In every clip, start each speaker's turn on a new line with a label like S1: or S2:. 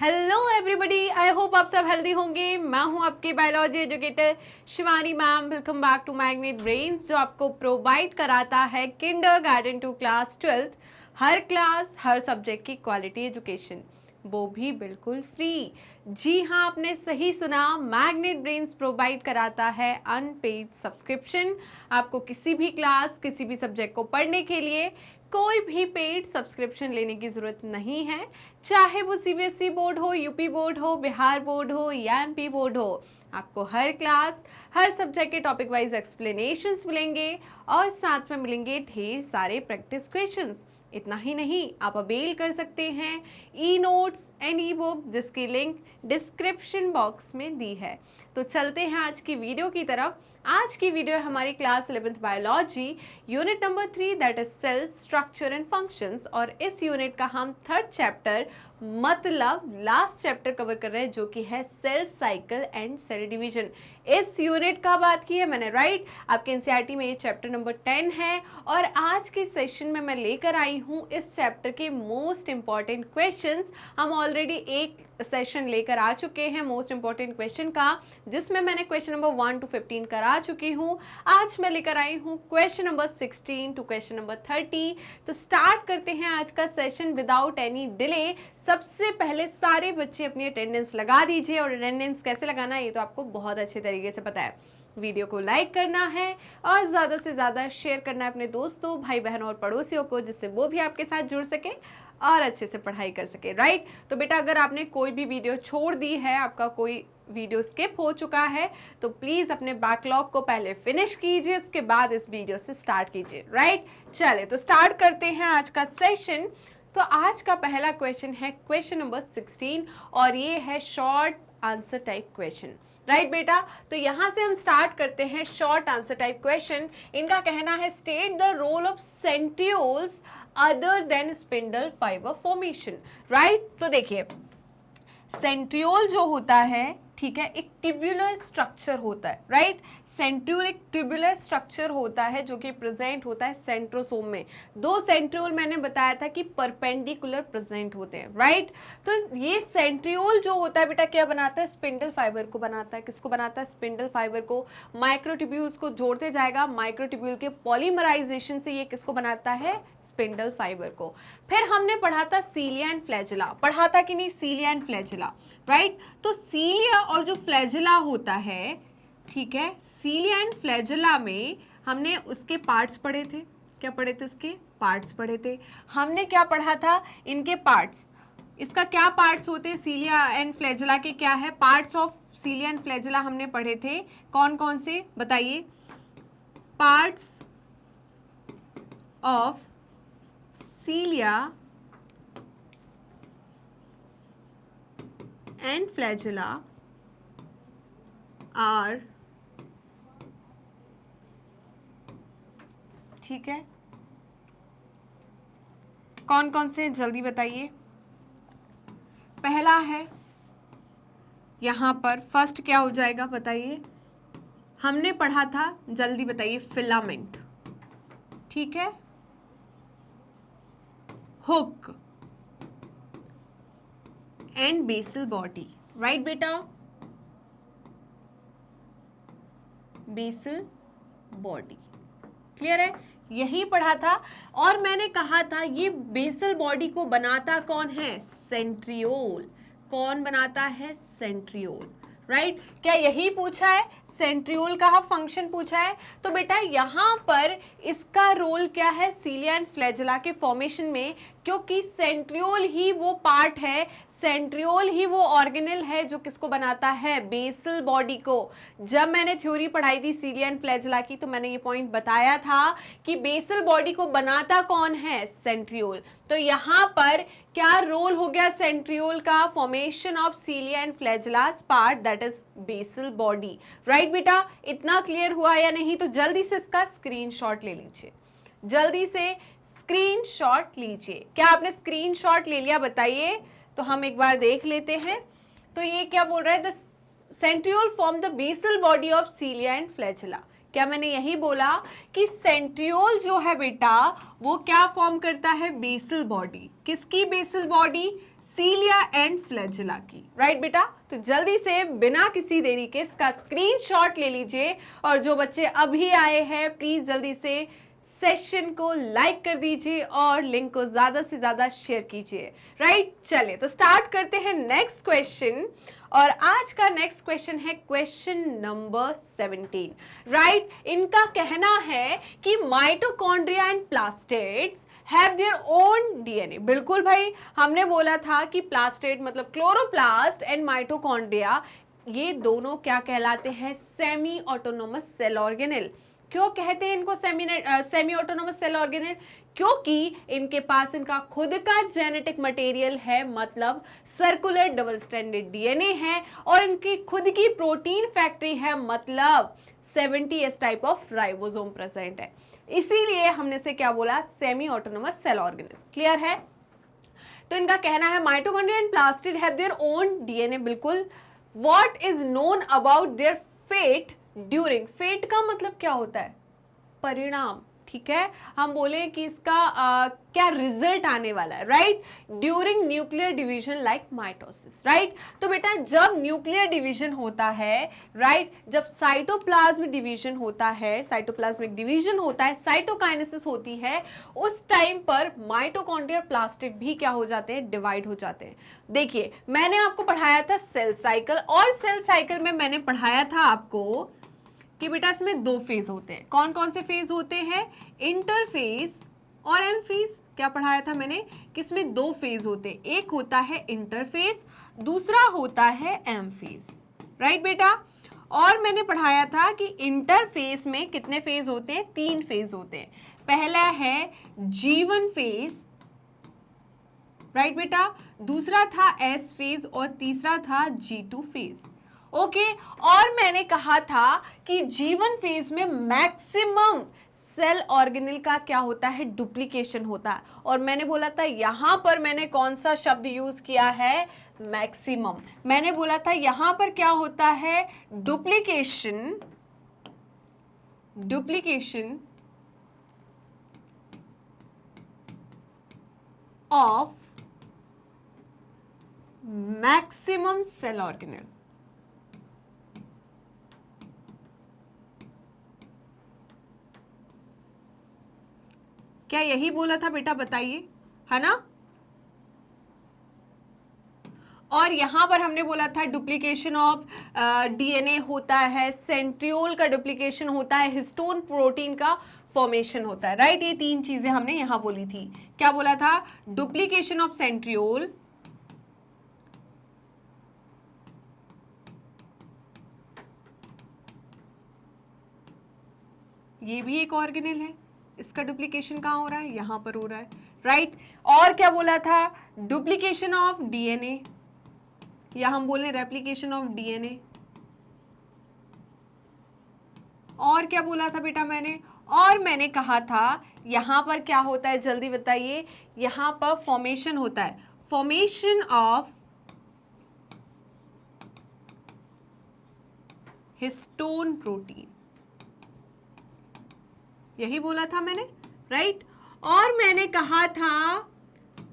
S1: Hello everybody, I hope आप सब healthy होंगे। मैं हूं आपकी biology educator Shivani ma'am. Welcome back to Magnet Brains, जो आपको प्रोवाइड कराता है किंडरगार्टन टू क्लास 12 हर क्लास हर सब्जेक्ट की क्वालिटी एजुकेशन, वो भी बिल्कुल फ्री। जी हाँ, आपने सही सुना, मैग्नेट ब्रेन्स प्रोवाइड कराता है अनपेड सब्सक्रिप्शन। आपको किसी भी क्लास किसी भी सब्जेक्ट को पढ़ने के लिए कोई भी पेड सब्सक्रिप्शन लेने की ज़रूरत नहीं है, चाहे वो सीबीएसई बोर्ड हो, यूपी बोर्ड हो, बिहार बोर्ड हो या एमपी बोर्ड हो। आपको हर क्लास हर सब्जेक्ट के टॉपिक वाइज एक्सप्लेनेशंस मिलेंगे और साथ में मिलेंगे ढेर सारे प्रैक्टिस क्वेश्चंस। इतना ही नहीं, आप अवेल कर सकते हैं e notes and E book, जिसकी लिंक डिस्क्रिप्शन बॉक्स में दी है। तो चलते हैं आज की वीडियो की तरफ। आज की वीडियो है हमारी class 11th biology unit number 3, that is cell structure and functions. और इस यूनिट का हम थर्ड चैप्टर मतलब लास्ट चैप्टर कवर कर रहे हैं, जो कि है cell cycle and cell division. इस यूनिट का बात की है मैंने, राइट। आपके एनसीईआरटी में ये चैप्टर नंबर 10 है और आज के सेशन में मैं लेकर आई हूँ इस चैप्टर के मोस्ट इंपॉर्टेंट क्वेश्चंस। हम ऑलरेडी एक सेशन लेकर आ चुके हैं मोस्ट इंपॉर्टेंट क्वेश्चन का, जिसमें मैंने क्वेश्चन नंबर 1 to 15 करा चुकी हूँ। आज मैं लेकर आई हूँ question number 16 to question number 30। तो स्टार्ट करते हैं आज का सेशन विदाउट एनी डिले। सबसे पहले सारे बच्चे अपनी अटेंडेंस लगा दीजिए, और अटेंडेंस कैसे लगाना है ये तो आपको बहुत अच्छे तरीके से पता है। वीडियो को लाइक करना है और ज़्यादा से ज़्यादा शेयर करना है अपने दोस्तों, भाई बहनों और पड़ोसियों को, जिससे वो भी आपके साथ जुड़ सके और अच्छे से पढ़ाई कर सके, राइट। तो बेटा, अगर आपने कोई भी वीडियो छोड़ दी है, आपका कोई वीडियो स्किप हो चुका है, तो प्लीज़ अपने बैकलॉग को पहले फिनिश कीजिए, उसके बाद इस वीडियो से स्टार्ट कीजिए, राइट। चले तो स्टार्ट करते हैं आज का सेशन। तो आज का पहला क्वेश्चन है क्वेश्चन नंबर 16 और ये है short answer type question, right बेटा। तो यहाँ से हम स्टार्ट करते हैं शॉर्ट आंसर टाइप क्वेश्चन। इनका कहना है state the role of centrioles other than spindle fibre formation, right. तो देखिए, सेंट्रियोल जो होता है, ठीक है, एक ट्यूबुलर स्ट्रक्चर होता है, राइट। सेंट्रियोल एक ट्यूबुलर स्ट्रक्चर होता है जो कि प्रेजेंट होता है सेंट्रोसोम में। दो सेंट्रियोल मैंने बताया था कि परपेंडिकुलर प्रेजेंट होते हैं, राइट। तो ये सेंट्रियोल जो होता है बेटा क्या बनाता है? स्पिंडल फाइबर को बनाता है। किसको बनाता है? स्पिंडल फाइबर को। माइक्रोट्यूब्यूल्स को जोड़ते जाएगा, माइक्रोट्यूब्यूल के पॉलीमराइजेशन से ये किसको बनाता है? स्पिंडल फाइबर को। फिर हमने पढ़ा था सीलिया एंड फ्लैजेला, पढ़ा था कि नहीं? सीलिया एंड फ्लैजेला, राइट। तो सीलिया और जो फ्लैजेला होता है, ठीक है, सीलिया एंड फ्लैजेला में हमने उसके पार्ट्स पढ़े थे। क्या पढ़े थे? उसके पार्ट्स पढ़े थे। हमने क्या पढ़ा था? इनके पार्ट्स। इसका क्या पार्ट्स होते हैं? सीलिया एंड फ्लैजेला के क्या है parts of cilia and flagella हमने पढ़े थे। कौन कौन से बताइए? Parts of cilia and flagella are, ठीक है, कौन कौन से जल्दी बताइए। पहला है यहां पर फर्स्ट क्या हो जाएगा बताइए? हमने पढ़ा था, जल्दी बताइए, फिलामेंट, ठीक है, hook and basal body, right बेटा, बेसल बॉडी, क्लियर है? यही पढ़ा था। और मैंने कहा था ये बेसल बॉडी को बनाता कौन है? सेंट्रियोल। कौन बनाता है? Centriole, right. क्या यही पूछा है? सेंट्रियोल का फंक्शन पूछा है। तो बेटा यहाँ पर इसका रोल क्या है सीलिया एंड फ्लैजेला के फॉर्मेशन में? क्योंकि सेंट्रियोल ही वो पार्ट है, सेंट्रियोल ही वो ऑर्गेनल है जो किसको बनाता है? बेसल बॉडी को। जब मैंने थ्योरी पढ़ाई थी सीलिया एंड फ्लैजेला की, तो मैंने ये पॉइंट बताया था कि बेसल बॉडी को बनाता कौन है? सेंट्रियोल। तो यहाँ पर क्या रोल हो गया सेंट्रियोल का? Formation of cilia and flagellas part, that is basal body, right बेटा। इतना क्लियर हुआ या नहीं? तो जल्दी से इसका स्क्रीनशॉट ले लीजिए, जल्दी से स्क्रीनशॉट लीजिए। क्या आपने स्क्रीनशॉट ले लिया बताइए? तो हम एक बार देख लेते हैं। तो ये क्या बोल रहा है? The centriole form the basal body of cilia and flagella. क्या मैंने यही बोला कि सेंट्रियोल जो है बेटा वो क्या फॉर्म करता है? Basal body. किसकी basal body? Cilia and flagella की। राइट बेटा, तो जल्दी से बिना किसी देरी के इसका स्क्रीनशॉट ले लीजिए, और जो बच्चे अभी आए हैं प्लीज जल्दी से सेशन को लाइक कर दीजिए और लिंक को ज्यादा से ज्यादा शेयर कीजिए। राइट, चलिए तो स्टार्ट करते हैं नेक्स्ट क्वेश्चन, और आज का नेक्स्ट क्वेश्चन है क्वेश्चन नंबर 17। राइट, इनका कहना है कि mitochondria and plastids have their own DNA. बिल्कुल भाई, हमने बोला था कि प्लास्टेड मतलब क्लोरोप्लास्ट एंड माइटोकॉन्ड्रिया, ये दोनों क्या कहलाते हैं? Semi autonomous cell organelle. क्यों कहते हैं इनको सेमी ऑटोनोमस सेल ऑर्गेनेल? क्योंकि इनके पास इनका खुद का जेनेटिक मटेरियल है, मतलब सर्कुलर डबल स्ट्रैंडेड डीएनए है, और इनकी खुद की प्रोटीन फैक्ट्री है, मतलब 70S type of ribosome present है। इसीलिए हमने से क्या बोला? Semi autonomous cell organelle. Clear है? तो इनका कहना है mitochondria and plastid have their own DNA. बिल्कुल। What is known about their fate during? Fate का मतलब क्या होता है? परिणाम। ठीक है, हम बोले कि इसका क्या रिजल्ट आने वाला है। Right, during nuclear division like mitosis. Right, तो बेटा जब न्यूक्लियर डिवीजन होता है, राइट, जब साइटोप्लाज्म डिवीजन होता है, साइटोप्लाज्मिक डिवीजन होता है, साइटोकाइनेसिस होती है, उस टाइम पर माइटोकॉन्ड्रिया प्लास्टिड भी क्या हो जाते हैं? डिवाइड हो जाते हैं। देखिए, मैंने आपको पढ़ाया था सेल साइकिल, और सेल साइकिल में मैंने पढ़ाया था आपको कि बेटा इसमें दो फेज होते हैं। कौन कौन से फेज होते हैं? इंटरफेज और एम फेज। क्या पढ़ाया था मैंने? कि इसमें दो फेज होते हैं, एक होता है इंटरफेज, दूसरा होता है एम फेज। राइट बेटा, और मैंने पढ़ाया था कि इंटरफेज में कितने फेज होते हैं? 3 फेज होते हैं। पहला है G1 फेज, राइट बेटा, दूसरा था S फेज, और तीसरा था G2 फेज। ओके, और मैंने कहा था कि G1 फेज में मैक्सिमम सेल ऑर्गेनेल का क्या होता है? डुप्लीकेशन होता है, और मैंने बोला था यहां पर मैंने कौन सा शब्द यूज किया है? मैक्सिमम। मैंने बोला था यहां पर क्या होता है? Duplication, duplication of maximum cell organelle. क्या यही बोला था बेटा? बताइए, है ना? और यहां पर हमने बोला था डुप्लीकेशन ऑफ डीएनए होता है, सेंट्रियोल का डुप्लीकेशन होता है, हिस्टोन प्रोटीन का फॉर्मेशन होता है। राइट, ये 3 चीजें हमने यहां बोली थी। क्या बोला था? डुप्लीकेशन ऑफ सेंट्रियोल, ये भी एक ऑर्गेनेल है, इसका डुप्लीकेशन कहाँ हो रहा है? यहां पर हो रहा है। राइट, और क्या बोला था? डुप्लीकेशन ऑफ डीएनए, या हम बोले रेप्लिकेशन ऑफ डीएनए। और क्या बोला था बेटा मैंने? और मैंने कहा था यहां पर क्या होता है? जल्दी बताइए। यहां पर फॉर्मेशन होता है, फॉर्मेशन ऑफ हिस्टोन प्रोटीन, यही बोला था मैंने। राइट, और मैंने कहा था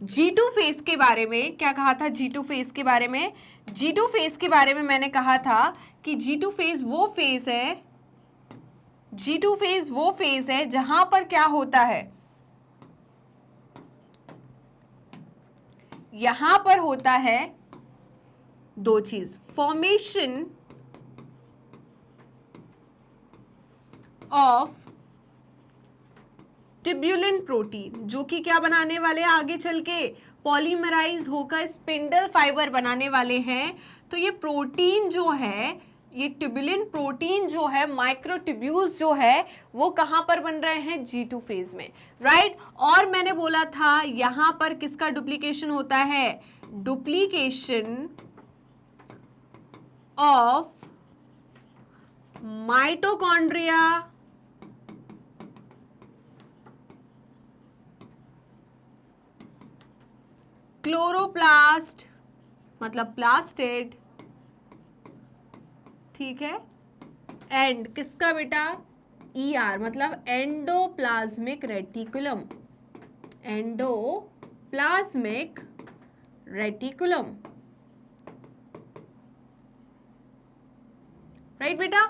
S1: G2 फेज के बारे में। क्या कहा था G2 फेज के बारे में? G2 फेज के बारे में मैंने कहा था कि G2 फेज वो फेज है, G2 फेज वो फेज है जहां पर क्या होता है? यहां पर होता है दो चीज, फॉर्मेशन ऑफ ट्यूबुलेंट प्रोटीन, जो कि क्या बनाने वाले हैं आगे चल के? पॉलीमराइज होकर स्पिंडल फाइबर बनाने वाले हैं। तो ये प्रोटीन जो है, ये ट्यूबुलेंट प्रोटीन जो है, माइक्रोट्यूब्यूल्स जो है, वो कहां पर बन रहे हैं? G2 फेज में। राइट, और मैंने बोला था यहां पर किसका डुप्लीकेशन होता है? डुप्लीकेशन ऑफ माइटोकॉन्ड्रिया क्लोरोप्लास्ट मतलब प्लास्टिड, ठीक है, एंड किसका बेटा? ER मतलब endoplasmic reticulum, endoplasmic reticulum, right बेटा।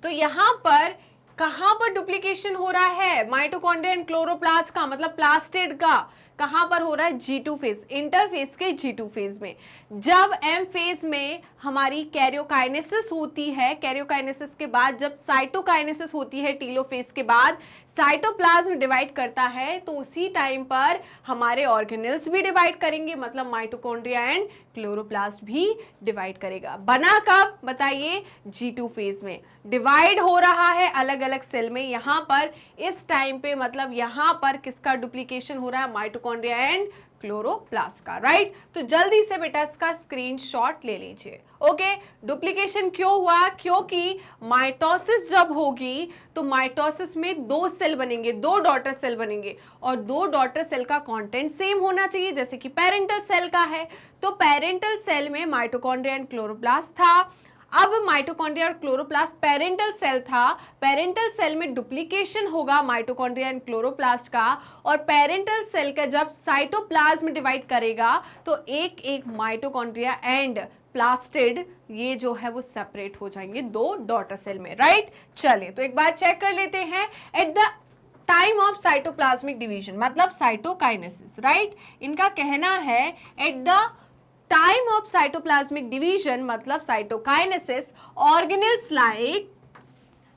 S1: तो यहां पर कहां पर डुप्लीकेशन हो रहा है माइटोकॉन्ड्रिया एंड क्लोरोप्लास्ट का, मतलब प्लास्टिड का, कहां पर हो रहा है, G2 फेज, इंटरफेज के G2 फेज में। जब M फेज में हमारी कैरियोकाइनेसिस होती है, कैरियोकाइनेसिस के बाद जब साइटोकाइनेसिस होती है, टीलोफेज के बाद साइटोप्लाज्म डिवाइड करता है, तो उसी टाइम पर हमारे ऑर्गेनेल्स भी डिवाइड करेंगे, मतलब माइटोकॉन्ड्रिया एंड क्लोरोप्लास्ट भी डिवाइड करेगा। बना कब बताइए, G2 फेज में डिवाइड हो रहा है अलग अलग सेल में। यहां पर इस टाइम पे मतलब यहां पर किसका डुप्लीकेशन हो रहा है, माइटोकॉन्ड्रिया एंड क्लोरोप्लास्ट का, राइट। तो जल्दी से बेटा इसका स्क्रीनशॉट ले लीजिए। ओके, डुप्लीकेशन क्यों हुआ, क्योंकि माइटोसिस जब होगी तो माइटोसिस में दो सेल बनेंगे, दो डॉटर सेल बनेंगे, और दो डॉटर सेल का कंटेंट सेम होना चाहिए, जैसे कि पेरेंटल सेल का है। तो पेरेंटल सेल में माइटोकॉन्ड्रिया एंड क्लोरोप्लास्ट था। अब माइटोकॉन्ड्रिया और क्लोरोप्लास्ट पेरेंटल सेल था, पेरेंटल सेल में डुप्लीकेशन होगा माइटोकॉन्ड्रिया एंड क्लोरोप्लास्ट का, और पेरेंटल सेल का जब साइटोप्लाज्म डिवाइड करेगा तो एक एक माइटोकॉन्ड्रिया एंड प्लास्टिड ये जो है वो सेपरेट हो जाएंगे दो डॉटर सेल में, राइट। चलिए तो एक बार चेक कर लेते हैं। At the time of cytoplasmic division मतलब साइटोकाइनेसिस, राइट, इनका कहना है at the time of cytoplasmic division मतलब cytokinesis, organelles like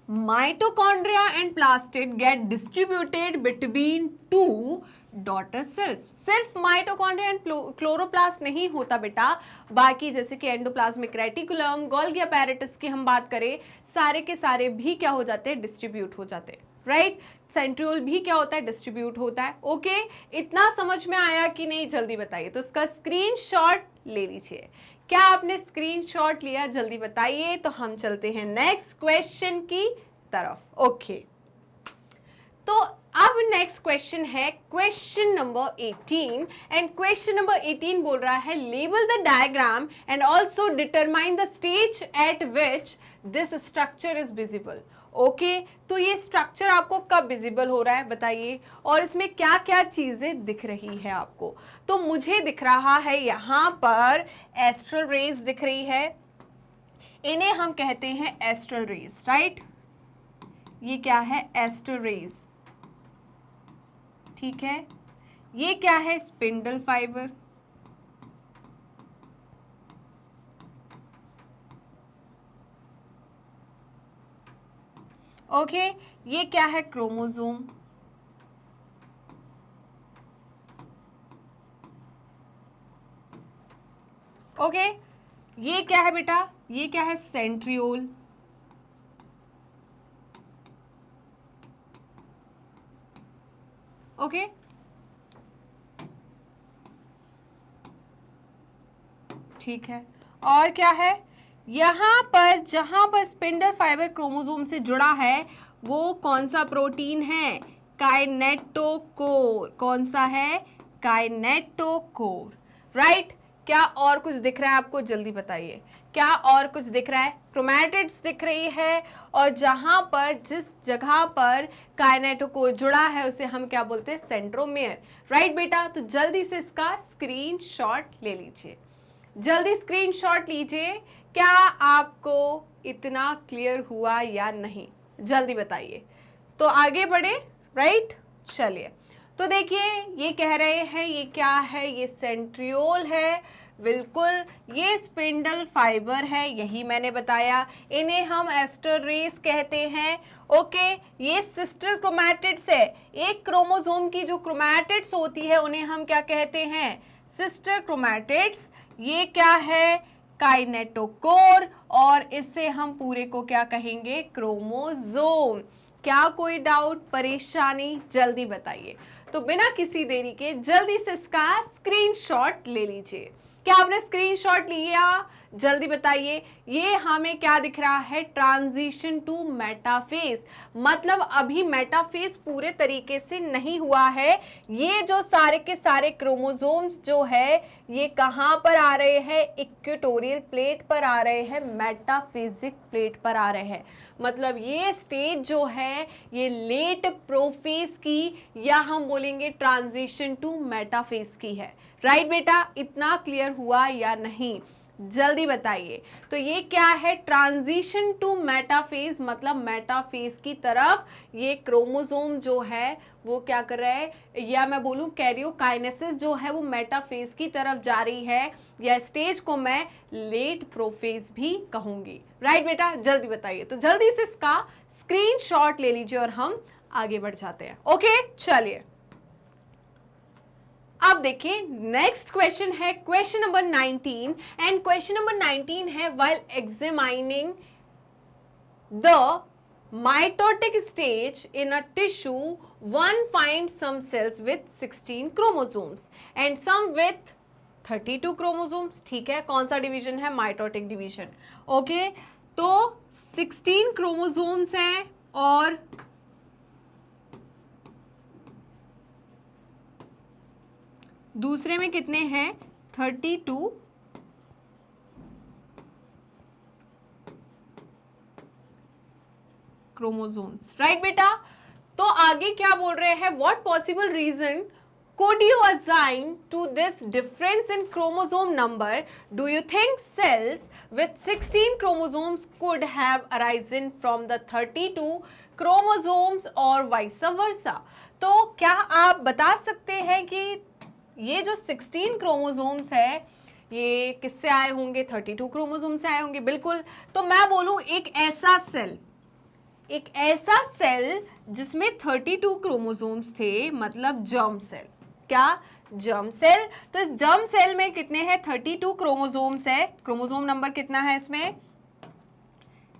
S1: mitochondria and plastid get distributed between two daughter cells. सिर्फ माइटोकॉन्ड्रिया एंड क्लोरोप्लास्ट नहीं होता बेटा, बाकी जैसे कि एंडोप्लाज्मिक रेटिकुलम, गोल्गी अपैरेटस की हम बात करें, सारे के सारे भी क्या हो जाते हैं, डिस्ट्रीब्यूट हो जाते हैं, राइट। सेंट्रियोल भी क्या होता है, डिस्ट्रीब्यूट होता है। ओके, इतना समझ में आया कि नहीं, जल्दी बताइए। तो इसका स्क्रीनशॉट ले लीजिए। क्या आपने स्क्रीनशॉट लिया, जल्दी बताइए। तो हम चलते हैं नेक्स्ट क्वेश्चन की तरफ। ओके, तो अब नेक्स्ट क्वेश्चन है question number 18, and question number 18 बोल रहा है label the diagram and also determine the stage eight which this structure is visible. Okay, तो ये स्ट्रक्चर आपको कब विजिबल हो रहा है बताइए, और इसमें क्या क्या चीजें दिख रही है आपको। तो मुझे दिख रहा है यहाँ पर एस्ट्रल रेज दिख रही है, इन्हें हम कहते हैं एस्ट्रल रेज, राइट। ये क्या है, एस्ट्रल रेज, ठीक है। ये क्या है, स्पिंडल फाइबर, ओके। ये क्या है, क्रोमोसोम, ओके। ये क्या है बेटा, ये क्या है, सेंट्रियोल, ओके। ठीक है, और क्या है, यहां पर जहां पर स्पिंडल फाइबर क्रोमोसोम से जुड़ा है वो कौन सा प्रोटीन है, काइनेटोकोर। कौन सा है, काइनेटोकोर, राइट। क्या और कुछ दिख रहा है आपको, जल्दी बताइए। क्या और कुछ दिख रहा है, क्रोमैटिड्स दिख रही है, और जहां पर जिस जगह पर काइनेटोकोर जुड़ा है उसे हम क्या बोलते हैं, सेंट्रोमियर, राइट बेटा। तो जल्दी से इसका स्क्रीनशॉट ले लीजिए, जल्दी स्क्रीनशॉट लीजिए। क्या आपको इतना क्लियर हुआ या नहीं, जल्दी बताइए। तो आगे बढ़े, राइट। चलिए, तो देखिए ये कह रहे हैं ये क्या है, ये सेंट्रियोल है, बिल्कुल। ये स्पिंडल फाइबर है, यही मैंने बताया। इन्हें हम एस्टर रेस कहते हैं, ओके। ये सिस्टर क्रोमैटिड्स है, एक क्रोमोसोम की जो क्रोमैटिड्स होती है उन्हें हम क्या कहते हैं, सिस्टर क्रोमैटिड्स। ये क्या है, काइनेटोकोर, और इससे हम पूरे को क्या कहेंगे, क्रोमोसोम। क्या कोई डाउट, परेशानी, जल्दी बताइए। तो बिना किसी देरी के जल्दी से इसका स्क्रीनशॉट ले लीजिए। क्या आपने स्क्रीनशॉट लिया, जल्दी बताइए। ये हमें क्या दिख रहा है, ट्रांजिशन टू मेटाफेज, मतलब अभी मेटाफेज पूरे तरीके से नहीं हुआ है। ये जो सारे के सारे क्रोमोसोम्स जो है ये कहां पर आ रहे हैं, इक्वेटोरियल प्लेट पर आ रहे हैं, मेटाफेजिक प्लेट पर आ रहे हैं। मतलब ये स्टेज जो है ये लेट प्रोफेज की या हम बोलेंगे ट्रांजिशन टू मेटाफेज की है। राइट बेटा, इतना क्लियर हुआ या नहीं, जल्दी बताइए। तो ये क्या है, ट्रांजिशन टू मेटाफेज, मतलब मेटाफेज की तरफ ये क्रोमोसोम जो है वो क्या कर रहा है, या मैं बोलूं कैरियोकाइनेसिस जो है वो मेटाफेज की तरफ जा रही है, या स्टेज को मैं लेट प्रोफेज भी कहूंगी। राइट बेटा, जल्दी बताइए। तो जल्दी से इसका स्क्रीनशॉट ले लीजिए और हम आगे बढ़ जाते हैं। ओके चलिए, अब देखिए नेक्स्ट क्वेश्चन है question number 19, and question number 19 है while examining the mitotic stage in a tissue, one finds some cells with 16 chromosomes and some with 32 chromosomes। ठीक है, कौन सा डिवीजन है, माइटोटिक डिवीजन। ओके, तो 16 क्रोमोसोम्स हैं और दूसरे में कितने हैं, 32 क्रोमोसोम्स। राइट बेटा, तो आगे क्या बोल रहे हैं, what possible reason could you assign to this difference in chromosome number? Do you think cells with 16 chromosomes could have arisen from the 32 chromosomes or vice versa? तो क्या आप बता सकते हैं कि ये जो 16 क्रोमोसोम्स है ये किससे आए होंगे, 32 क्रोमोसोम से आए होंगे। बिल्कुल, तो मैं बोलूं एक ऐसा सेल जिसमें 32 क्रोमोसोम्स थे, मतलब जर्म सेल। क्या, जर्म सेल। तो इस जर्म सेल में कितने हैं, 32 क्रोमोसोम्स है। क्रोमोसोम नंबर कितना है इसमें,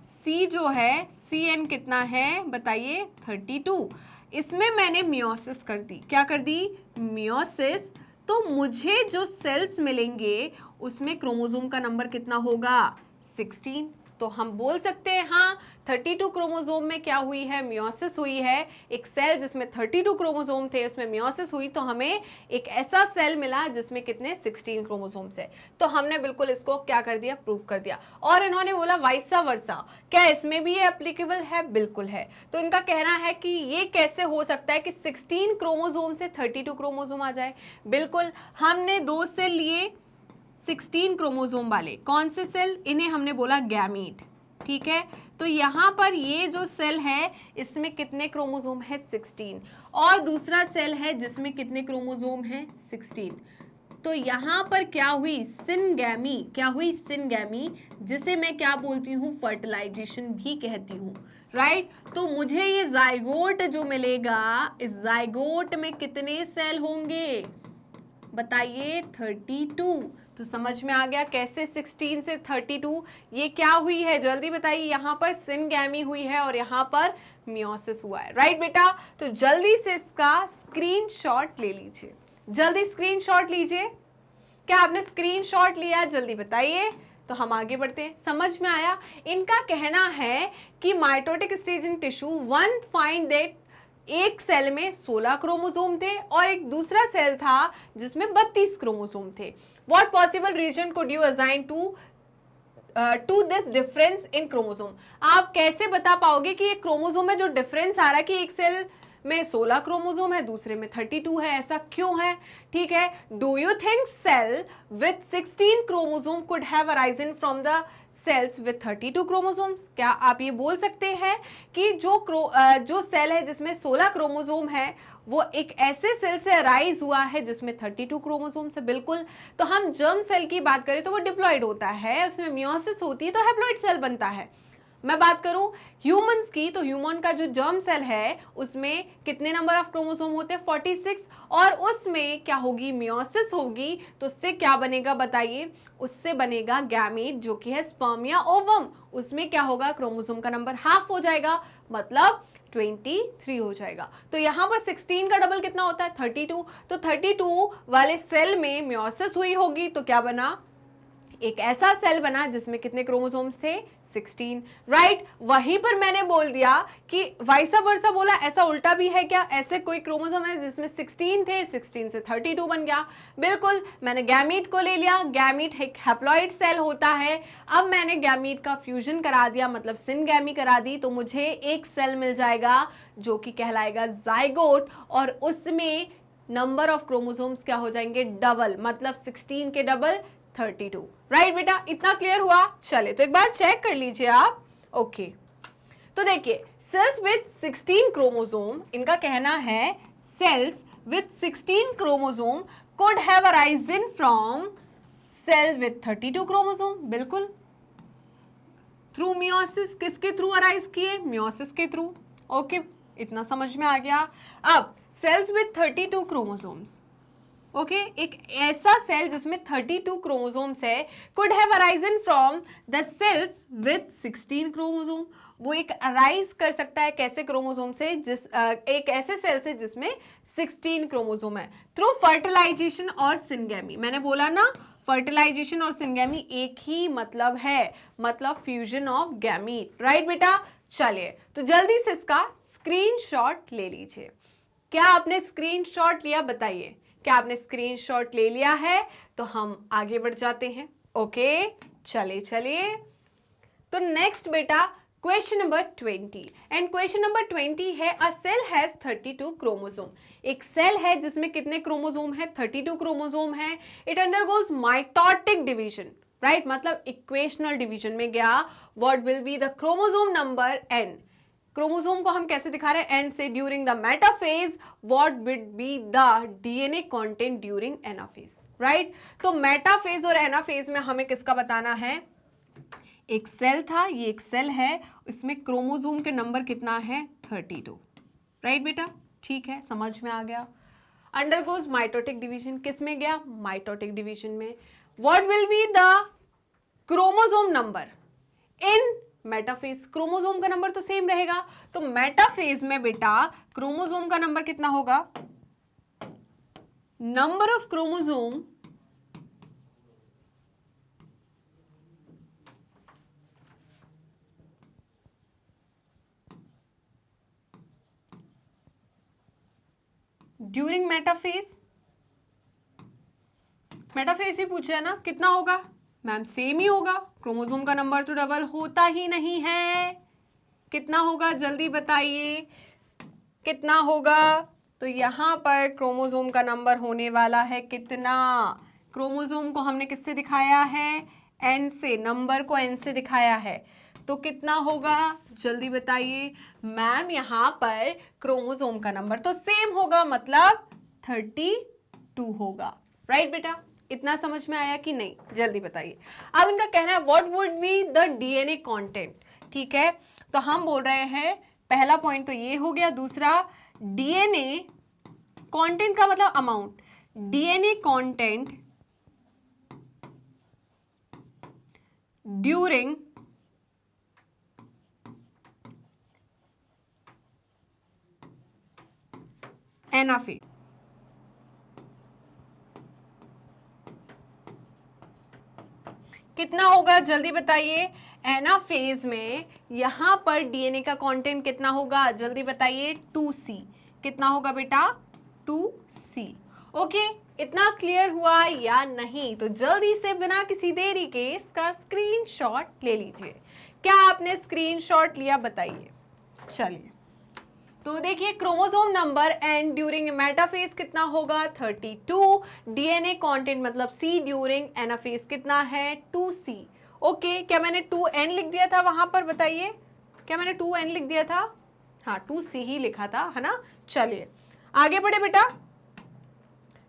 S1: सी जो है, CN कितना है बताइए, 32। इसमें मैंने मियोसिस कर दी, क्या कर दी, मियोसिस। तो मुझे जो सेल्स मिलेंगे उसमें क्रोमोसोम का नंबर कितना होगा, 16। तो हम बोल सकते हैं हाँ 32 क्रोमोसोम में क्या हुई है, मियोसिस हुई है। एक सेल जिसमें 32 क्रोमोसोम थे उसमें मियोसिस हुई, तो हमें एक ऐसा सेल मिला जिसमें कितने, 16 क्रोमोसोम्स है। तो हमने बिल्कुल इसको क्या कर दिया, प्रूव कर दिया। और इन्होंने बोला वाइसा वर्सा, क्या इसमें भी ये एप्लीकेबल है, बिल्कुल है। तो इनका कहना है कि ये कैसे हो सकता है कि 16 क्रोमोसोम से 32 क्रोमोसोम आ जाए। बिल्कुल, हमने दो सेल लिए 16 क्रोमोसोम वाले, कौन से सेल, इन्हें हमने बोला गैमीट। ठीक है, तो यहाँ पर ये जो सेल है इसमें कितने क्रोमोसोम है, 16, और दूसरा सेल है जिसमें कितने क्रोमोसोम है, 16। तो यहाँ पर क्या हुई, सिनगैमी, क्या हुई, सिनगैमी, जिसे मैं क्या बोलती हूँ, फर्टिलाइजेशन भी कहती हूँ। राइट, तो मुझे ये जाइगोट जो मिलेगा, इस जाइगोट में कितने सेल होंगे बताइए, 32। तो समझ में आ गया कैसे 16 से 32 ये क्या हुई है, जल्दी बताइए। यहाँ पर सिनगैमी हुई है और यहाँ पर मियोसिस हुआ है। राइट बेटा, तो जल्दी से इसका स्क्रीनशॉट ले लीजिए, जल्दी स्क्रीनशॉट लीजिए। क्या आपने स्क्रीनशॉट लिया, जल्दी बताइए। तो हम आगे बढ़ते हैं, समझ में आया। इनका कहना है कि mitotic stage in tissue, one find that एक सेल में 16 क्रोमोसोम थे और एक दूसरा सेल था जिसमें 32 क्रोमोसोम थे। What possible reason could you assign to this difference in chromosome? आप कैसे बता पाओगे कि ये क्रोमोसोम में जो डिफरेंस आ रहा है कि एक सेल में 16 क्रोमोसोम है दूसरे में 32 है, ऐसा क्यों है? ठीक है, do you think cell with 16 chromosome could have arisen from the cells with 32 chromosomes? क्या आप ये बोल सकते हैं कि जो सेल है जिसमें 16 क्रोमोसोम है वो एक ऐसे सेल से अराइज हुआ है जिसमें 32 क्रोमोसोम से? बिल्कुल। तो हम जर्म सेल की बात करें तो वो डिप्लॉइड होता है, उसमें मियोसिस होती है तो हैप्लॉइड सेल बनता है। मैं बात करूं ह्यूमंस की, तो ह्यूमन का जो जर्म सेल है उसमें कितने नंबर ऑफ क्रोमोसोम होते हैं, 46, और उसमें क्या होगी, मियोसिस होगी। तो उससे क्या बनेगा बताइए, उससे बनेगा गैमीट जो कि है स्पर्म या ओवम। उसमें क्या होगा, क्रोमोसोम का नंबर हाफ हो जाएगा, मतलब 23 हो जाएगा। तो यहाँ पर 16 का डबल कितना होता है, 32। तो 32 वाले सेल में मियोसिस हुई होगी तो क्या बना, एक ऐसा सेल बना जिसमें कितने क्रोमोसोम्स थे, 16, राइट। वहीं पर मैंने बोल दिया कि वाइसा वर्सा बोला, ऐसा उल्टा भी है क्या, ऐसे कोई क्रोमोसोम है जिसमें 16 थे, 16 से 32 बन गया। बिल्कुल, मैंने गैमीट को ले लिया, गैमीट एक हैप्लॉइड सेल होता है। अब मैंने गैमीट का फ्यूजन करा दिया, मतलब सिनगैमी करा दी, तो मुझे एक सेल मिल जाएगा जो कि कहलाएगा जाइगोट, और उसमें नंबर ऑफ क्रोमोसोम्स क्या हो जाएंगे, डबल, मतलब 16 के डबल 32, राइट बेटा। इतना क्लियर हुआ। चले तो एक बार चेक कर लीजिए आप। ओके, तो देखिए सेल्स विथ 16 क्रोमोसोम, इनका कहना है sales with 16 chromosome could have arisen from cell with 32 chromosome. बिल्कुल, थ्रू मियोसिस, किसके थ्रू अराइज किए, मियोसिस के थ्रू। ओके, इतना समझ में आ गया। अब सेल्स विथ 32 क्रोमोसोम्स, ओके, एक ऐसा सेल जिसमें 32 क्रोमोसोम्स है, could have arisen from the cells with 16 chromosome. वो एक अराइज कर सकता है कैसे क्रोमोसोम से, एक ऐसे सेल से जिसमें 16 क्रोमोसोम है, थ्रू फर्टिलाइजेशन और सिनगैमी। मैंने बोला ना, फर्टिलाइजेशन और सिनगैमी एक ही मतलब है, मतलब फ्यूजन ऑफ गैमीट, राइट बेटा। चलिए तो जल्दी से इसका स्क्रीनशॉट ले लीजिए। क्या आपने स्क्रीनशॉट लिया, बताइए। क्या आपने स्क्रीनशॉट ले लिया है? तो हम आगे बढ़ जाते हैं। ओके, चलिए तो नेक्स्ट बेटा question number 20, and question number 20 है अ सेल हैज 32 क्रोमोसोम। एक सेल है जिसमें कितने क्रोमोसोम है, 32 क्रोमोसोम है। It undergoes mitotic division, right, मतलब इक्वेशनल डिवीजन में गया। What will be the chromosome number n? Chromosome को हम कैसे दिखा रहे हैं, n से। During the metaphase what will be the DNA content during anaphase, right. तो मेटाफेज और एनाफेज में हमें किसका बताना है, एक सेल था, ये एक सेल है, इसमें क्रोमोसोम के नंबर कितना है, 32, राइट बेटा। ठीक है, समझ में आ गया। अंडरगोज माइटोटिक डिवीजन, किस में गया, माइटोटिक डिवीजन में। What will be the chromosome number in metaphase? Chromosome का नंबर तो सेम रहेगा, तो मेटाफेज में बेटा क्रोमोसोम का नंबर कितना होगा, number of chromosome during metaphase. Metaphase ही पूछा है ना, कितना होगा मैम, सेम ही होगा। क्रोमोसोम का नंबर तो डबल होता ही नहीं है। कितना होगा जल्दी बताइए, कितना होगा? तो यहां पर क्रोमोसोम का नंबर होने वाला है कितना, क्रोमोसोम को हमने किससे दिखाया है, n से, नंबर को n से दिखाया है, तो कितना होगा जल्दी बताइए। मैम यहां पर क्रोमोसोम का नंबर तो सेम होगा, मतलब 32 होगा, राइट बेटा। इतना समझ में आया कि नहीं, जल्दी बताइए। अब इनका कहना है what would be the DNA content, ठीक है। तो हम बोल रहे हैं पहला पॉइंट तो ये हो गया, दूसरा डीएनए कंटेंट का मतलब amount, DNA content during anaphase. कितना होगा जल्दी बताइए। एनाफेज में यहां पर डीएनए का कंटेंट कितना होगा जल्दी बताइए, 2C। कितना होगा बेटा, 2C। ओके, इतना क्लियर हुआ या नहीं? तो जल्दी से बिना किसी देरी के इसका स्क्रीनशॉट ले लीजिए। क्या आपने स्क्रीनशॉट लिया, बताइए। चलिए तो देखिए chromosome number and during metaphase कितना होगा, 32। डीएनए कंटेंट मतलब C ड्यूरिंग एनाफेज कितना है, 2C। ओके, क्या मैंने 2N लिख दिया था वहां पर, बताइए। क्या मैंने 2N लिख दिया था? हाँ, 2C ही लिखा था, है ना। चलिए आगे बढ़े बेटा।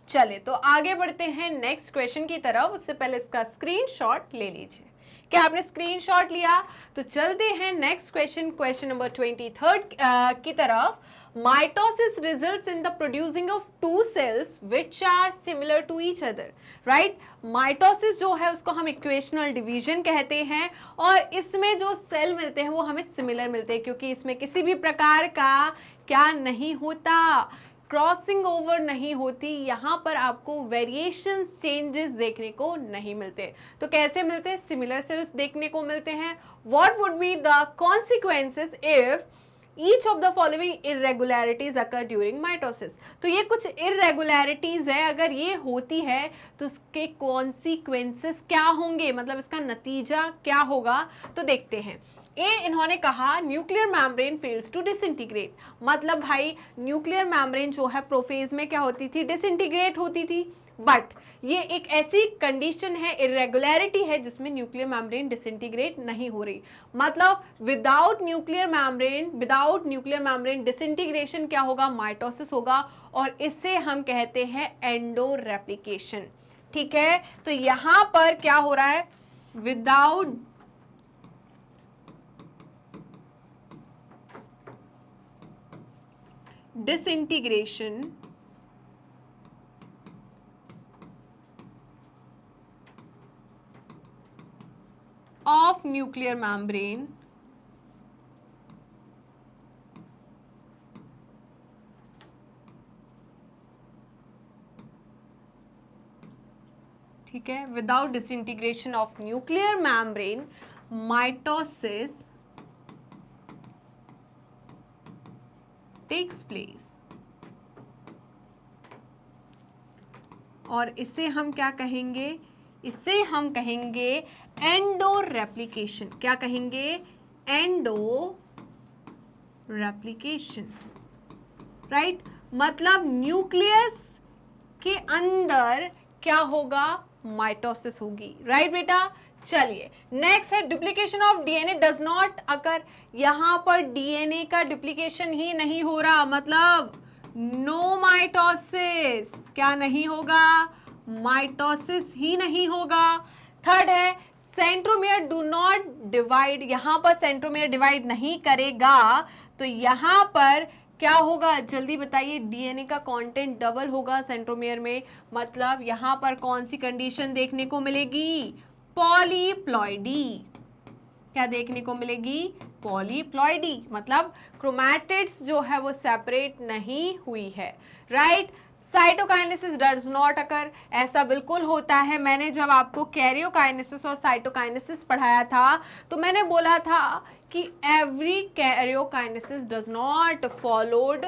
S1: चले तो आगे बढ़ते हैं नेक्स्ट क्वेश्चन की तरफ। उससे पहले इसका स्क्रीनशॉट ले लीजिए। क्या आपने स्क्रीनशॉट लिया? तो चलते हैं नेक्स्ट क्वेश्चन, क्वेश्चन नंबर 23 की तरफ। Mitosis results in the producing of two cells which are similar to each other, right. Mitosis जो है उसको हम इक्वेशनल डिवीजन कहते हैं, और इसमें जो सेल मिलते हैं वो हमें सिमिलर मिलते हैं, क्योंकि इसमें किसी भी प्रकार का क्या नहीं होता, क्रॉसिंग ओवर नहीं होती, यहाँ पर आपको वेरिएशंस, चेंजेस देखने को नहीं मिलते। तो कैसे मिलते? सिमिलर सेल्स देखने को मिलते हैं। What would be the consequences if each of the following irregularities occur during mitosis? तो ये कुछ इरेगुलरिटीज है, अगर ये होती है तो इसके कॉन्सिक्वेंसेस क्या होंगे, मतलब इसका नतीजा क्या होगा? तो देखते हैं। इन्होंने कहा nuclear membrane fails to disintegrate, मतलब भाई न्यूक्लियर मेम्ब्रेन जो है प्रोफेज में क्या होती थी? डिसइंटीग्रेट होती थी। बट ये एक ऐसी कंडीशन है, इरेगुलरिटी है, जिसमें न्यूक्लियर मेम्ब्रेन डिसइंटीग्रेट नहीं हो रही। मतलब विदाउट न्यूक्लियर मेम्ब्रेन डिसइंटीग्रेशन क्या होगा? माइटोसिस होगा, और इससे हम कहते हैं एंडो रेप्लिकेशन। ठीक है, तो यहां पर क्या हो रहा है? Without disintegration of nuclear membrane ठीक है, without disintegration of nuclear membrane mitosis takes place, और इसे हम क्या कहेंगे? इसे हम कहेंगे एंडो रेप्लिकेशन। क्या कहेंगे? Endo replication, right. मतलब न्यूक्लियस के अंदर क्या होगा? माइटोसिस होगी, राइट बेटा। चलिए नेक्स्ट है duplication of DNA does not अकर। यहां पर डीएनए का डुप्लीकेशन ही नहीं हो रहा, मतलब नो माइटोसिस। क्या नहीं होगा? माइटोसिस ही नहीं होगा। थर्ड है सेंट्रोमियर डू नॉट डिवाइड। यहां पर सेंट्रोमियर डिवाइड नहीं करेगा, तो यहां पर क्या होगा? जल्दी बताइए। डीएनए का कंटेंट डबल होगा सेंट्रोमियर में, मतलब यहां पर कौन सी कंडीशन देखने को मिलेगी? पॉलीप्लॉइडी। क्या देखने को मिलेगी? पॉलीप्लॉइडी, मतलब क्रोमैटिड्स जो है वो सेपरेट नहीं हुई है, राइट। साइटोकाइनेसिस डज नॉट अकर, ऐसा बिल्कुल होता है। मैंने जब आपको कैरियोकाइनेसिस और साइटोकाइनेसिस पढ़ाया था तो मैंने बोला था कि every karyokinesis does not followed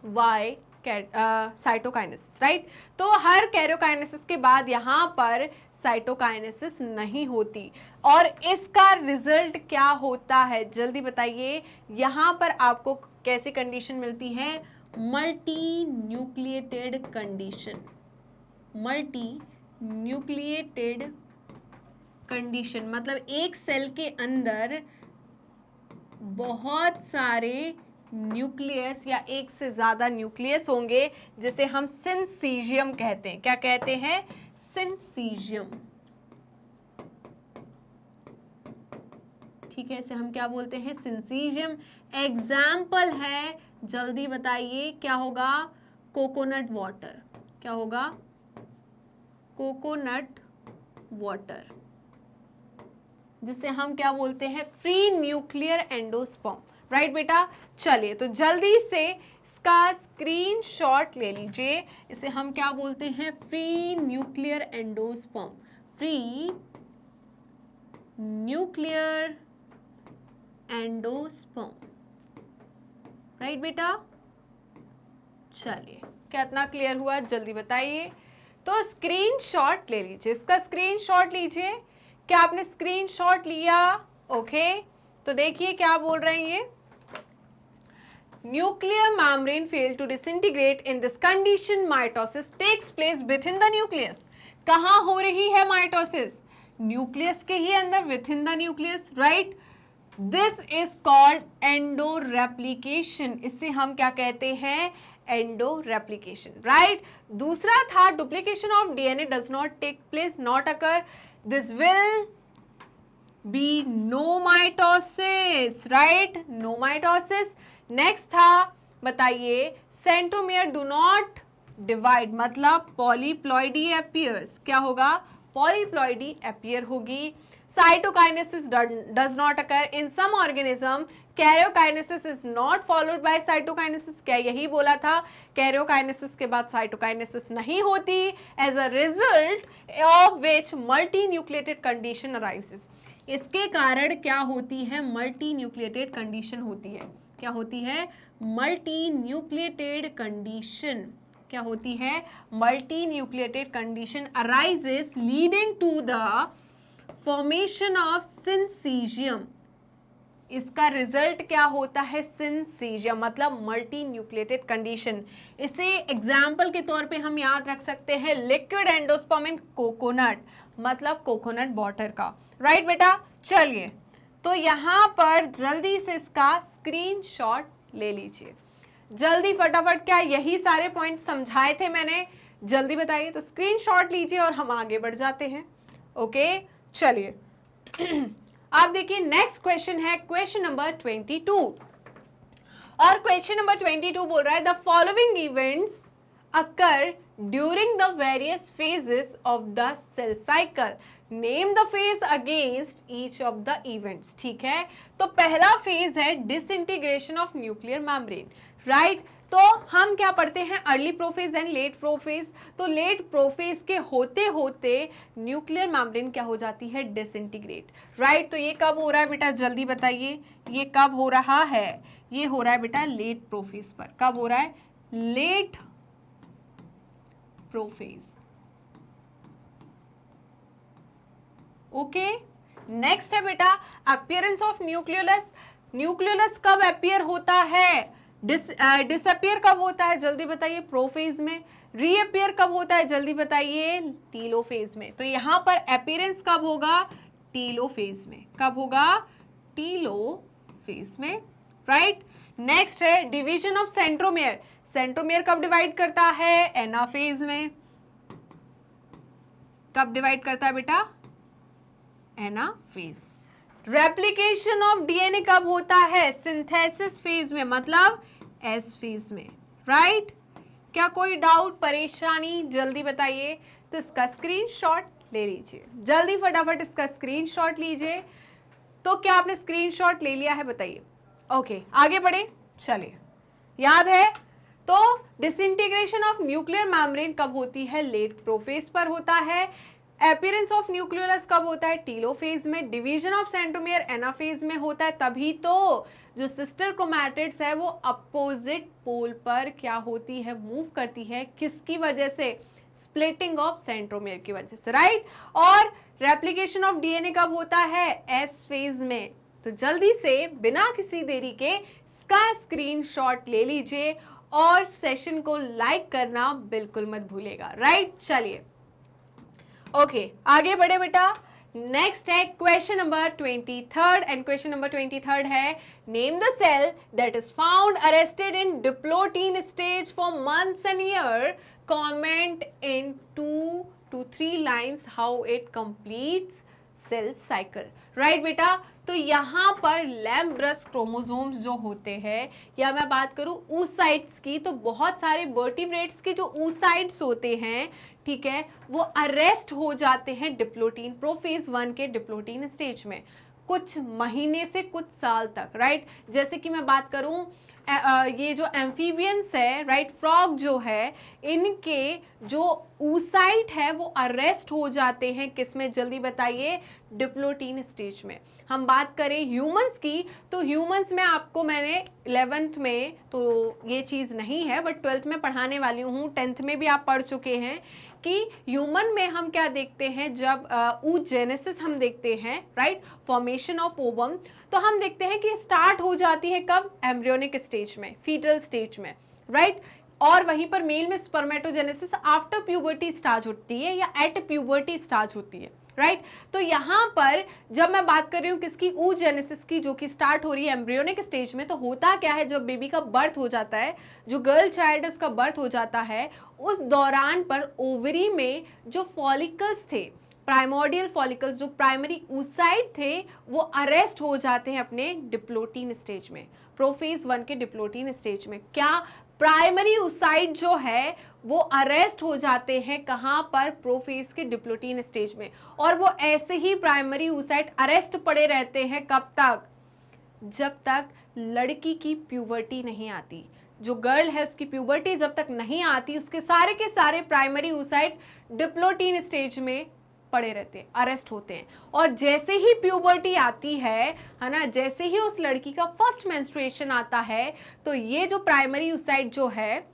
S1: by cytokinesis, right. तो हर कैरियोकाइनेसिस के बाद यहाँ पर साइटोकाइनेसिस नहीं होती, और इसका रिजल्ट क्या होता है? जल्दी बताइए। यहाँ पर आपको कैसी कंडीशन मिलती है? Multi nucleated condition. Multi nucleated condition मतलब एक सेल के अंदर बहुत सारे न्यूक्लियस या एक से ज़्यादा न्यूक्लियस होंगे, जिसे हम सिंसीजियम कहते हैं। क्या कहते हैं? सिंसीजियम। ठीक है, इसे हम क्या बोलते हैं? सिंसीजियम। एग्जाम्पल है, जल्दी बताइए, क्या होगा? Coconut water. क्या होगा? कोकोनट वाटर, जिसे हम क्या बोलते हैं? फ्री न्यूक्लियर एंडोस्पर्म, राइट बेटा। चलिए तो जल्दी से इसका स्क्रीनशॉट ले लीजिए। इसे हम क्या बोलते हैं? Free nuclear endosperm. Free nuclear endosperm, right बेटा। चलिए कितना क्लियर हुआ? जल्दी बताइए। तो स्क्रीनशॉट ले लीजिए, इसका स्क्रीनशॉट लीजिए। क्या आपने स्क्रीनशॉट लिया? ओके, तो देखिए क्या बोल रहे हैं ये। Nuclear membrane fail to disintegrate in this condition mitosis takes place within the nucleus. कहां हो रही है माइटोसिस? न्यूक्लियस के ही अंदर, within the nucleus, right. This is called endo replication. इसे हम क्या कहते हैं? Endo replication, right. दूसरा था duplication of DNA does not take place, not occur, this will be no mitosis, right, no mitosis. Next था, बताइए, centromere do not divide, मतलब पॉलीप्लॉइडी अपीयर्स। क्या होगा? पॉलीप्लॉइडी अपीयर होगी। Cytokinesis does not occur in some organism. Karyokinesis is not followed by cytokinesis, क्या यही बोला था? कैरियोकाइनेसिस के बाद साइटोकाइनेसिस नहीं होती, as a result of which multi nucleated condition arises. इसके कारण क्या होती है? मल्टी न्यूक्लिएटेड कंडीशन होती है। क्या होती है? Multi nucleated condition. क्या होती है? Multi nucleated condition arises leading to the formation of syncytium. इसका रिजल्ट क्या होता है? सिंसीजियम, मतलब मल्टी न्यूक्लिएटेड कंडीशन। इसे एग्जाम्पल के तौर पे हम याद रख सकते हैं लिक्विड एंडोस्पर्म इन कोकोनट, मतलब कोकोनट वाटर का। राइट बेटा, चलिए तो यहां पर जल्दी से इसका स्क्रीनशॉट ले लीजिए, जल्दी फटाफट। क्या यही सारे पॉइंट्स समझाए थे मैंने? जल्दी बताइए। तो स्क्रीनशॉट लीजिए और हम आगे बढ़ जाते हैं। ओके चलिए आप देखिए नेक्स्ट क्वेश्चन है क्वेश्चन नंबर 22, और क्वेश्चन नंबर 22 बोल रहा है the following events occur during the various phases of the cell cycle, name the phase against each of the events. ठीक है, तो पहला फेज है disintegration of nuclear membrane. Right, तो हम क्या पढ़ते हैं? Early prophase and late prophase. तो लेट प्रोफेज के होते होते न्यूक्लियर मेम्ब्रेन क्या हो जाती है? डिसइंटीग्रेट। राइट, तो ये कब हो रहा है बेटा? जल्दी बताइए, ये कब हो रहा है? ये हो रहा है बेटा लेट प्रोफेज पर। कब हो रहा है? Late prophase. ओके, नेक्स्ट है बेटा अपीयरेंस ऑफ न्यूक्लियोलस। न्यूक्लियोलस कब अपीयर होता है? डिसअपियर कब होता है? जल्दी बताइए। प्रोफेज में। रीअपियर कब होता है? जल्दी बताइए। टीलोफेज में। तो यहां पर अपीयरेंस कब होगा? टीलोफेज में। कब होगा? टीलोफेज में। राइट, नेक्स्ट है डिवीजन ऑफ सेंट्रोमियर। सेंट्रोमियर कब डिवाइड करता है? एनाफेज में। कब डिवाइड करता है बेटा? एनाफेज। रेप्लिकेशन ऑफ डीएनए कब होता है? सिंथेसिस फेज में, मतलब एस फेज में। राइट, क्या कोई डाउट, परेशानी? जल्दी बताइए। तो इसका स्क्रीनशॉट ले लीजिए, जल्दी फटाफट इसका स्क्रीनशॉट लीजिए। तो क्या आपने स्क्रीनशॉट ले लिया है? बताइए। ओके, आगे बढ़े, चलिए। याद है? तो डिसइंटीग्रेशन ऑफ न्यूक्लियर मेम्ब्रेन कब होती है? लेट प्रोफेज पर होता है। अपीयरेंस ऑफ न्यूक्लियोलस कब होता है? टीलोफेज में। डिवीजन ऑफ सेंट्रोमियर एनाफेज में होता है। तभी तो जो सिस्टर क्रोमैटिड्स है वो अपोजिट पोल पर क्या होती है? मूव करती है। किसकी वजह से? स्प्लिटिंग ऑफ सेंट्रोमियर की वजह से। राइट, और रेप्लिकेशन ऑफ डीएनए कब होता है? एस फेज में। तो जल्दी से बिना किसी देरी के इसका स्क्रीनशॉट ले लीजिए और सेशन को लाइक करना बिल्कुल मत भूलिएगा। राइट, चलिए ओके, आगे बढ़े बेटा। नेक्स्ट है question number 23 and question number 23 है name the cell that is found arrested in diplotene stage for months and year, comment in 2 to 3 lines how it completes cell cycle. Right बेटा, तो यहाँ पर लैम्ब्रस chromosomes जो होते हैं, या मैं बात करूँ oocytes की, तो बहुत सारे वर्टिब्रेट्स के जो oocytes होते हैं, ठीक है, वो अरेस्ट हो जाते हैं डिप्लोटीन प्रोफेज 1 के डिप्लोटीन स्टेज में कुछ महीने से कुछ साल तक। राइट, जैसे कि मैं बात करूं ये जो एम्फीबियंस है, राइट, फ्रॉग जो है, इनके जो oocyte है वो अरेस्ट हो जाते हैं किसमें? जल्दी बताइए। डिप्लोटीन स्टेज में। हम बात करें ह्यूमंस की, तो ह्यूमंस में आपको मैंने 11th में तो ये चीज़ नहीं है, बट 12th में पढ़ाने वाली हूँ, 10th में भी आप पढ़ चुके हैं कि ह्यूमन में हम क्या देखते हैं? जब oogenesis हम देखते हैं, राइट, फॉर्मेशन ऑफ ओवम, तो हम देखते हैं कि स्टार्ट हो जाती है कब? एम्ब्रियोनिक स्टेज में, फीटल स्टेज में। राइट, और वहीं पर मेल में स्पर्मेटोजेनेसिस आफ्टर प्यूबर्टी स्टार्ट होती है या एट प्यूबर्टी स्टार्ट होती है। राइट, तो यहाँ पर जब मैं बात कर रही हूँ किसकी? oogenesis की, जो कि स्टार्ट हो रही है एम्ब्रियोनिक स्टेज में, तो होता क्या है? जब बेबी का बर्थ हो जाता है, जो गर्ल चाइल्ड है उसका बर्थ हो जाता है, उस दौरान पर ओवरी में जो फॉलिकल्स थे, प्राइमोर्डियल फॉलिकल्स, जो प्राइमरी oocyte थे, वो अरेस्ट हो जाते हैं अपने डिप्लोटीन स्टेज में, प्रोफेज 1 के डिप्लोटीन स्टेज में। क्या प्राइमरी oocyte जो है वो अरेस्ट हो जाते हैं कहां पर? प्रोफेज के डिप्लोटीन स्टेज में। और वो ऐसे ही प्राइमरी oocyte अरेस्ट पड़े रहते हैं कब तक? जब तक लड़की की प्यूबर्टी नहीं आती। जो गर्ल है उसकी प्यूबर्टी जब तक नहीं आती, उसके सारे के सारे प्राइमरी oocyte डिप्लोटीन स्टेज में पड़े रहते हैं, अरेस्ट होते हैं। और जैसे ही प्यूबर्टी आती है ना, जैसे ही उस लड़की का फर्स्ट मेंस्ट्रुएशन आता है, तो ये जो प्राइमरी oocyte जो है,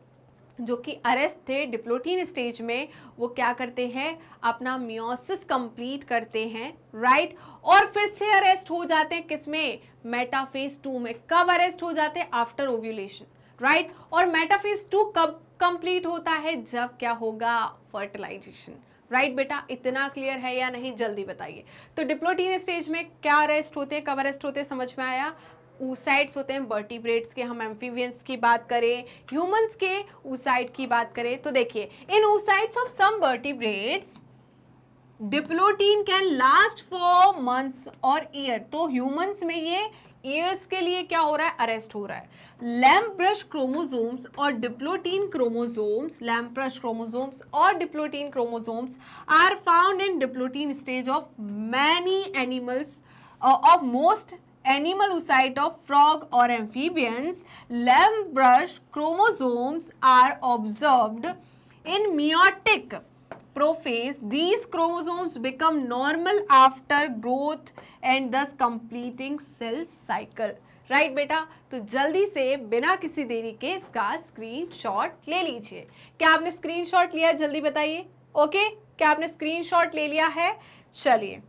S1: जो कि अरेस्ट थे डिप्लोटीन स्टेज में, वो क्या करते हैं, अपना मियोसिस कंप्लीट करते हैं, राइट। और फिर से अरेस्ट हो जाते हैं किसमें, मेटाफेज 2 में। कब अरेस्ट हो जाते हैं, आफ्टर ओव्यूलेशन, राइट। और मेटाफेज 2 कब कंप्लीट होता है, जब क्या होगा, फर्टिलाइजेशन, राइट बेटा। इतना क्लियर है या नहीं, जल्दी बताइए। तो डिप्लोटीन स्टेज में क्या अरेस्ट होते हैं, कब अरेस्ट होते हैं, समझ में आया। oocytes होते हैं वर्टिब्रेट्स के, हम एम्फीबियंस की बात करें, ह्यूमंस के oocyte की बात करें, तो देखिए in oocytes of some vertebrates diplotene can last for months और ईयर। तो ह्यूमंस में ये ईयर्स के लिए क्या हो रहा है, अरेस्ट हो रहा है। लैम्ब्रश क्रोमोसोम्स और डिप्लोटीन क्रोमोसोम्स, लैम्ब्रश क्रोमोसोम्स और diplotene chromosomes are found in diplotene stage of many animals, of most animal oocyte of frog or amphibians. Lambrush chromosomes are observed in meiotic prophase. These chromosomes become normal after growth and thus completing cell cycle. Right बेटा, तो जल्दी से बिना किसी देरी के इसका screenshot ले लीजिए। क्या आपने स्क्रीनशॉट लिया, जल्दी बताइए। ओके, क्या आपने स्क्रीनशॉट ले लिया है? चलिए,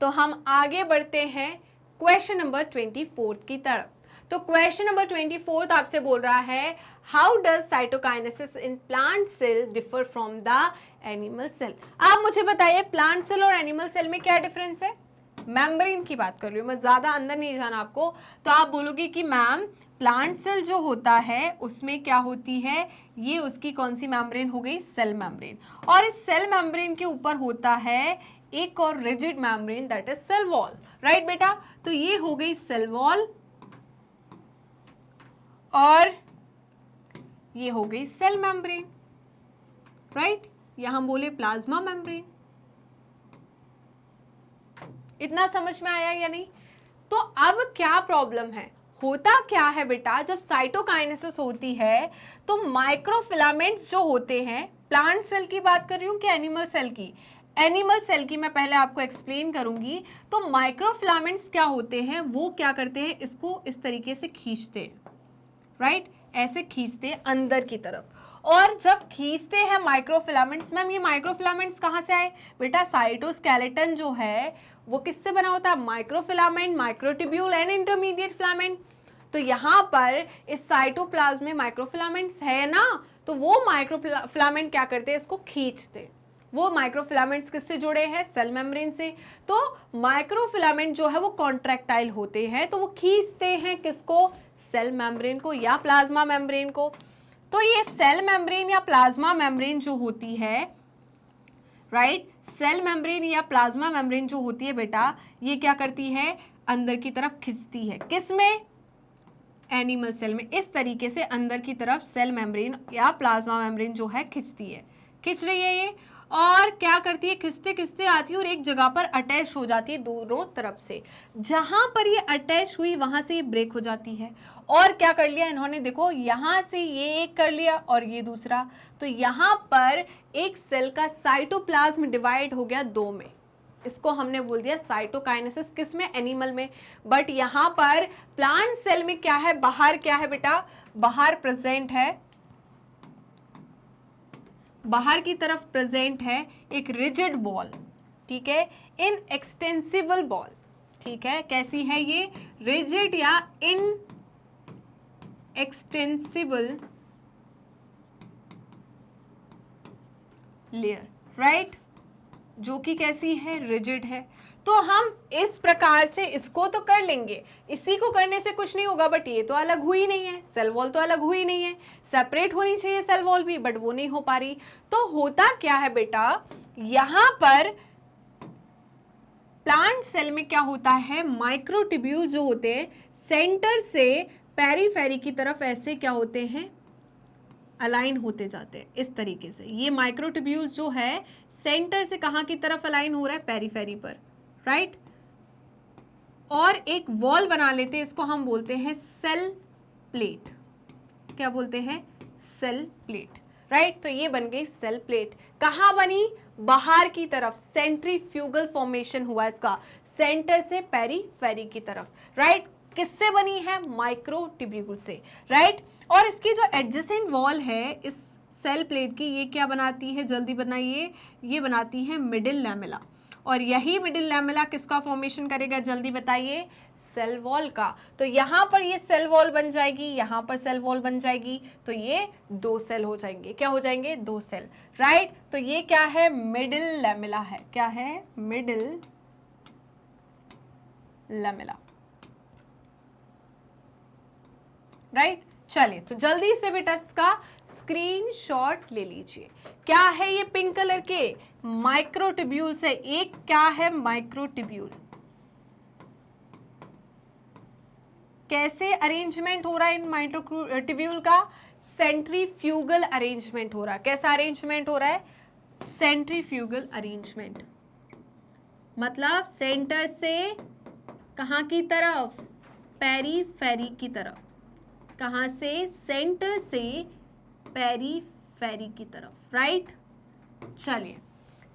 S1: तो हम आगे बढ़ते हैं क्वेश्चन नंबर 24 की तरफ। तो क्वेश्चन नंबर 24 आपसे बोल रहा है, how does cytokinesis in plant cell differ from the animal cell. आप मुझे बताइए प्लांट सेल और एनिमल सेल में क्या डिफरेंस है। मेम्ब्रेन की बात कर रही हूँ मैं, ज्यादा अंदर नहीं जाना आपको। तो आप बोलोगे कि मैम प्लांट सेल जो होता है उसमें क्या होती है, ये उसकी कौन सी मेम्ब्रेन हो गई, सेल मेम्ब्रेन। और इस सेल मेम्ब्रेन के ऊपर होता है एक और rigid membrane, that is cell wall, right बेटा। तो ये हो गई सेल वॉल और ये हो गई सेल मेम्ब्रेन, राइट। या हम बोले प्लाज्मा मेम्ब्रेन। इतना समझ में आया या नहीं? तो अब क्या प्रॉब्लम है, होता क्या है बेटा, जब साइटोकाइनेसिस होती है तो माइक्रोफिलामेंट्स जो होते हैं, प्लांट सेल की बात कर रही हूं कि एनिमल सेल की, एनिमल सेल की मैं पहले आपको एक्सप्लेन करूंगी। तो माइक्रोफिलामेंट्स क्या होते हैं, वो क्या करते हैं, इसको इस तरीके से खींचते हैं, राइट, ऐसे खींचते हैं अंदर की तरफ। और जब खींचते हैं माइक्रोफिलामेंट्स, मैम ये माइक्रोफिलामेंट्स कहाँ से आए बेटा, साइटोस्केलेटन जो है वो किससे बना होता है, microfilament, microtubule and intermediate filament. तो यहाँ पर इस साइटोप्लाज्म में माइक्रोफिलामेंट्स है ना, तो वो माइक्रोफिलामेंट क्या करते हैं, इसको खींचते हैं। वो माइक्रोफिलामेंट्स किससे जुड़े हैं, सेल मेम्ब्रेन से। तो माइक्रोफिलामेंट जो है वो कॉन्ट्रैक्टाइल होते हैं, तो वो खींचते हैं किसको, सेल मेम्ब्रेन को या प्लाज्मा मेम्ब्रेन को। तो ये सेल मेम्ब्रेन या प्लाज्मा मेम्ब्रेन जो होती है, राइट, सेल मेम्ब्रेन या प्लाज्मा मेम्ब्रेन जो होती है बेटा, ये क्या करती है, अंदर की तरफ खिंचती है, किसमें, एनिमल सेल में। इस तरीके से अंदर की तरफ सेल मेम्ब्रेन या प्लाज्मा मेम्ब्रेन जो है खिंचती है, खिंच रही है ये। और क्या करती है, खिंचते खिंचते आती है और एक जगह पर अटैच हो जाती है दोनों तरफ से। जहां पर ये अटैच हुई वहां से ये ब्रेक हो जाती है। और क्या कर लिया इन्होंने, देखो यहां से ये एक कर लिया और ये दूसरा। तो यहां पर एक सेल का साइटोप्लाज्म डिवाइड हो गया दो में, इसको हमने बोल दिया साइटोकाइनेसिस, किसमें, एनिमल में। बट यहाँ पर प्लांट सेल में क्या है, बाहर क्या है बेटा, बाहर प्रेजेंट है, बाहर की तरफ प्रेजेंट है एक रिजिड बॉल, ठीक है, इन एक्सटेंसिबल बॉल, ठीक है। कैसी है ये, रिजिड या इन एक्सटेंसिबल लेयर, राइट, जो कि कैसी है, रिजिड है। तो हम इस प्रकार से इसको तो कर लेंगे, इसी को करने से कुछ नहीं होगा, बट ये तो अलग हुई नहीं है, सेल वॉल तो अलग हुई नहीं है, सेपरेट होनी चाहिए सेल वॉल भी, बट वो नहीं हो पा रही। तो होता क्या है बेटा, यहां पर प्लांट सेल में क्या होता है, माइक्रोट्यूब्यूल जो होते हैं सेंटर से पेरीफेरी की तरफ ऐसे क्या होते हैं, अलाइन होते जाते हैं इस तरीके से। ये माइक्रोट्यूब्यूल जो है सेंटर से कहाँ की तरफ अलाइन हो रहा है, पेरीफेरी पर, राइट। और एक वॉल बना लेते हैं, इसको हम बोलते हैं सेल प्लेट। क्या बोलते हैं? Cell plate, right. तो ये बन गई सेल प्लेट। कहाँ बनी? बाहर की तरफ, सेंट्रीफ्यूगल फॉर्मेशन हुआ इसका, सेंटर से पेरीफेरी की तरफ, राइट। किससे बनी है? माइक्रोट्यूब्यूल से, राइट। और इसकी जो एडजेसेंट वॉल है इस सेल प्लेट की, ये क्या बनाती है? जल्दी बनाइए। ये बनाती है मिडिल लैमेला, और यही मिडिल लैमेला किसका फॉर्मेशन करेगा? जल्दी बताइए। सेल वॉल का। तो यहाँ पर ये सेल वॉल बन जाएगी, यहाँ पर सेल वॉल बन जाएगी, तो ये 2 सेल हो जाएंगे। क्या हो जाएंगे? 2 सेल, राइट। तो ये क्या है? मिडिल लैमेला है। क्या है? Middle lamella, right. चलिए, तो जल्दी से बेटा इसका स्क्रीनशॉट ले लीजिए। क्या है ये? पिंक कलर के माइक्रोट्यूब्यूल से एक क्या है? माइक्रोट्यूब्यूल। कैसे अरेंजमेंट हो रहा है इन माइक्रोट्यूब्यूल का? सेंट्रीफ्यूगल अरेंजमेंट हो रहा है। कैसा अरेंजमेंट हो रहा है? सेंट्रीफ्यूगल अरेंजमेंट, मतलब सेंटर से कहाँ की तरफ? पेरीफेरी की तरफ। कहाँ से? सेंटर से पेरीफेरी की तरफ, राइट। चलिए,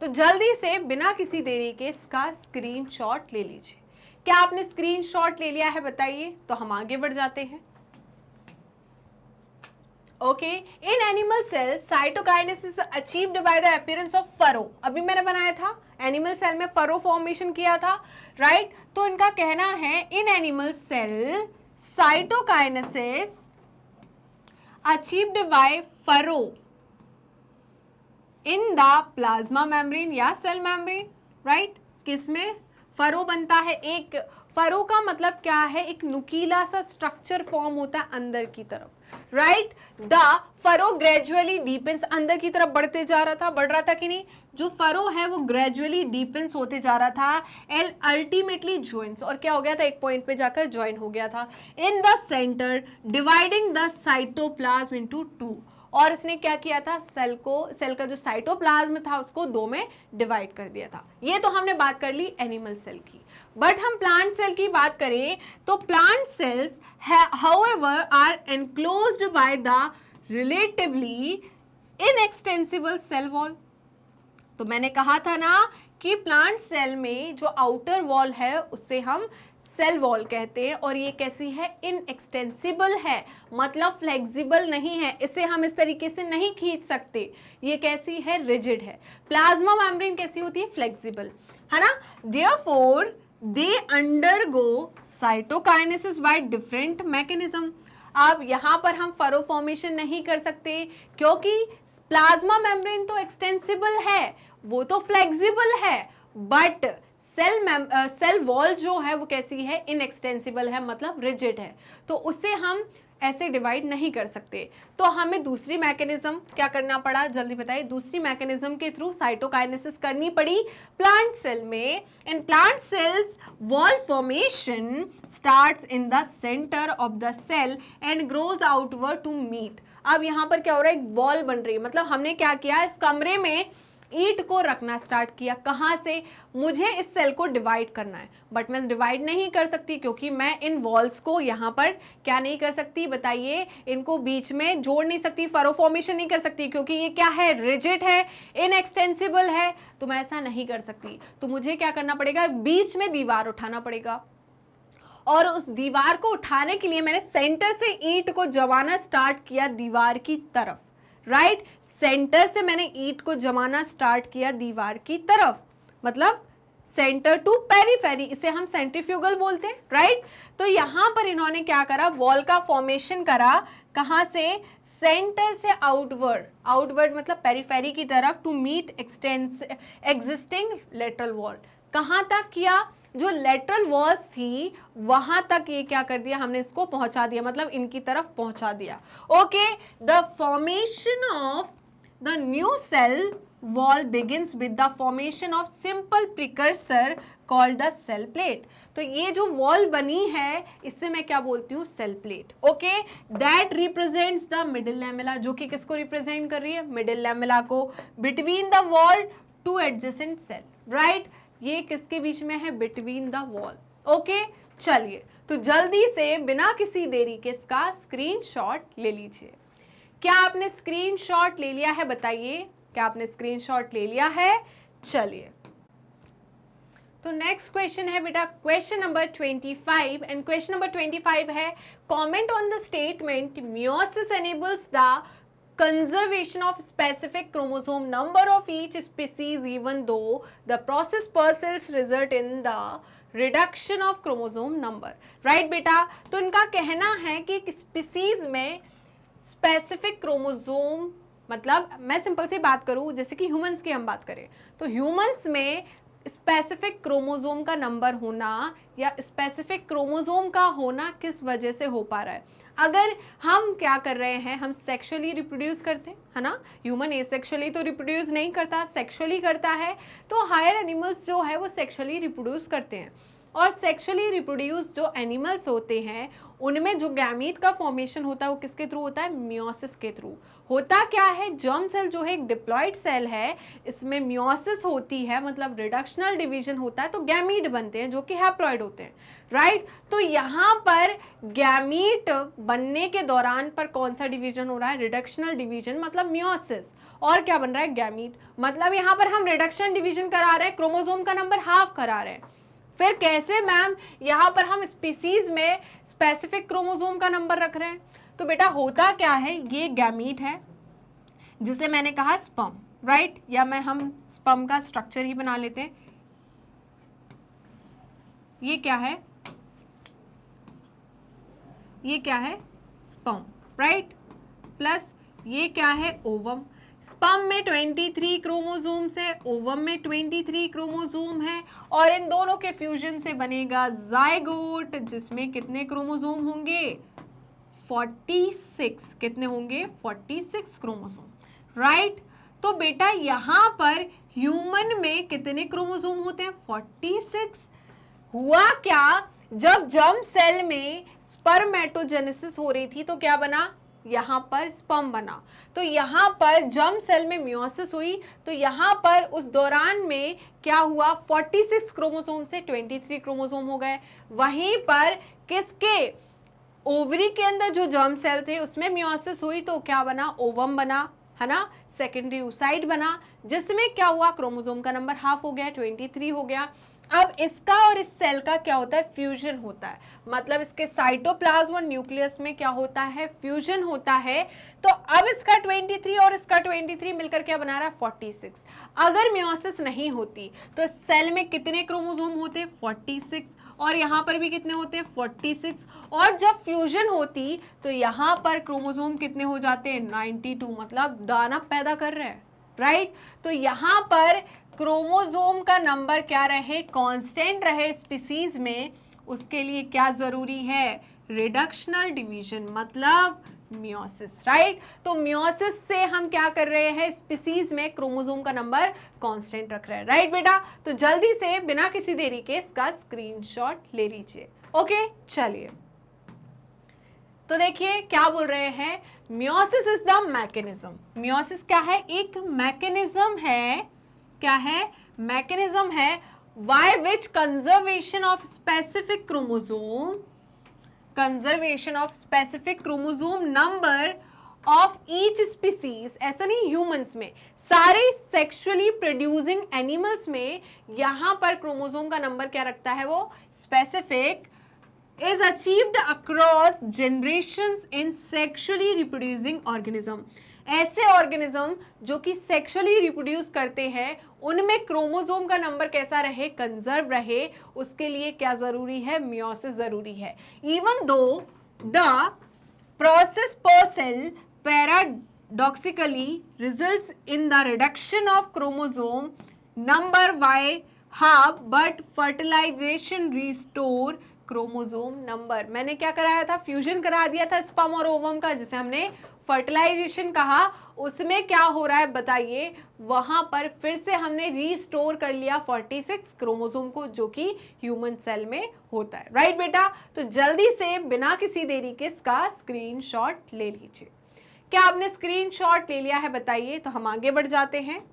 S1: तो जल्दी से बिना किसी देरी के इसका स्क्रीनशॉट ले लीजिए। क्या आपने स्क्रीनशॉट ले लिया है? बताइए, तो हम आगे बढ़ जाते हैं। Okay, in animal cell cytokinesis achieved by the appearance of furrow. अभी मैंने बनाया था, एनिमल सेल में फरो फॉर्मेशन किया था, राइट। तो इनका कहना है in animal cell cytokinesis achieved by furrow in the plasma membrane या सेल मेम्ब्रेन, राइट। किसमें फरो बनता है? एक फरो का मतलब क्या है? एक नुकीला सा स्ट्रक्चर फॉर्म होता है अंदर की तरफ, right. The furrow gradually deepens, अंदर की तरफ बढ़ते जा रहा था, बढ़ रहा था कि नहीं? जो फरो है वो ग्रेजुअली डीपेंस होते जा रहा था, एल अल्टीमेटली ज्वाइंस, और क्या हो गया था? एक पॉइंट पे जाकर ज्वाइन हो गया था इन the centre, dividing the cytoplasm into 2। और इसने क्या किया था? सेल का जो साइटोप्लाज्म था उसको 2 में डिवाइड कर दिया था। ये तो हमने बात कर ली एनिमल सेल की। बट हम प्लांट सेल की बात करें तो plant cells however are enclosed by the relatively inextensible cell wall. तो मैंने कहा था ना कि प्लांट सेल में जो आउटर वॉल है उससे हम सेल वॉल कहते हैं, और ये कैसी है? इनएक्सटेंसिबल है, मतलब फ्लेक्सिबल नहीं है, इसे हम इस तरीके से नहीं खींच सकते। ये कैसी है? रिजिड है। प्लाज्मा मेम्ब्रेन कैसी होती है? फ्लेक्सिबल, है ना। Therefore they undergo cytokinesis by different mechanism. अब यहाँ पर हम फरो फॉर्मेशन नहीं कर सकते क्योंकि प्लाज्मा मेम्ब्रेन तो एक्सटेंसिबल है, वो तो फ्लेक्सिबल है, बट सेल वॉल जो है वो कैसी है? इनएक्सटेंसिबल है, मतलब रिजिड है, तो उससे हम ऐसे डिवाइड नहीं कर सकते। तो हमें दूसरी मैकेनिज्म क्या करना पड़ा? जल्दी बताइए। दूसरी मैकेनिज्म के थ्रू साइटोकाइनेसिस करनी पड़ी प्लांट सेल में। In plant cells wall formation starts in the centre of the cell and grows outward to meet. अब यहाँ पर क्या हो रहा है? एक वॉल बन रही है, मतलब हमने क्या किया? इस कमरे में ईंट को रखना स्टार्ट किया। कहाँ से? मुझे इस सेल को डिवाइड करना है, बट मैं डिवाइड नहीं कर सकती क्योंकि मैं इन वॉल्स को यहाँ पर क्या नहीं कर सकती? बताइए। इनको बीच में जोड़ नहीं सकती, फरो फॉर्मेशन नहीं कर सकती क्योंकि ये क्या है? रिजिड है, इनएक्सटेंसिबल है, तो मैं ऐसा नहीं कर सकती। तो मुझे क्या करना पड़ेगा? बीच में दीवार उठाना पड़ेगा, और उस दीवार को उठाने के लिए मैंने सेंटर से ईंट को जमाना स्टार्ट किया दीवार की तरफ, राइट। सेंटर से मैंने ईंट को जमाना स्टार्ट किया दीवार की तरफ, मतलब सेंटर टू पेरीफेरी, इसे हम सेंट्रीफ्यूगल बोलते हैं, राइट। तो यहां पर इन्होंने क्या करा? वॉल का फॉर्मेशन करा। कहां से? सेंटर से आउटवर्ड, आउटवर्ड मतलब पेरीफेरी की तरफ, to meet existing lateral wall. कहां तक किया? जो लेटरल वॉल्स थी वहां तक ये क्या कर दिया? हमने इसको पहुंचा दिया, मतलब इनकी तरफ पहुंचा दिया। Okay, the formation of the new cell wall begins with the formation of simple precursor called the cell plate. तो ये जो वॉल बनी है इससे मैं क्या बोलती हूँ? Cell plate. Okay, that represents the middle lamella, जो कि किसको रिप्रेजेंट कर रही है? मिडिल लैमेला को, between the wall two adjacent cell, right. ये किसके बीच में है? बिटवीन द वॉल, ओके चलिए, तो जल्दी से बिना किसी देरी के इसका स्क्रीनशॉट ले लीजिए। क्या आपने स्क्रीनशॉट ले लिया है? बताइए, क्या आपने स्क्रीनशॉट ले लिया है? चलिए, तो नेक्स्ट क्वेश्चन है बेटा question number 25 and question number 25 है comment on the statement meiosis enables the conservation of specific chromosome number of each species even though the process per cells result in the reduction of chromosome number। Right बेटा, तो इनका कहना है कि एक species में specific chromosome, मतलब मैं सिंपल सी बात करूं, जैसे कि ह्यूमंस की हम बात करें तो ह्यूमंस में स्पेसिफिक क्रोमोसोम का नंबर होना या स्पेसिफिक क्रोमोसोम का होना किस वजह से हो पा रहा है। अगर हम क्या कर रहे हैं, हम सेक्सुअली रिप्रोड्यूस करते हैं, है ना, ह्यूमन एसेक्सुअली तो रिप्रोड्यूस नहीं करता, सेक्सुअली करता है, तो हायर एनिमल्स जो है वो सेक्सुअली रिप्रोड्यूस करते हैं। और सेक्सुअली रिप्रोड्यूस जो एनिमल्स होते हैं उनमें जो गैमीट का फॉर्मेशन होता है वो किसके थ्रू होता है? मियोसिस के थ्रू। होता क्या है, जर्म सेल जो है एक डिप्लॉइड सेल है, इसमें मियोसिस होती है, मतलब रिडक्शनल डिवीजन होता है, तो गैमीट बनते हैं जो कि हैप्लॉइड होते हैं। राइट, तो यहाँ पर गैमीट बनने के दौरान पर कौन सा डिवीजन हो रहा है? रिडक्शनल डिवीजन, मतलब मियोसिस। और क्या बन रहा है? गैमीट। मतलब यहाँ पर हम रिडक्शन डिवीजन करा रहे हैं, क्रोमोसोम का नंबर हाफ करा रहे हैं। फिर कैसे मैम यहाँ पर हम स्पीसीज में स्पेसिफिक क्रोमोसोम का नंबर रख रहे हैं? तो बेटा होता क्या है, ये गैमीट है जिसे मैंने कहा स्पर्म, राइट, या हम स्पर्म का स्ट्रक्चर ही बना लेते हैं। ये क्या है? ये क्या है? स्पर्म, राइट, प्लस ये क्या है? ओवम। स्पर्म में 23 क्रोमोसोम्स है, ओवम में 23 क्रोमोसोम है, और इन दोनों के फ्यूजन से बनेगा जाइगोट, जिसमें कितने क्रोमोसोम होंगे? 46। कितने होंगे? 46 क्रोमोसोम, राइट। तो बेटा यहाँ पर ह्यूमन में कितने क्रोमोसोम होते हैं? 46। हुआ क्या, जब जर्म सेल में स्पर्मेटोजेनेसिस हो रही थी तो क्या बना? यहाँ पर स्पर्म बना। तो यहाँ पर जर्म सेल में मियोसिस हुई, तो यहाँ पर उस दौरान में क्या हुआ? 46 क्रोमोसोम से 23 क्रोमोसोम हो गए। वहीं पर किसके? ओवरी के अंदर जो जर्म सेल थे उसमें मियोसिस हुई, तो क्या बना? ओवम बना, है ना, सेकेंडरी oocyte बना, जिसमें क्या हुआ? क्रोमोसोम का नंबर हाफ हो गया, 23 हो गया। अब इसका और इस सेल का क्या होता है? फ्यूजन होता है, मतलब इसके साइटोप्लाज्म और न्यूक्लियस में क्या होता है? फ्यूजन होता है। तो अब इसका 23 और इसका 23 मिलकर क्या बना रहा है? 46। अगर मियोसिस नहीं होती तो सेल में कितने क्रोमोसोम होते? 46, और यहाँ पर भी कितने होते हैं? 46। और जब फ्यूजन होती तो यहाँ पर क्रोमोसोम कितने हो जाते हैं? 92, मतलब दाना पैदा कर रहे हैं, राइट। तो यहाँ पर क्रोमोसोम का नंबर क्या रहे? कांस्टेंट रहे स्पीसीज में, उसके लिए क्या जरूरी है? रिडक्शनल डिवीजन, मतलब मियोसिस, राइट। तो मियोसिस से हम क्या कर रहे हैं? स्पीसीज में क्रोमोसोम का नंबर कांस्टेंट रख रहे हैं, राइट बेटा। तो जल्दी से बिना किसी देरी के इसका स्क्रीनशॉट ले लीजिए। ओके चलिए, तो देखिए क्या बोल रहे हैं, meiosis is the mechanism. Meiosis क्या है? एक मैकेनिज्म है। क्या है? मैकेनिज्म है by which conservation of specific chromosome, conservation of specific chromosome number of each species, ऐसा नहीं ह्यूमंस में, सारे सेक्सुअली प्रोड्यूसिंग एनिमल्स में यहां पर क्रोमोसोम का नंबर क्या रखता है? वो specific is achieved across generations in sexually reproducing organism। ऐसे ऑर्गेनिज्म जो कि सेक्सुअली रिप्रोड्यूस करते हैं उनमें क्रोमोसोम का नंबर कैसा रहे? कंजर्व रहे। उसके लिए क्या जरूरी है? मियोसिस जरूरी है। Even though the process per cell paradoxically results in the reduction of chromosome number by half, but fertilization restore chromosome number. मैंने क्या कराया था? फ्यूजन करा दिया था स्पर्म और ओवम का, जिसे हमने फर्टिलाइजेशन कहा। उसमें क्या हो रहा है बताइए? वहां पर फिर से हमने रीस्टोर कर लिया 46 क्रोमोसोम को, जो कि ह्यूमन सेल में होता है, राइट बेटा। तो जल्दी से बिना किसी देरी के इसका स्क्रीनशॉट ले लीजिए। क्या आपने स्क्रीनशॉट ले लिया है? बताइए। तो हम आगे बढ़ जाते हैं।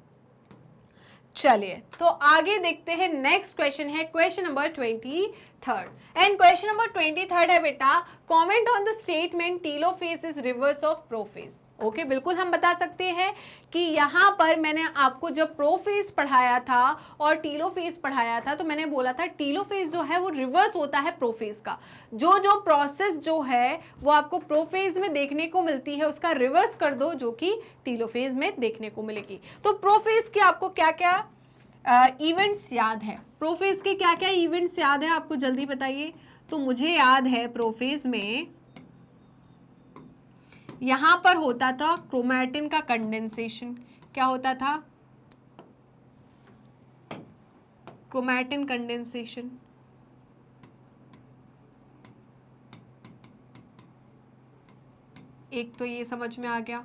S1: चलिए तो आगे देखते हैं। नेक्स्ट क्वेश्चन है question number 23rd and question number 23rd है बेटा, comment on the statement telophase is reverse of prophase. Okay, बिल्कुल हम बता सकते हैं कि यहाँ पर मैंने आपको जब प्रोफेज पढ़ाया था और टेलोफेज पढ़ाया था तो मैंने बोला था टेलोफेज जो है वो रिवर्स होता है प्रोफेज का। जो जो प्रोसेस जो है वो आपको प्रोफेज में देखने को मिलती है उसका रिवर्स कर दो जो कि टेलोफेज में देखने को मिलेगी। तो प्रोफेज के आपको क्या क्या इवेंट्स याद है? प्रोफेज के क्या क्या इवेंट्स याद है आपको, जल्दी बताइए। तो मुझे याद है प्रोफेज में यहां पर होता था क्रोमैटिन का कंडेंसेशन। क्या होता था? Chromatin condensation. एक तो ये समझ में आ गया।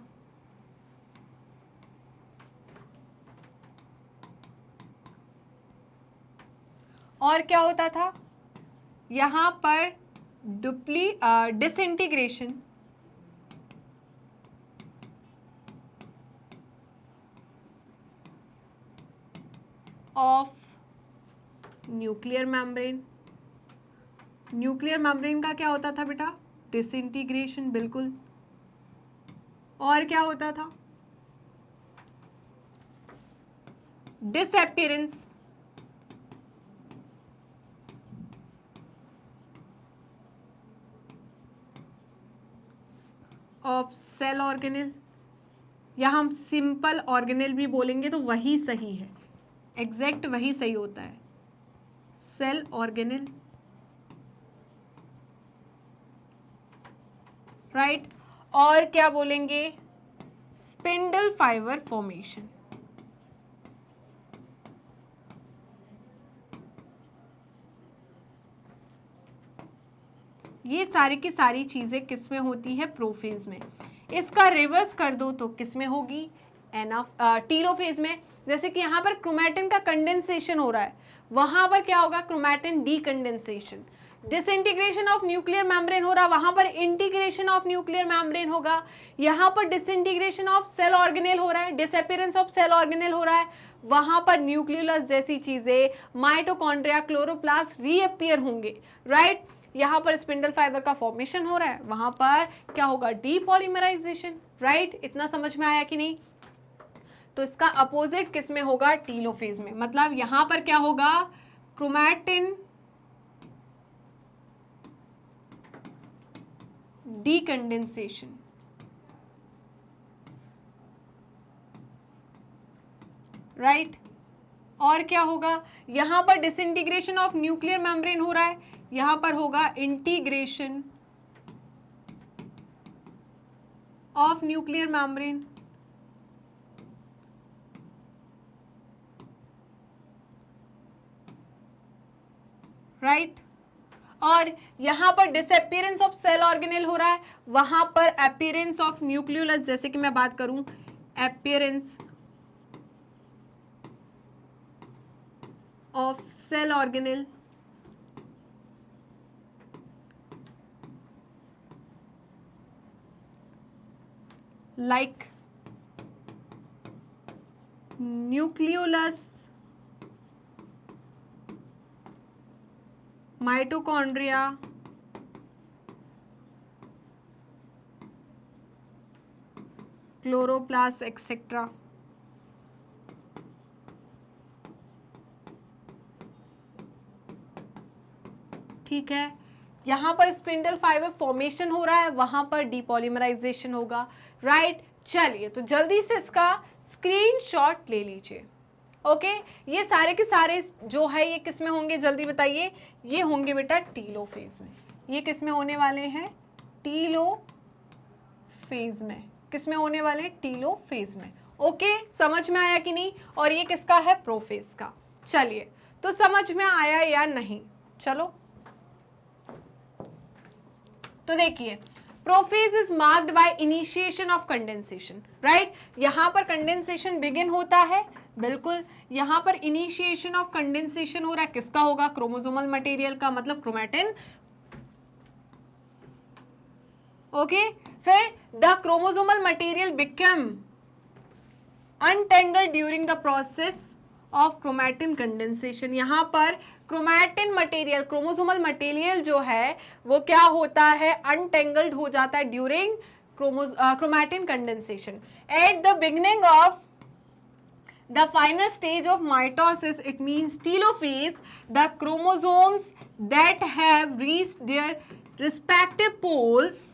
S1: और क्या होता था? यहां पर disintegration of nuclear membrane. Nuclear membrane का क्या होता था बेटा? डिसइंटीग्रेशन, बिल्कुल। और क्या होता था? डिसअपीयरेंस ऑफ सेल ऑर्गेनेल, या हम सिंपल ऑर्गेनेल भी बोलेंगे तो वही सही है, एग्जैक्ट वही सही होता है, सेल ऑर्गेनेल, राइट। और क्या बोलेंगे? Spindle fibre formation. ये सारी की सारी चीजें किस में होती है? प्रोफेज में। इसका रिवर्स कर दो तो किस में होगी? टेलोफेज में। जैसे कि यहाँ पर क्रोमैटिन का कंडेंसेशन हो रहा है, वहां पर क्या होगा? Chromatin डीकंडेंसेशन। Disintegration of nuclear membrane हो रहा है, वहां पर इंटीग्रेशन ऑफ न्यूक्लियर मेम्ब्रेन होगा। यहाँ पर डिसइंटीग्रेशन ऑफ सेल ऑर्गेनेल हो रहा है, डिसअपीयरेंस ऑफ सेल ऑर्गेनेल हो रहा है, वहां पर न्यूक्लियोलस जैसी चीजें, माइटोकॉन्ड्रिया, क्लोरोप्लास्ट रीअपीयर होंगे, राइट। यहाँ पर स्पिंडल फाइबर का फॉर्मेशन हो रहा है, वहां पर क्या होगा? Depolymerisation, right. इतना समझ में आया कि नहीं? तो इसका अपोजिट किस में होगा? टेलोफेज में। मतलब यहां पर क्या होगा? Chromatin डीकंडेंसेशन, right. और क्या होगा? यहां पर डिसइंटीग्रेशन ऑफ न्यूक्लियर मेम्ब्रेन हो रहा है, यहां पर होगा integration of nuclear membrane, right. और यहां पर डिसअपीयरेंस ऑफ सेल ऑर्गेनेल हो रहा है, वहां पर अपीयरेंस ऑफ न्यूक्लियोलस, जैसे कि मैं बात करूं appearance of cell organelle, like nucleolus, mitochondria, chloroplast, etc. ठीक है, यहां पर स्पिंडल फाइबर फॉर्मेशन हो रहा है, वहां पर डीपॉलीमराइजेशन होगा, राइट। चलिए तो जल्दी से इसका स्क्रीनशॉट ले लीजिए। ओके, ये सारे के सारे जो है ये किस में होंगे? जल्दी बताइए। ये होंगे बेटा टेलोफेज में। ये किस में होने वाले हैं? टेलोफेज में। किस में होने वाले? टेलोफेज में। ओके, समझ में आया कि नहीं? और ये किसका है? प्रोफेज का। चलिए तो समझ में आया या नहीं? चलो तो देखिए, prophase is marked bye initiation of condensation, right. यहां पर कंडेंसेशन बिगिन होता है, बिल्कुल। यहां पर इनिशिएशन ऑफ कंडेंसेशन हो रहा है, किसका होगा? क्रोमोसोमल मटेरियल का, मतलब क्रोमैटिन। ओके, फिर the chromosomal material become untangled during the process of chromatin condensation. यहाँ पर क्रोमैटिन मटेरियल, क्रोमोसोमल मटेरियल जो है वो क्या होता है, अनटेंगल्ड हो जाता है during chromatin condensation. At the beginning of the final stage of mitosis, it means telophase, the chromosomes that have reached their respective poles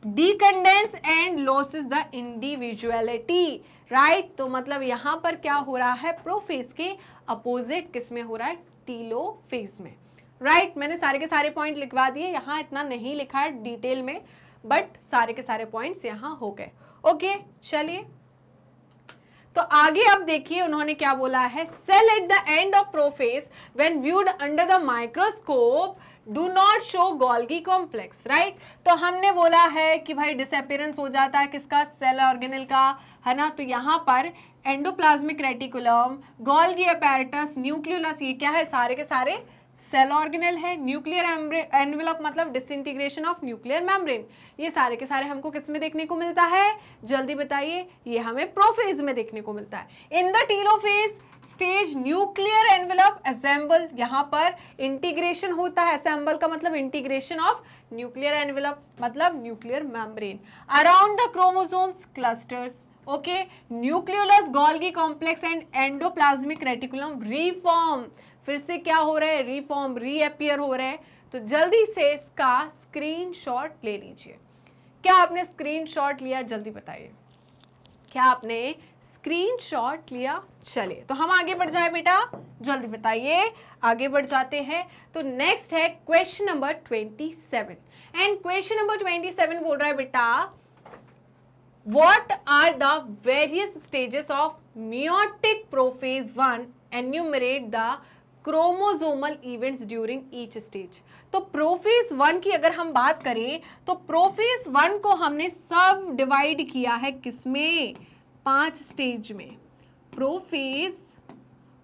S1: decondense and loses the individuality. right? तो मतलब यहाँ पर क्या हो रहा है, प्रोफेज के अपोजिट किस में हो रहा है, टीलोफेज में। राइट मैंने सारे के सारे पॉइंट लिखवा दिए, यहाँ इतना नहीं लिखा है डिटेल में, बट सारे के सारे पॉइंट्स यहाँ हो गए। ओके चलिए तो आगे अब देखिए उन्होंने क्या बोला है, cell at the end of prophase when viewed under the microscope do not show Golgi complex. Right तो हमने बोला है कि भाई डिसअपीयरेंस हो जाता है किसका, सेल ऑर्गेनेल का, है ना। तो यहाँ पर endoplasmic reticulum, Golgi apparatus, nucleolus, ये क्या है, सारे के सारे सेल ऑर्गेनेल है। न्यूक्लियर एनवेलप मतलब डिसइंटीग्रेशन ऑफ न्यूक्लियर मेम्ब्रेन, ये सारे के सारे हमको किस में देखने को मिलता है, जल्दी बताइए, ये हमें प्रोफेज में देखने को मिलता है। In the telophase stage nuclear envelope assemble, यहाँ पर इंटीग्रेशन होता है, असेंबल का मतलब इंटीग्रेशन ऑफ न्यूक्लियर एनवेलप मतलब nuclear membrane around the chromosomes clusters. Okay nucleolus, Golgi complex and endoplasmic reticulum reform, फिर से क्या हो रहा है, रीफॉर्म, रीअपियर हो रहे हैं। तो जल्दी से इसका स्क्रीनशॉट ले लीजिए। क्या आपने स्क्रीनशॉट लिया, जल्दी बताइए, क्या आपने स्क्रीनशॉट लिया? चलिए तो हम आगे बढ़ जाए बेटा, जल्दी बताइए, आगे बढ़ जाते हैं। तो नेक्स्ट है question number 27 and question number 27 बोल रहा है बेटा, what are the various stages of meiotic prophase 1, enumerate the chromosomal events during each stage. तो प्रोफेज 1 की अगर हम बात करें तो प्रोफेज 1 को हमने सब डिवाइड किया है किसमें, 5 स्टेज में। प्रोफेज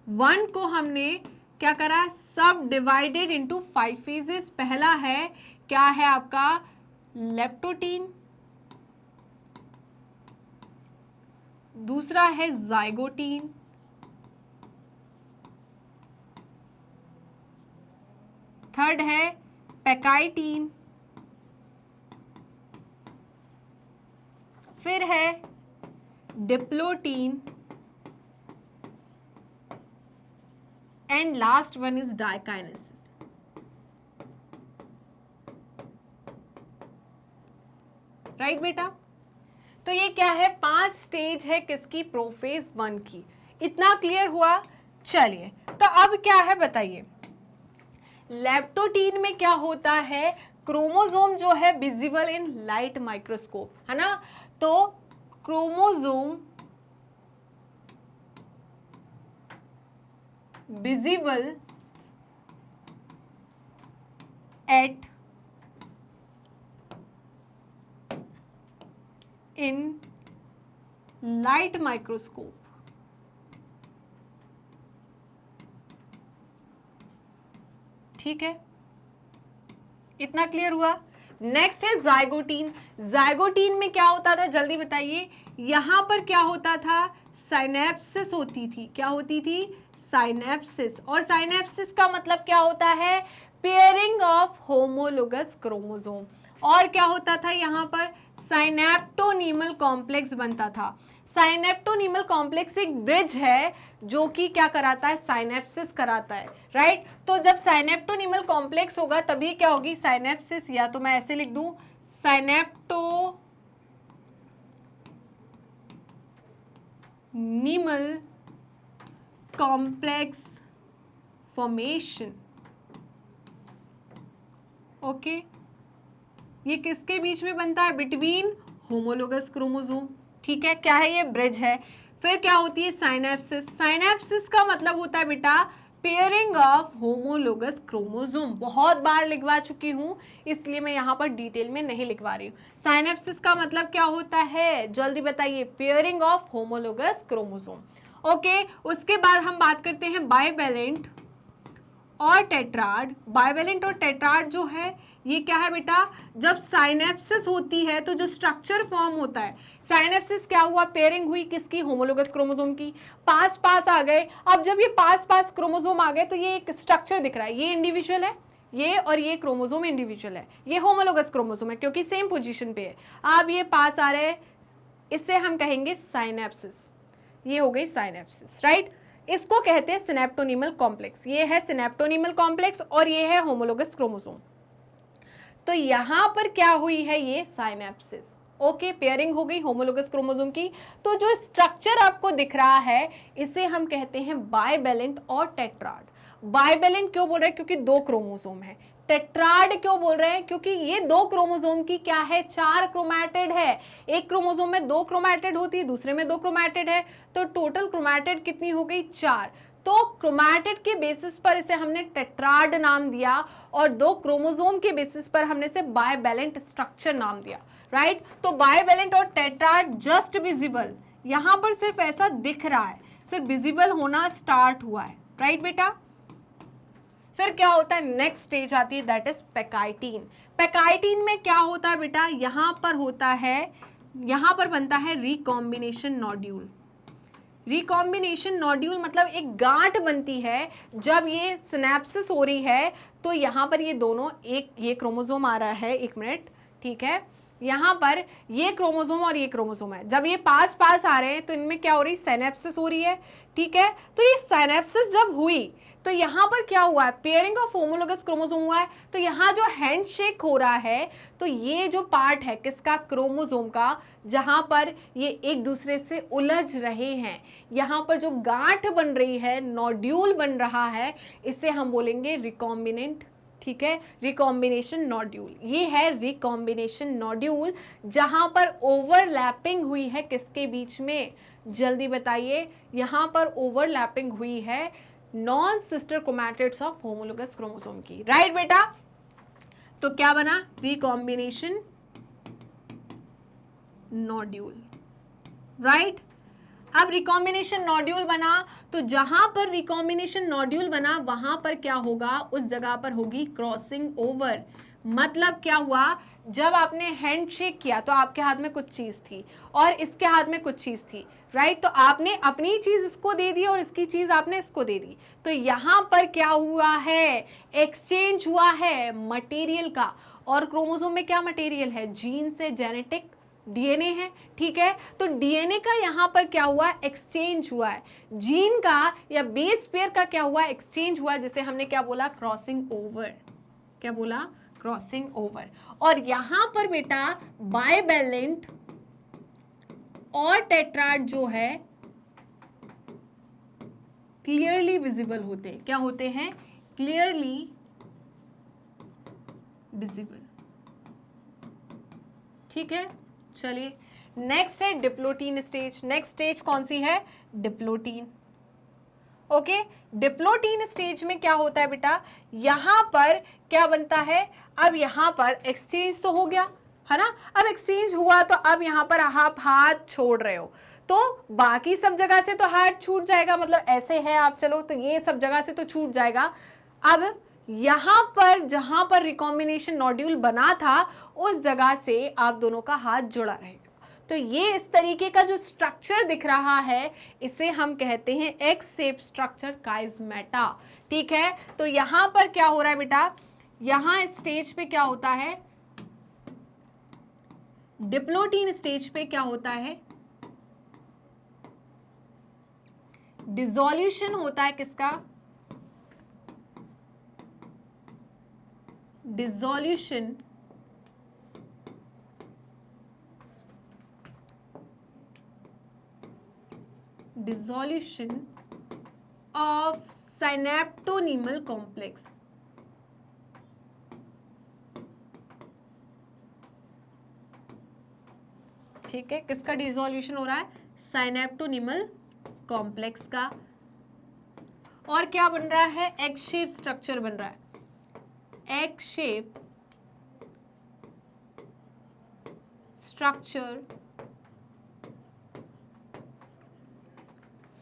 S1: 1 को हमने क्या करा, सब डिवाइडेड इनटू 5 फेजेस। पहला है क्या है आपका लेप्टोटीन, दूसरा है जाइगोटीन, थर्ड है पैकाइटीन, फिर है diplotene and last one is diakinesis. Right बेटा, तो ये क्या है, 5 स्टेज है किसकी, प्रोफेज 1 की। इतना क्लियर हुआ? चलिए तो अब क्या है बताइए, लेप्टोटीन में क्या होता है, क्रोमोसोम जो है विजिबल इन लाइट माइक्रोस्कोप, है ना। तो chromosome visible at in light microscope. ठीक है, इतना क्लियर हुआ? नेक्स्ट है जाइगोटीन। जाइगोटीन में क्या होता था, जल्दी बताइए। यहां पर क्या होता था, साइनेप्सिस होती थी। क्या होती थी, साइनेप्सिस। और साइनेप्सिस का मतलब क्या होता है, पेयरिंग ऑफ होमोलोगस क्रोमोसोम। और क्या होता था, यहां पर साइनेप्टोनीमल कॉम्प्लेक्स बनता था। साइनेप्टोनीमल कॉम्प्लेक्स एक ब्रिज है जो कि क्या कराता है, साइनेप्सिस कराता है। राइट तो जब साइनेप्टोनीमल कॉम्प्लेक्स होगा तभी क्या होगी, साइनेप्सिस, या तो मैं ऐसे लिख दूं साइनेप्टोनीमल कॉम्प्लेक्स फॉर्मेशन। ओके ये किसके बीच में बनता है, बिटवीन होमोलोगस क्रोमोसोम। ठीक है, क्या है, ये ब्रिज है। फिर क्या होती है, साइनेप्सिस। साइनेप्सिस का मतलब होता है बेटा पेयरिंग ऑफ होमोलोगस क्रोमोसोम। बहुत बार लिखवा चुकी हूं इसलिए मैं यहाँ पर डिटेल में नहीं लिखवा रही हूँ। साइनेप्सिस का मतलब क्या होता है, जल्दी बताइए, pairing of homologous chromosome. Okay उसके बाद हम बात करते हैं बाइवेलेंट और टेट्राड। बाइवेलेंट और टेट्राड जो है ये क्या है बेटा, जब साइनेप्सिस होती है तो जो स्ट्रक्चर फॉर्म होता है, साइनेप्सिस क्या हुआ, पेयरिंग हुई किसकी, होमोलोगस क्रोमोसोम की, पास पास आ गए। अब जब ये पास पास क्रोमोसोम आ गए तो ये एक स्ट्रक्चर दिख रहा है, ये इंडिविजुअल है, ये और ये क्रोमोसोम इंडिविजुअल है, ये होमोलोगस क्रोमोसोम है क्योंकि सेम पोजीशन पे है। अब ये पास आ रहे हैं, इससे हम कहेंगे साइनेप्सिस, ये हो गई साइनेप्सिस, राइट। इसको कहते हैं सिनेप्टोनीमल कॉम्प्लेक्स, ये है सिनेप्टोनीमल कॉम्प्लेक्स और ये है होमोलोगस क्रोमोसोम। तो यहां पर क्या हुई है, ये साइनेप्सिस, ओके, पेयरिंग हो गई होमोलोगस क्रोमोसोम की। तो जो स्ट्रक्चर आपको दिख रहा है इसे हम कहते हैं बाइवेलेंट और टेट्राड। बाइवेलेंट क्यों बोल रहे हैं, क्योंकि 2 क्रोमोसोम है। टेट्राड क्यों बोल रहे हैं, क्योंकि ये 2 क्रोमोसोम की क्या है, 4 क्रोमैटिड है। एक क्रोमोसोम में 2 क्रोमैटिड होती है, दूसरे में 2 क्रोमैटिड है, तो टोटल क्रोमैटिड कितनी हो गई, 4। तो क्रोमैटिड के बेसिस पर इसे हमने टेट्राड नाम दिया और 2 क्रोमोसोम के बेसिस पर हमने इसे बाइवेलेंट स्ट्रक्चर नाम दिया, राइट। तो बाइवेलेंट और टेट्राड जस्ट विजिबल, यहां पर सिर्फ ऐसा दिख रहा है, सिर्फ विजिबल होना स्टार्ट हुआ है, राइट बेटा। फिर क्या होता है, नेक्स्ट स्टेज आती है, दैट इज पैकाइटीन। पैकाइटीन में क्या होता है बेटा, यहां पर होता है, यहां पर बनता है रिकॉम्बिनेशन नोड्यूल। रिकॉम्बिनेशन नोड्यूल मतलब एक गांठ बनती है जब ये सिनेप्सिस हो रही है, तो यहाँ पर ये दोनों, एक ये क्रोमोसोम आ रहा है, एक मिनट, ठीक है, यहाँ पर ये क्रोमोसोम और ये क्रोमोसोम है, जब ये पास पास आ रहे हैं तो इनमें क्या हो रही है, सिनेप्सिस हो रही है, ठीक है। तो ये सिनेप्सिस जब हुई तो यहाँ पर क्या हुआ है, पेयरिंग ऑफ होमोलोगस क्रोमोसोम हुआ है। तो यहाँ जो हैंडशेक हो रहा है, तो ये जो पार्ट है किसका, क्रोमोसोम का, जहाँ पर ये एक दूसरे से उलझ रहे हैं, यहाँ पर जो गांठ बन रही है, नोड्यूल बन रहा है, इसे हम बोलेंगे रिकॉम्बिनेंट, ठीक है, रिकॉम्बिनेशन नोड्यूल। ये है रिकॉम्बिनेशन नोड्यूल, जहां पर ओवरलैपिंग हुई है किसके बीच में, जल्दी बताइए, यहां पर ओवरलैपिंग हुई है non sister chromatids of homologous chromosome की, राइट बेटा। तो क्या बना, रिकॉम्बिनेशन नोड्यूल, राइट। अब रिकॉम्बिनेशन नोड्यूल बना, तो जहां पर रिकॉम्बिनेशन नोड्यूल बना वहां पर क्या होगा, उस जगह पर होगी क्रॉसिंग ओवर। मतलब क्या हुआ, जब आपने हैंडशेक किया तो आपके हाथ में कुछ चीज थी और इसके हाथ में कुछ चीज थी, राइट। तो आपने अपनी चीज इसको दे दी और इसकी चीज आपने इसको दे दी, तो यहां पर क्या हुआ है, एक्सचेंज हुआ है मटेरियल का। और क्रोमोसोम में क्या मटेरियल है, जीन से जेनेटिक डीएनए है, ठीक है। तो डीएनए का यहां पर क्या हुआ, एक्सचेंज हुआ है, जीन का या बेस पेयर का क्या हुआ, एक्सचेंज हुआ, जिसे हमने क्या बोला, क्रॉसिंग ओवर। क्या बोला, क्रॉसिंग ओवर। और यहां पर बेटा बाइवेलेंट और टेट्राड जो है क्लियरली विजिबल होते हैं, क्या होते हैं, क्लियरली विजिबल, ठीक है। चलिए नेक्स्ट है डिप्लोटीन स्टेज। नेक्स्ट स्टेज कौन सी है, डिप्लोटीन, ओके। डिप्लोटीन स्टेज में क्या होता है बेटा, यहां पर क्या बनता है, अब यहां पर एक्सचेंज तो हो गया है ना, अब एक्सचेंज हुआ तो अब यहां पर आप हाथ छोड़ रहे हो, तो बाकी सब जगह से तो हाथ छूट जाएगा, मतलब ऐसे है आप, चलो तो ये सब जगह से तो छूट जाएगा। अब यहां पर जहां पर रिकॉम्बिनेशन नोड्यूल बना था उस जगह से आप दोनों का हाथ जुड़ा रहेगा। तो ये इस तरीके का जो स्ट्रक्चर दिख रहा है इसे हम कहते हैं एक्स शेप स्ट्रक्चर, काइजमेटा, ठीक है। तो यहां पर क्या हो रहा है बेटा, यहां स्टेज पे क्या होता है, डिप्लोटीन स्टेज पे क्या होता है, डिसोल्यूशन होता है किसका, डिसोल्यूशन ऑफ सिनेप्टोनीमल कॉम्प्लेक्स, ठीक है। किसका डिसोल्यूशन हो रहा है, सिनेप्टोनीमल कॉम्प्लेक्स का। और क्या बन रहा है, एग शेप स्ट्रक्चर बन रहा है, एग शेप स्ट्रक्चर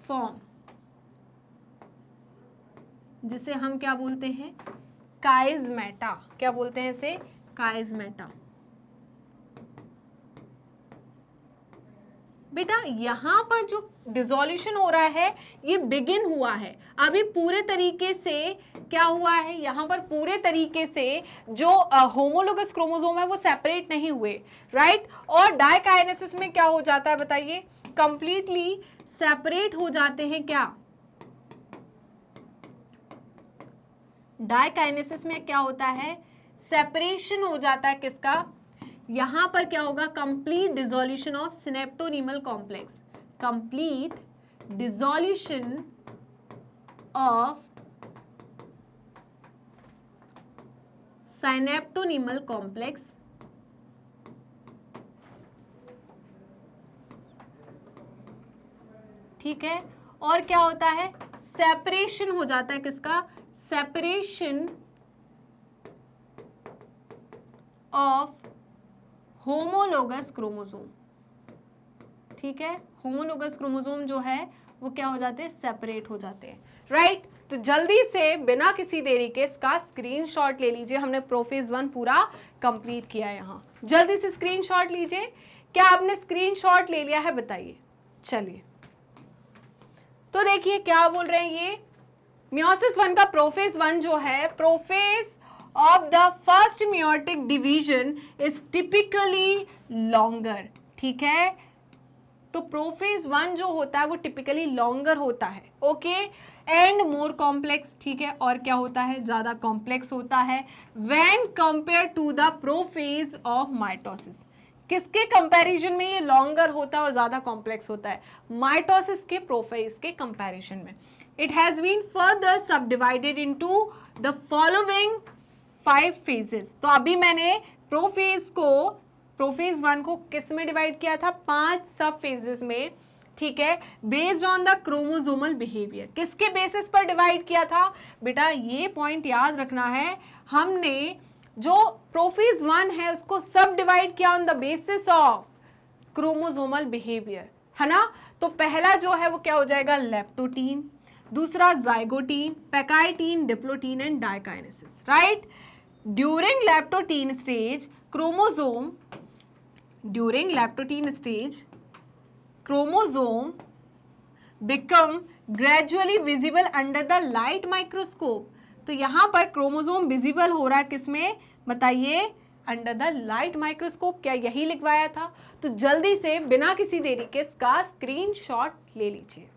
S1: फॉर्म, जिसे हम क्या बोलते हैं, काइजमेटा, क्या बोलते हैं इसे, काइजमेटा। बेटा यहाँ पर जो डिसोल्यूशन हो रहा है ये बिगिन हुआ है, अभी पूरे तरीके से क्या हुआ है, यहाँ पर पूरे तरीके से जो होमोलोगस क्रोमोसोम है वो सेपरेट नहीं हुए, राइट। और डाइकाइनेसिस में क्या हो जाता है बताइए, कंप्लीटली सेपरेट हो जाते हैं। क्या डाइकाइनेसिस में क्या होता है, सेपरेशन हो जाता है किसका, यहां पर क्या होगा, complete dissolution of synaptonemal complex, complete dissolution of synaptonemal complex, ठीक है। और क्या होता है, सेपरेशन हो जाता है किसका, सेपरेशन ऑफ होमोलोगस क्रोमोसोम, ठीक है। होमोलोगस क्रोमोसोम जो है वो क्या हो जाते हैं, सेपरेट हो जाते हैं, राइट। तो जल्दी से बिना किसी देरी के इसका स्क्रीनशॉट ले लीजिए, हमने प्रोफेज 1 पूरा कंप्लीट किया है। यहाँ जल्दी से स्क्रीनशॉट लीजिए, क्या आपने स्क्रीनशॉट ले लिया है बताइए। चलिए तो देखिए क्या बोल रहे हैं ये, मियोसिस 1 का प्रोफेज 1 जो है, prophase of the first meiotic division is typically longer, ठीक है। तो प्रोफेज 1 जो होता है वो टिपिकली लॉन्गर होता है, ओके, एंड मोर कॉम्प्लेक्स, ठीक है। और क्या होता है, ज्यादा कॉम्प्लेक्स होता है when compare to the prophase of mitosis. किसके कंपैरिजन में ये लॉन्गर होता है और ज्यादा कॉम्प्लेक्स होता है, माइटोसिस के प्रोफेज के कंपैरिजन में। It has been further subdivided into the following 5 phases. तो अभी मैंने प्रोफेज 1 को किस में डिवाइड किया था, 5 सब फेजेस में, ठीक है, based on the chromosomal behaviour. किसके बेसिस पर डिवाइड किया था बेटा, ये पॉइंट याद रखना है, हमने जो प्रोफेज 1 है उसको सब डिवाइड किया on the basis of chromosomal behaviour, है ना। तो पहला जो है वो क्या हो जाएगा, लेप्टोटीन, दूसरा zygotene, pachytene, diplotene and diakinesis, right. During leptotene stage chromosome become gradually visible under the light microscope। तो यहाँ पर क्रोमोसोम विजिबल हो रहा है किसमें बताइए, अंडर द लाइट माइक्रोस्कोप। क्या यही लिखवाया था, तो जल्दी से बिना किसी देरी के इसका स्क्रीनशॉट ले लीजिए।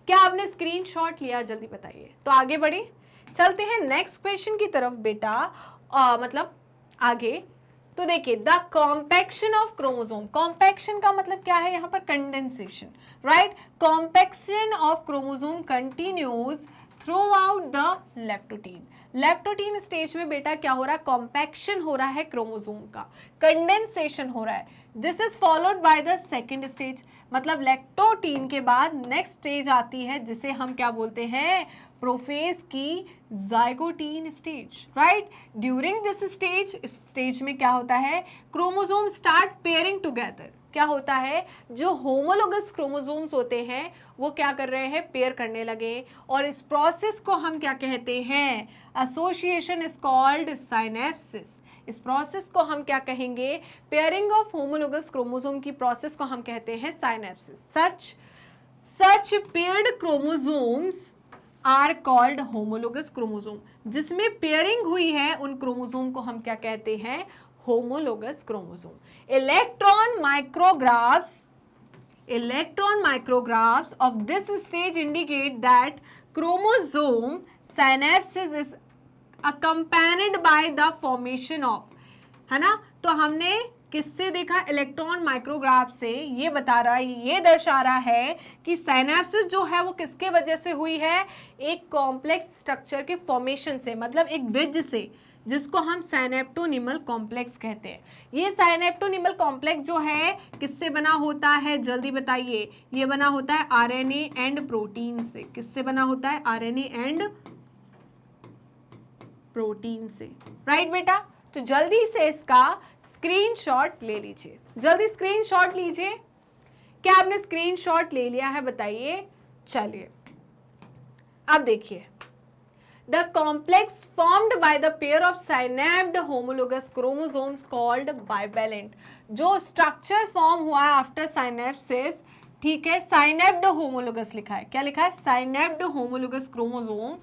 S1: क्या आपने स्क्रीनशॉट लिया, जल्दी बताइए। तो आगे बढ़े, चलते हैं नेक्स्ट क्वेश्चन की तरफ बेटा, मतलब आगे। तो देखिए, the compaction of chromosome, compaction का मतलब क्या है यहाँ पर, condensation, right. Compaction of chromosome continues through out the leptotene stage में बेटा क्या हो रहा है, कॉम्पैक्शन हो रहा है क्रोमोसोम का, कंडेंसेशन हो रहा है। This is followed by the second stage, मतलब लेप्टोटीन के बाद नेक्स्ट स्टेज आती है जिसे हम क्या बोलते हैं, प्रोफेज की zygotene stage, right. During this stage, इस स्टेज में क्या होता है, क्रोमोसोम स्टार्ट पेयरिंग टुगेदर। क्या होता है, जो होमोलोगस क्रोमोसोम्स होते हैं वो क्या कर रहे हैं, पेयर करने लगे, और इस प्रोसेस को हम क्या कहते हैं, एसोसिएशन इज कॉल्ड साइनेप्सिस। इस प्रोसेस को हम क्या कहेंगे, पेयरिंग ऑफ होमोलोगस क्रोमोसोम की प्रोसेस को हम कहते हैं synapsis. Such paired chromosomes are called homologous chromosome. जिसमें पेयरिंग हुई है उन क्रोमोसोम को हम क्या कहते हैं, homologous chromosome. Electron micrographs of this stage indicate that chromosome synapses is accompanied by the formation of, है ना। तो हमने किससे देखा, इलेक्ट्रॉन माइक्रोग्राफ से। ये बता रहा है, ये दर्शा रहा है कि साइनेप्सिस जो है वो किसके वजह से हुई है, एक कॉम्प्लेक्स स्ट्रक्चर के फॉर्मेशन से, मतलब एक ब्रिज से, जिसको हम साइनेप्टोनिमल कॉम्प्लेक्स कहते हैं। ये साइनेप्टोनिमल कॉम्प्लेक्स जो है किससे बना होता है, जल्दी बताइए। ये बना होता है आरएनए एंड प्रोटीन से। किससे बना होता है, आरएनए एंड प्रोटीन से, राइट बेटा। तो जल्दी से इसका स्क्रीनशॉट ले लीजिए, जल्दी स्क्रीनशॉट लीजिए। क्या आपने स्क्रीनशॉट ले लिया है बताइए। चलिए अब देखिए, the complex formed by the pair of synapsed homologous chromosomes called bivalent. जो स्ट्रक्चर फॉर्म हुआ है आफ्टर साइनेप्सिस, ठीक है, साइनैप्ड होमोलोगस लिखा है, क्या लिखा है, साइनैप्ड होमोलोगस क्रोमोसोम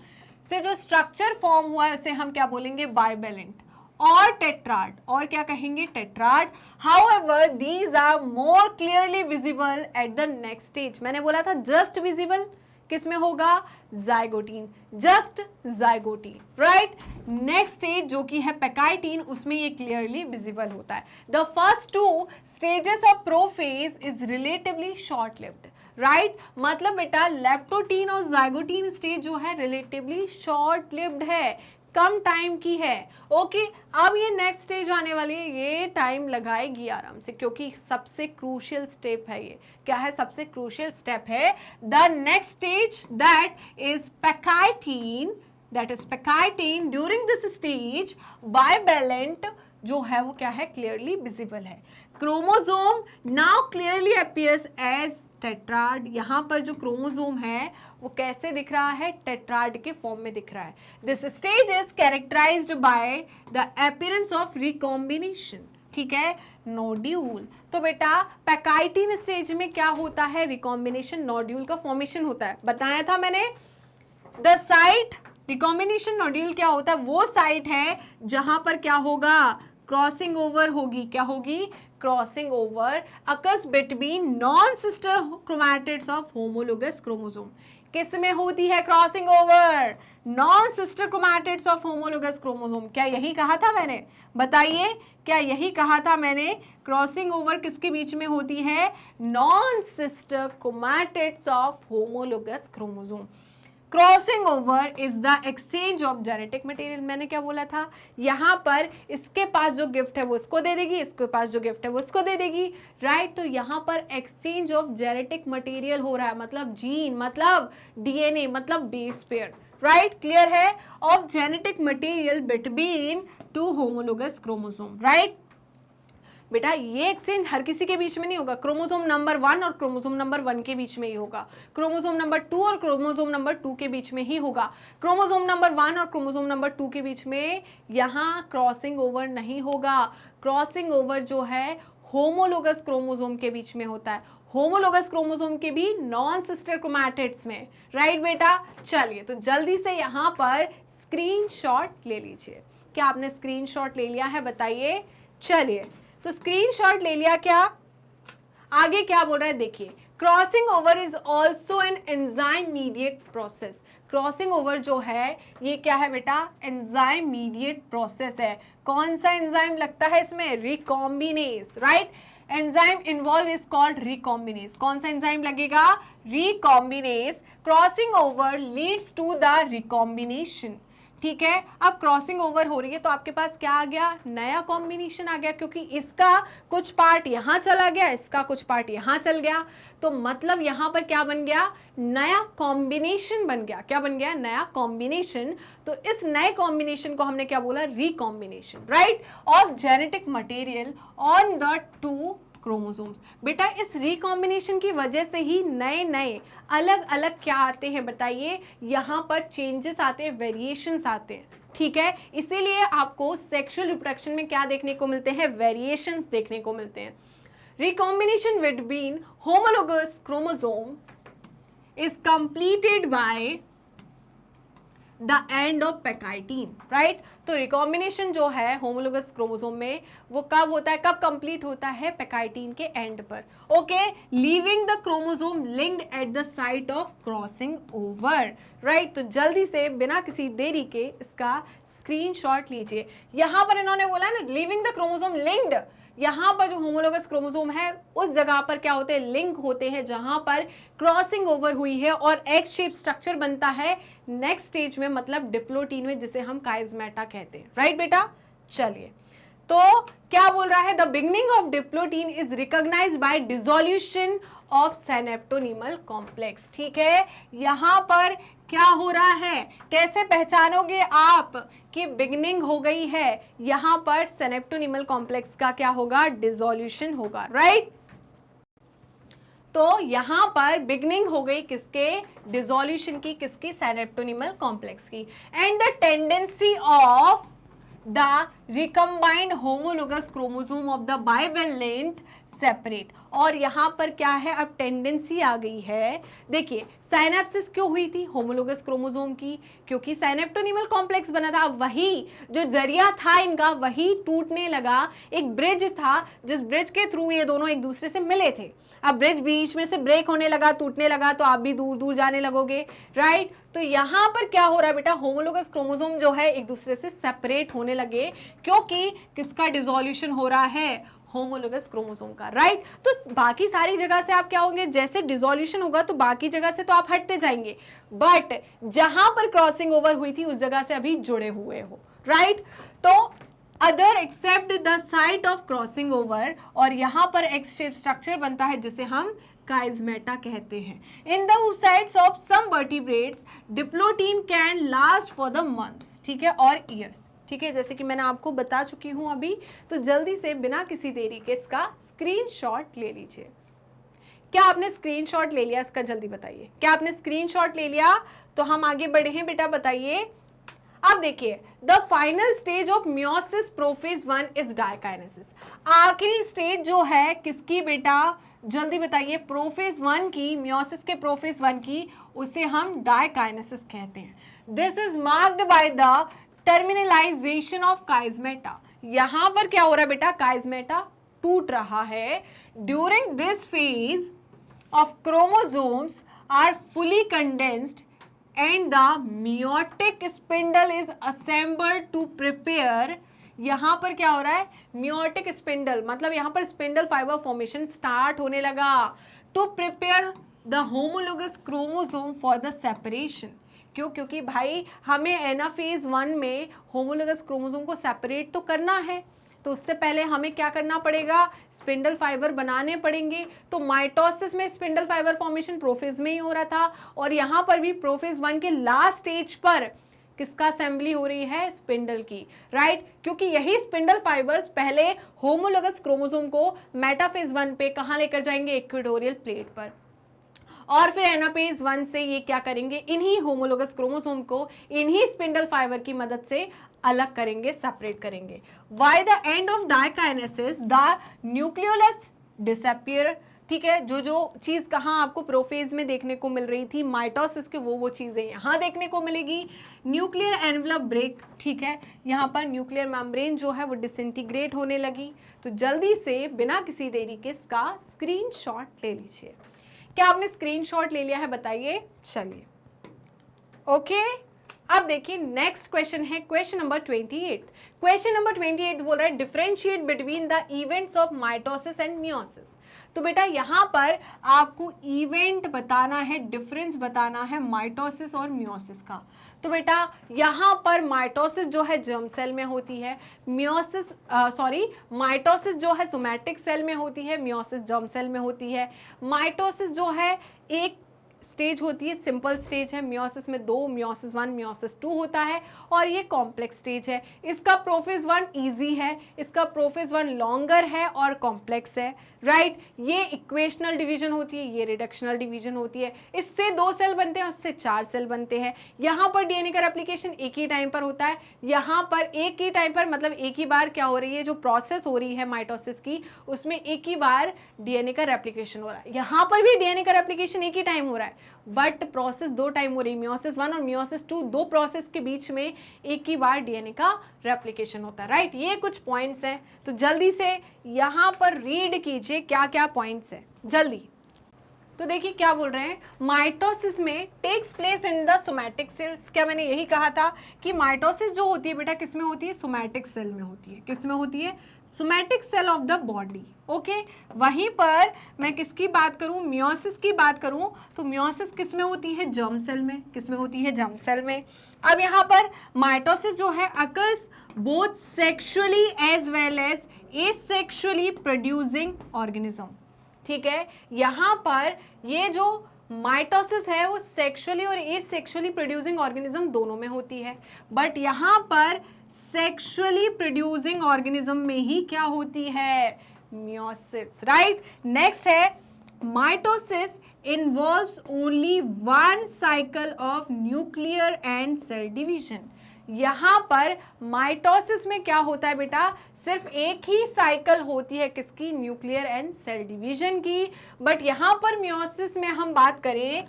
S1: से जो स्ट्रक्चर फॉर्म हुआ है उसे हम क्या बोलेंगे, बाइवेलेंट। और टेट्राड, और क्या कहेंगे, tetrad. However these are more clearly visible at the next stage. मैंने बोला था जस्ट विजिबल किस में होगा, zygotene, just zygotene, right. Next stage जो कि है पैकाइटीन, उसमें ये क्लियरली विजिबल होता है। The first two stages of prophase is relatively short lived, right. मतलब बेटा लेप्टोटीन और जाइगोटीन स्टेज जो है रिलेटिवली शॉर्ट लिव्ड है, कम टाइम की है। ओके, अब ये नेक्स्ट स्टेज आने वाली है, ये टाइम लगाएगी आराम से, क्योंकि सबसे क्रूशियल स्टेप है ये। क्या है, सबसे क्रूशियल स्टेप है। The next stage that is pachytene, that is pachytene. During this stage bivalent जो है वो क्या है, क्लियरली विजिबल है। Chromosome now clearly appears as tetrad. यहाँ पर जो क्रोमोसोम है वो कैसे दिख रहा है, टेट्राड के फॉर्म में दिख रहा है। This stage is characterized by the appearance of recombination, ठीक है, नोड्यूल। तो बेटा पैकाइटीन स्टेज में क्या होता है, रिकॉम्बिनेशन नोड्यूल का फॉर्मेशन होता है, बताया था मैंने। द साइट, रिकॉम्बिनेशन नोड्यूल क्या होता है, वो साइट है जहां पर क्या होगा, क्रॉसिंग ओवर होगी, क्या होगी, crossing over occurs between non sister chromatids of homologous chromosome. किस में होती है crossing over, non sister chromatids of homologous chromosome. क्या यही कहा था मैंने, बताइए, क्या यही कहा था मैंने, क्रॉसिंग ओवर किसके बीच में होती है, non sister chromatids of homologous chromosome. Crossing over is the exchange of genetic material. मैंने क्या बोला था, यहाँ पर इसके पास जो गिफ्ट है वो इसको दे देगी, इसके पास जो गिफ्ट है वो इसको दे देगी, राइट। तो यहाँ पर एक्सचेंज ऑफ जेनेटिक मटेरियल हो रहा है, मतलब जीन, मतलब डीएनए, मतलब बेस पेयर, राइट, क्लियर है, of genetic material between two homologous chromosome, right. बेटा ये एक्सचेंज हर किसी के बीच में नहीं होगा, क्रोमोसोम नंबर 1 और क्रोमोसोम नंबर 1 के बीच में ही होगा, क्रोमोसोम नंबर 2 और क्रोमोसोम नंबर 2 के बीच में ही होगा। क्रोमोसोम नंबर 1 और क्रोमोसोम नंबर 2 के बीच में यहाँ क्रॉसिंग ओवर नहीं होगा। क्रॉसिंग ओवर जो है होमोलोगस क्रोमोसोम के बीच में होता है, होमोलोगस क्रोमोसोम के भी नॉन सिस्टर क्रोमैटिड्स में, राइट बेटा। चलिए तो जल्दी से यहाँ पर स्क्रीनशॉट ले लीजिए। क्या आपने स्क्रीनशॉट ले लिया है, बताइए। चलिए तो स्क्रीनशॉट ले लिया, क्या आगे क्या बोल रहा है देखिए। Crossing over is also an enzyme mediate process. Crossing over जो है ये क्या है बेटा, एंजाइम मीडिएट प्रोसेस है। कौन सा एंजाइम लगता है इसमें, recombinase, right. Enzyme involve is called recombinase. कौन सा एंजाइम लगेगा, recombinase. Crossing over leads to the recombination, ठीक है। अब क्रॉसिंग ओवर हो रही है तो आपके पास क्या आ गया, नया कॉम्बिनेशन आ गया, क्योंकि इसका कुछ पार्ट यहाँ चला गया, इसका कुछ पार्ट यहाँ चल गया, तो मतलब यहाँ पर क्या बन गया, नया कॉम्बिनेशन बन गया। क्या बन गया, नया कॉम्बिनेशन। तो इस नए कॉम्बिनेशन को हमने क्या बोला, recombination, right, of genetic material on the two chromosomes. बेटा इस रिकॉम्बिनेशन की वजह से ही नए नए अलग अलग क्या आते हैं, बताइए, यहाँ पर चेंजेस आते हैं, वेरिएशंस आते हैं, ठीक है। इसीलिए आपको सेक्सुअल रिप्रोडक्शन में क्या देखने को मिलते हैं, वेरिएशंस देखने को मिलते हैं। Recombination between homologous chromosome is completed by the end of pachytene, right. तो रिकॉम्बिनेशन जो है होमोलोगस क्रोमोसोम में वो कब होता है, कब कंप्लीट होता है, पैकाइटीन के एंड पर, okay. Leaving the chromosome linked at the site of crossing over, right. तो जल्दी से बिना किसी देरी के इसका स्क्रीनशॉट लीजिए। यहाँ पर इन्होंने बोला ना, लीविंग द क्रोमोसोम लिंक्ड, यहाँ पर जो होमोलोगस क्रोमोसोम है उस जगह पर क्या होते हैं, लिंक होते हैं, जहां पर क्रॉसिंग ओवर हुई है और एग शेप स्ट्रक्चर बनता है नेक्स्ट स्टेज में, मतलब डिप्लोटीन में, जिसे हम काइजमेटा कहते हैं, राइट बेटा। चलिए तो क्या बोल रहा है, the beginning of diplotene is recognised by dissolution of synaptonemal complex, ठीक है। यहां पर क्या हो रहा है, कैसे पहचानोगे आप कि बिगनिंग हो गई है, यहां पर सिनेप्टोनीमल कॉम्प्लेक्स का क्या होगा, डिसोल्यूशन होगा, राइट। तो यहां पर बिगनिंग हो गई किसके, डिसोल्यूशन की, किसकी, साइनेप्टोनिमल कॉम्प्लेक्स की। And the tendency of the recombined homologous chromosome of the bivalent separate. और यहां पर क्या है, अब टेंडेंसी आ गई है। देखिए साइनेप्सिस क्यों हुई थी होमोलोगस क्रोमोसोम की, क्योंकि साइनेप्टोनिमल कॉम्प्लेक्स बना था। वही जो जरिया था इनका वही टूटने लगा, एक ब्रिज था जिस ब्रिज के थ्रू ये दोनों एक दूसरे से मिले थे। अब ब्रिज बीच में से ब्रेक होने लगा, टूटने लगा, तो आप भी दूर दूर जाने लगोगे, राइट। तो यहां पर क्या हो रहा है बेटा, होमोलोगस क्रोमोसोम जो है एक दूसरे से सेपरेट होने लगे, क्योंकि किसका डिसोल्यूशन हो रहा है, होमोलोगस क्रोमोसोम का, राइट। तो बाकी सारी जगह से आप क्या होंगे, जैसे डिसोल्यूशन होगा तो बाकी जगह से तो आप हटते जाएंगे, बट जहां पर क्रॉसिंग ओवर हुई थी उस जगह से अभी जुड़े हुए हो, राइट। तो other except the site of crossing over, और यहां पर एक्स शेप स्ट्रक्चर बनता है जिसे हम काइजमेटा कहते हैं। In the oocytes of some vertebrates diplotene can last for the months, ठीक है, और ईयर्स, ठीक है, जैसे कि मैंने आपको बता चुकी हूं अभी। तो जल्दी से बिना किसी देरी के इसका स्क्रीनशॉट ले लीजिए। क्या आपने स्क्रीनशॉट ले लिया इसका, जल्दी बताइए, क्या आपने स्क्रीनशॉट ले लिया? तो हम आगे बढ़े हैं बेटा, बताइए। अब देखिए, the final stage of meiosis prophase 1 is diakinesis. आखिरी स्टेज जो है किसकी बेटा, जल्दी बताइए, प्रोफेज 1 की, मियोसिस के प्रोफेज 1 की, उसे हम डायकाइनेसिस कहते हैं। This is marked by the terminalisation of chiasmata. यहां पर क्या हो रहा है बेटा, काइजमेटा टूट रहा है। During this phase of chromosomes are fully condensed and the meiotic spindle is assembled to prepare। यहां पर क्या हो रहा है, meiotic spindle मतलब यहां पर spindle fiber formation स्टार्ट होने लगा, to prepare the homologous chromosome for the separation। क्यों, क्योंकि भाई हमें एनाफेज 1 में होमोलोगस क्रोमोसोम को सेपरेट तो करना है, तो उससे पहले हमें क्या करना पड़ेगा, स्पिंडल फाइबर बनाने पड़ेंगे। तो माइटोसिस में स्पिंडल फाइबर फॉर्मेशन प्रोफेज में ही हो रहा था, और यहाँ पर भी प्रोफेज 1 के लास्ट स्टेज पर किसका असेंबली हो रही है, स्पिंडल की, राइट। क्योंकि यही स्पिंडल फाइबर्स पहले होमोलोगस क्रोमोसोम को मेटाफेज 1 पे कहाँ लेकर जाएंगे, इक्वेटोरियल प्लेट पर, और फिर एनाफेज 1 से ये क्या करेंगे, इन्हीं होमोलोगस क्रोमोसोम को इन्हीं स्पिंडल फाइबर की मदद से अलग करेंगे, सेपरेट करेंगे। By the end of diakinesis the nucleolus disappear, ठीक है, जो चीज कहाँ आपको प्रोफेज में देखने को मिल रही थी माइटोसिस के, वो चीजें यहाँ देखने को मिलेगी। न्यूक्लियर एनवलप ब्रेक, ठीक है, यहाँ पर न्यूक्लियर मेम्ब्रेन जो है वो डिसइंटीग्रेट होने लगी। तो जल्दी से बिना किसी देरी के इसका स्क्रीनशॉट ले लीजिए। क्या आपने स्क्रीनशॉट ले लिया है, बताइए। चलिए, ओके। अब देखिए नेक्स्ट क्वेश्चन है क्वेश्चन नंबर 28। क्वेश्चन नंबर 28 बोल रहा है differentiate between the events of mitosis and meiosis. तो बेटा यहाँ पर आपको इवेंट बताना है, डिफरेंस बताना है माइटोसिस और मियोसिस का। तो बेटा यहाँ पर माइटोसिस जो है जर्म सेल में होती है, माइटोसिस जो है सोमैटिक सेल में होती है, मियोसिस जर्म सेल में होती है। माइटोसिस जो है एक स्टेज होती है, सिंपल स्टेज है, मियोसिस में 2, मियोसिस 1, मियोसिस 2 होता है, और ये कॉम्प्लेक्स स्टेज है। इसका प्रोफेज 1 इजी है, इसका प्रोफेज 1 लॉन्गर है और कॉम्प्लेक्स है, राइट। ये इक्वेशनल डिवीजन होती है, ये रिडक्शनल डिवीजन होती है। इससे 2 सेल बनते हैं, उससे 4 सेल बनते हैं। यहाँ पर डीएनए का रेप्लिकेशन एक ही टाइम पर होता है, यहाँ पर एक ही टाइम पर मतलब एक ही बार क्या हो रही है, जो प्रोसेस हो रही है माइटोसिस की, उसमें एक ही बार डीएनए का रेप्लिकेशन हो रहा है। यहाँ पर भी डीएनए का रेप्लिकेशन एक ही टाइम हो रहा है, बट प्रोसेस 2 टाइम हो रही है, मियोसिस 1 और मियोसिस 2, 2 प्रोसेस के बीच में एक ही बार डीएनए का रेप्लिकेशन होता है, राइट। ये कुछ पॉइंट्स हैं, तो जल्दी से यहाँ पर रीड कीजिए क्या क्या पॉइंट्स हैं, जल्दी। तो देखिए क्या बोल रहे हैं, माइटोसिस में takes place in the somatic cells. क्या मैंने यही कहा था कि माइटोसिस जो होती है बेटा किस में होती है, सोमैटिक सेल में होती है। किस में होती है, somatic cell of the body, okay. वहीं पर मैं किसकी बात करूं, मियोसिस की बात करूं, तो मियोसिस किस में होती है, जर्म सेल में। किस में होती है, जर्म सेल में। अब यहाँ पर माइटोसिस जो है occurs both sexually as well as asexually producing organism, ठीक है। यहाँ पर ये जो माइटोसिस है वो सेक्सुअली और एसेक्सुअली प्रोड्यूसिंग ऑर्गेनिज्म दोनों में होती है, बट यहाँ पर सेक्सुअली प्रोड्यूसिंग ऑर्गेनिज्म में ही क्या होती है, मियोसिस, राइट। नेक्स्ट है mitosis involves only one cycle of nuclear and cell division. यहाँ पर माइटोसिस में क्या होता है बेटा, सिर्फ एक ही साइकिल होती है किसकी, न्यूक्लियर एंड सेल डिवीजन की। बट यहाँ पर मियोसिस में हम बात करें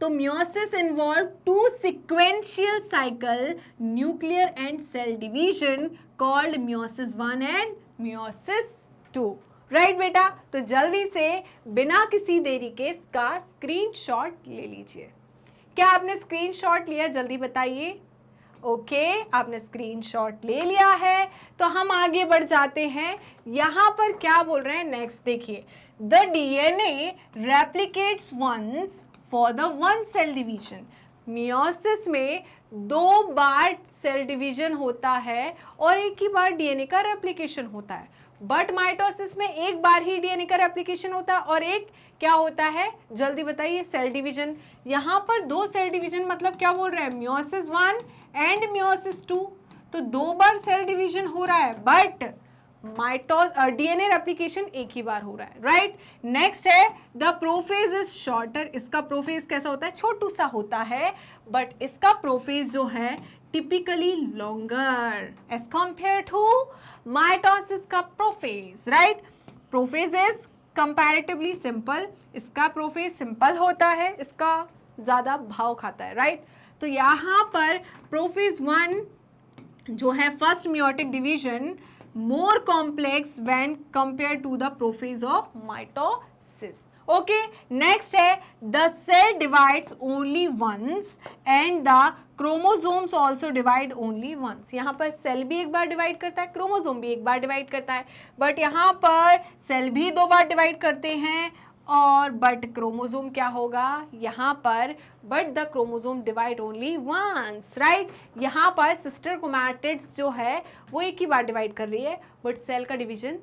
S1: तो meiosis involve two sequential cycle nuclear and cell division called meiosis 1 and meiosis 2। Right बेटा, तो जल्दी से बिना किसी देरी के इसका स्क्रीनशॉट ले लीजिए। क्या आपने स्क्रीनशॉट लिया, जल्दी बताइए। ओके, आपने स्क्रीनशॉट ले लिया है, तो हम आगे बढ़ जाते हैं। यहाँ पर क्या बोल रहे हैं नेक्स्ट देखिए, the DNA replicates once for the one cell division. Meiosis में 2 बार सेल डिवीजन होता है और एक ही बार डीएनए का रेप्लिकेशन होता है। बट माइटोसिस में एक बार ही डीएनए का रेप्लिकेशन होता है और एक क्या होता है, जल्दी बताइए, सेल डिवीजन। यहाँ पर 2 सेल डिवीजन मतलब क्या बोल रहे हैं, मियोसिस 1 एंड मियोसिस 2, तो 2 बार सेल डिवीजन हो रहा है, बट डीएनए रेप्लिकेशन एक ही बार हो रहा है। राइट, नेक्स्ट है द प्रोफेज इज शॉर्टर। इसका प्रोफेज कैसा होता है, छोटू सा होता है, बट इसका प्रोफेज जो है typically longer as compared to mitosis का prophase. Right, prophase is comparatively simple, इसका प्रोफेज सिंपल होता है, इसका ज्यादा भाव खाता है। राइट, तो यहाँ पर प्रोफेज 1 जो है first meiotic division more complex when compared to the prophase of mitosis. Okay, next है the cell divides only once and the chromosomes also divide only once. यहाँ पर सेल भी एक बार डिवाइड करता है, क्रोमोसोम भी एक बार डिवाइड करता है, बट यहाँ पर सेल भी 2 बार डिवाइड करते हैं और बट क्रोमोसोम क्या होगा यहाँ पर, but the chromosome divide only once. Right, यहाँ पर सिस्टर क्रोमैटिड्स जो है वो एक ही बार डिवाइड कर रही है, बट सेल का डिवीजन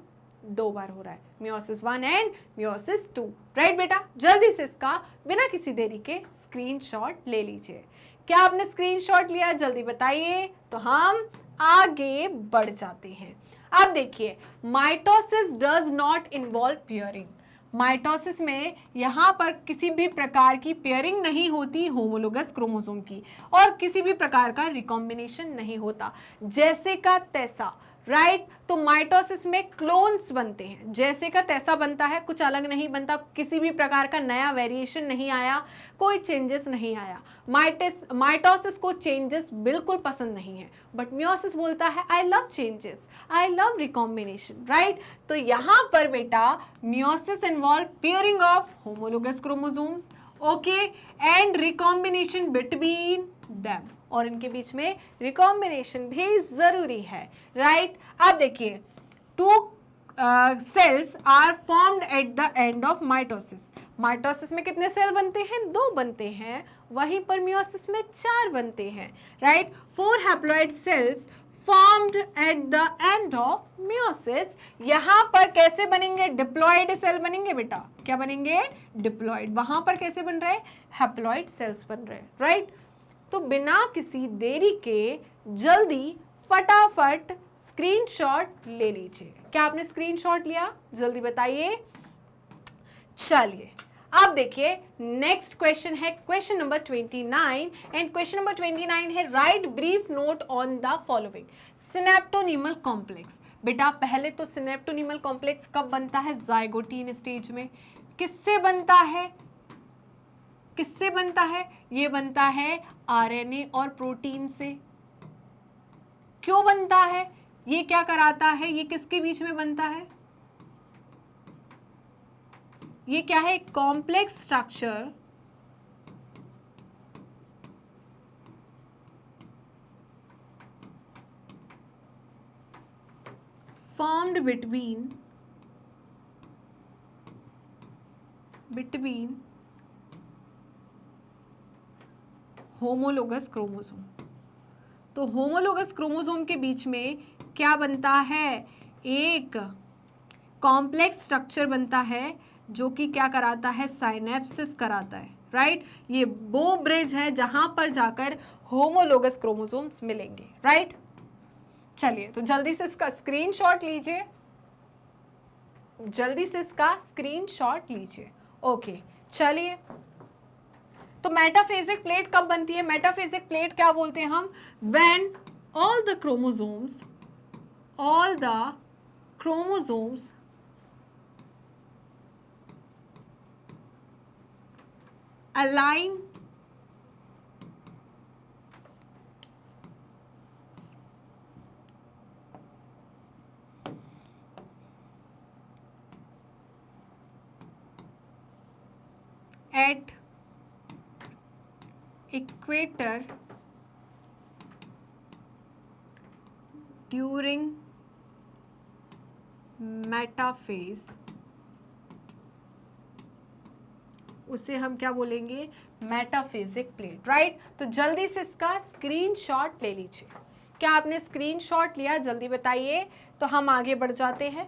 S1: 2 बार हो रहा है, मियोसिस 1 एंड मियोसिस 2। राइट बेटा, जल्दी से इसका बिना किसी देरी के स्क्रीनशॉट ले लीजिए। क्या आपने स्क्रीनशॉट लिया, जल्दी बताइए, तो हम आगे बढ़ जाते हैं। अब देखिए, mitosis does not involve pairing. Mitosis में यहाँ पर किसी भी प्रकार की पेयरिंग नहीं होती होमोलोगस क्रोमोसोम की, और किसी भी प्रकार का रिकॉम्बिनेशन नहीं होता, जैसे का तैसा। राइट, तो माइटोसिस में क्लोन्स बनते हैं, जैसे का तैसा बनता है, कुछ अलग नहीं बनता, किसी भी प्रकार का नया वेरिएशन नहीं आया, कोई चेंजेस नहीं आया। माइटोसिस को चेंजेस बिल्कुल पसंद नहीं है, बट मियोसिस बोलता है I love changes, I love recombination. Right, तो यहाँ पर बेटा meiosis involve pairing of homologous chromosomes, okay, and recombination between them, और इनके बीच में रिकॉम्बिनेशन भी जरूरी है। राइट, अब देखिए, 2 cells are formed at the end of mitosis. Mitosis में कितने सेल बनते हैं, 2 बनते हैं, वहीं पर मियोसिस में 4 बनते हैं। Right, 4 haploid cells formed at the end of meiosis. यहाँ पर कैसे बनेंगे, डिप्लॉइड सेल बनेंगे बेटा, क्या बनेंगे, डिप्लॉइड। वहां पर कैसे बन रहे हैं, हैप्लॉइड सेल्स बन रहे हैं। राइट, तो बिना किसी देरी के जल्दी फटाफट स्क्रीनशॉट ले लीजिए। क्या आपने स्क्रीनशॉट लिया, जल्दी बताइए। चलिए, अब देखिए नेक्स्ट क्वेश्चन है question number 29, and question number 29 है write brief note on the following synaptonemal complex. बेटा पहले तो सिनेप्टोनीमल कॉम्प्लेक्स कब बनता है, जाइगोटीन स्टेज में। किससे बनता है, किससे बनता है, ये बनता है आरएनए और प्रोटीन से। क्यों बनता है, ये क्या कराता है, ये किसके बीच में बनता है, ये क्या है, complex structure formed between homologous chromosome. तो होमोलोगस क्रोमोसोम के बीच में क्या बनता है, एक कॉम्प्लेक्स स्ट्रक्चर बनता है जो कि क्या कराता है, साइनेप्सिस कराता है। राइट, ये वो ब्रिज है जहां पर जाकर होमोलोगस क्रोमोसोम्स मिलेंगे। राइट, चलिए तो जल्दी से इसका स्क्रीनशॉट लीजिए। जल्दी से इसका स्क्रीनशॉट लीजिए। ओके, चलिए, तो मेटाफेजिक प्लेट कब बनती है? मेटाफेजिक प्लेट क्या बोलते हैं हम? When all the chromosomes align at equator during metaphase, उसे हम क्या बोलेंगे? Metaphasic plate, right. तो जल्दी से इसका स्क्रीनशॉट ले लीजिए। क्या आपने स्क्रीनशॉट लिया? जल्दी बताइए, तो हम आगे बढ़ जाते हैं।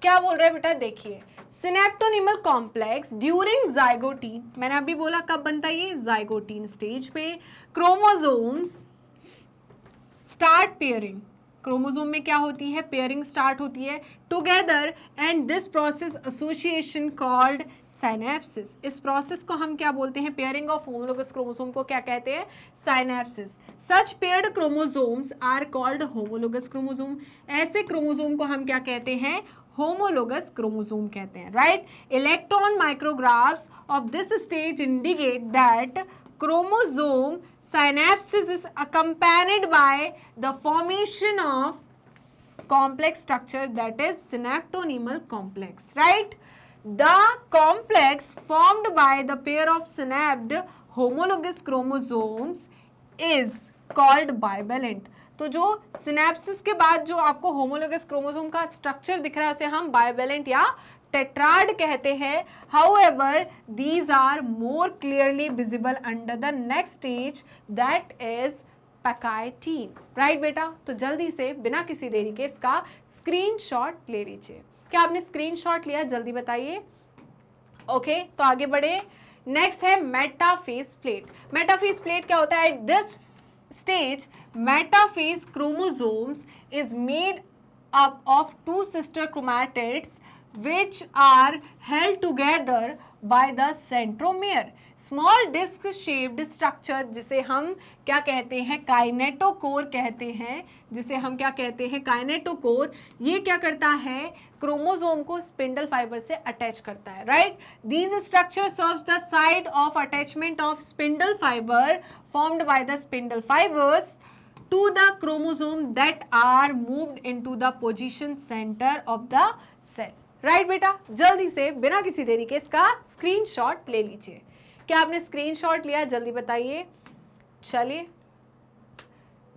S1: क्या बोल रहे हैं बेटा? देखिए, सिनेप्टोनिमल कॉम्प्लेक्स ड्यूरिंग जाइगोटीन, मैंने अभी बोला कब बनता है ये? जाइगोटीन स्टेज पे। क्रोमोसोम्स स्टार्ट पेयरिंग, क्रोमोसोम में क्या होती है? पेयरिंग स्टार्ट होती है together, and this process association called synapsis. इस प्रोसेस को हम क्या बोलते हैं? पेयरिंग ऑफ होमोलोगस क्रोमोसोम को क्या कहते हैं? Synapsis. Such paired chromosomes are called homologous chromosome. ऐसे क्रोमोसोम को हम क्या कहते हैं? होमोलोगस क्रोमोसोम कहते हैं, right. Electron micrographs of this stage indicate that chromosome synapses is accompanied by the formation of complex structure, that is synaptonemal complex, right? The complex formed by the pair of synapsed homologous chromosomes is called bivalent. तो जो synapses के बाद जो आपको homologous chromosome का structure दिख रहा है उसे हम बाइवेलेंट या टेट्राड कहते हैं। However, these are more clearly visible under the next stage, that is pachytene, right बेटा। तो जल्दी से बिना किसी देरी के इसका स्क्रीनशॉट ले लीजिए। क्या आपने स्क्रीनशॉट लिया? जल्दी बताइए। ओके, तो आगे बढ़े। नेक्स्ट है मेटाफेज प्लेट। मेटाफेज प्लेट क्या होता है? At this stage metaphase chromosomes is made up of two sister chromatids which are held together by the centromere. Small disc shaped structure जिसे हम क्या कहते हैं? काइनेटोकोर कहते हैं, जिसे हम क्या कहते हैं? काइनेटोकोर। ये क्या करता है? क्रोमोसोम को स्पिंडल फाइबर से अटैच करता है, right. These structure serves the side of attachment of spindle fibre formed by the spindle fibres to the chromosome that are moved into the position center of the cell, right बेटा। जल्दी से बिना किसी देरी के इसका स्क्रीनशॉट ले लीजिए। क्या आपने स्क्रीनशॉट लिया? जल्दी बताइए। चलिए,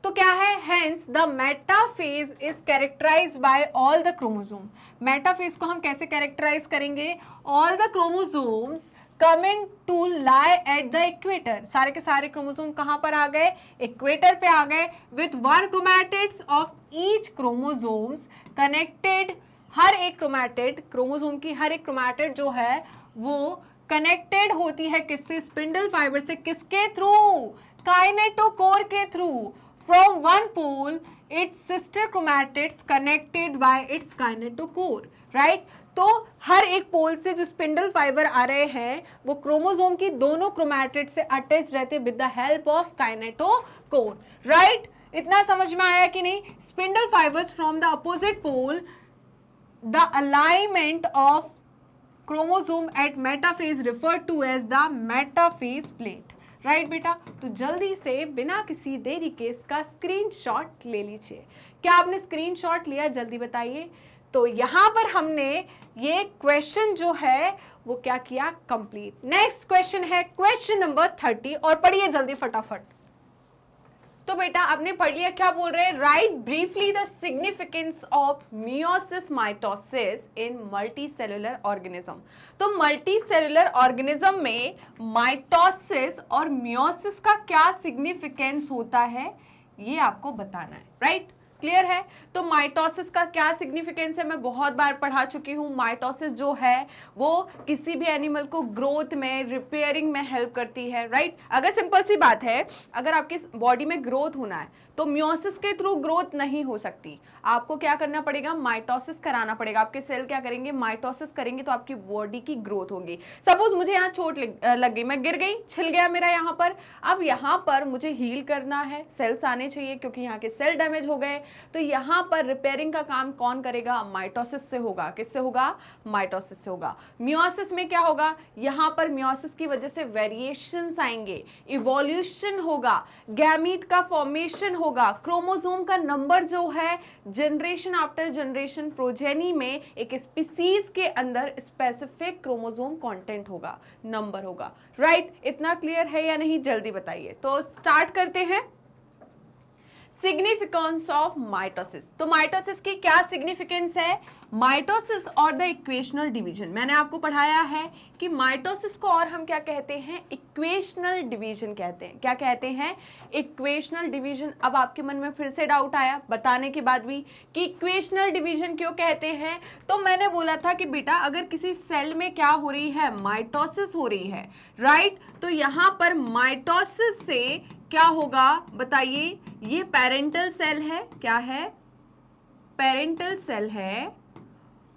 S1: तो क्या है? hence the metaphase is characterized by all the chromosome। Metaphase को हम कैसे कैरेक्टराइज करेंगे? all the chromosomes coming to lie at the equator. सारे के सारे क्रोमोसोम कहाँ पर आ गए? इक्वेटर पे आ गए। With one chromatids of each chromosomes connected. हर एक क्रोमैटिड, क्रोमोसोम की हर एक क्रोमैटिड जो है वो कनेक्टेड होती है किससे? स्पिंडल फाइबर से। किसके थ्रू? काइनेटोकोर के through. From one pole its sister chromatids connected by its kinetochore, right. तो हर एक पोल से जो स्पिंडल फाइबर आ रहे हैं वो क्रोमोसोम की दोनों क्रोमैटिड से अटैच रहते with the help of kinetochore, right. इतना समझ में आया कि नहीं? Spindle fibres from the opposite pole, the alignment of chromosome at metaphase refer to as the metaphase plate, right बेटा। तो जल्दी से बिना किसी देरी के इसका स्क्रीनशॉट ले लीजिए। क्या आपने स्क्रीनशॉट लिया? जल्दी बताइए। तो यहाँ पर हमने ये क्वेश्चन जो है वो क्या किया? कंप्लीट। नेक्स्ट क्वेश्चन है क्वेश्चन नंबर 30, और पढ़िए जल्दी फटाफट। तो बेटा आपने पढ़ लिया। क्या बोल रहे हैं? Right briefly the significance of meiosis mitosis in multi cellular organism. तो मल्टी सेलुलर ऑर्गेनिज्म में माइटोसिस और मियोसिस का क्या सिग्निफिकेंस होता है ये आपको बताना है, राइट। क्लियर है। तो माइटोसिस का क्या सिग्निफिकेंस है मैं बहुत बार पढ़ा चुकी हूँ। माइटोसिस जो है वो किसी भी एनिमल को ग्रोथ में, रिपेयरिंग में हेल्प करती है, राइट। अगर सिंपल सी बात है, अगर आपकी बॉडी में ग्रोथ होना है तो मियोसिस के थ्रू ग्रोथ नहीं हो सकती, आपको क्या करना पड़ेगा, माइटोसिस कराना पड़ेगा। आपके सेल क्या करेंगे, माइटोसिस करेंगे तो आपकी बॉडी की ग्रोथ होगी। सपोज मुझे यहाँ चोट लग गई, मैं गिर गई, छिल गया मेरा यहाँ पर, अब यहाँ पर मुझे हील करना है, सेल्स आने चाहिए क्योंकि यहाँ के सेल डैमेज हो गए, तो यहाँ पर रिपेयरिंग का काम कौन करेगा, माइटोसिस से होगा। किससे होगा, माइटोसिस से होगा। मियोसिस में क्या होगा, यहाँ पर मियोसिस की वजह से वेरिएशंस आएंगे, इवोल्यूशन होगा, गैमीट का फॉर्मेशन होगा, क्रोमोसोम का नंबर जो है जनरेशन आफ्टर जनरेशन प्रोजेनी में एक स्पीसीज के अंदर स्पेसिफिक क्रोमोसोम कंटेंट होगा, नंबर होगा, राइट। इतना क्लियर है या नहीं, जल्दी बताइए। तो स्टार्ट करते हैं। सिग्निफिकेंस ऑफ माइटोसिस, तो माइटोसिस की क्या सिग्निफिकेंस है, माइटोसिस और द इक्वेशनल डिवीजन। मैंने आपको पढ़ाया है कि माइटोसिस को और हम क्या कहते हैं, इक्वेशनल डिवीजन कहते हैं। क्या कहते हैं, इक्वेशनल डिवीजन। अब आपके मन में फिर से डाउट आया बताने के बाद भी कि इक्वेशनल डिवीजन क्यों कहते हैं। तो मैंने बोला था कि बेटा अगर किसी सेल में क्या हो रही है, माइटोसिस हो रही है, राइट, तो यहां पर माइटोसिस से क्या होगा बताइए, ये पेरेंटल सेल है, क्या है, पेरेंटल सेल है,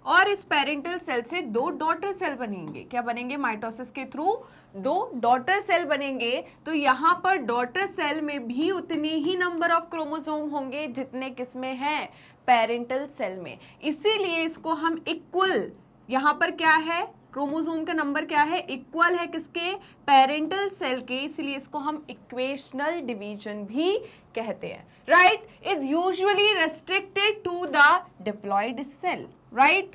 S1: और इस पेरेंटल सेल से दो डॉटर सेल बनेंगे। क्या बनेंगे, माइटोसिस के थ्रू दो डॉटर सेल बनेंगे। तो यहां पर डॉटर सेल में भी उतने ही नंबर ऑफ क्रोमोसोम होंगे जितने किसमें हैं, पेरेंटल सेल में। इसीलिए इसको हम इक्वल, यहां पर क्या है, क्रोमोसोम का नंबर क्या है, इक्वल है किसके, पेरेंटल सेल के, इसलिए इसको हम इक्वेशनल डिवीजन भी कहते हैं, right. Is usually restricted to the diploid cell, right,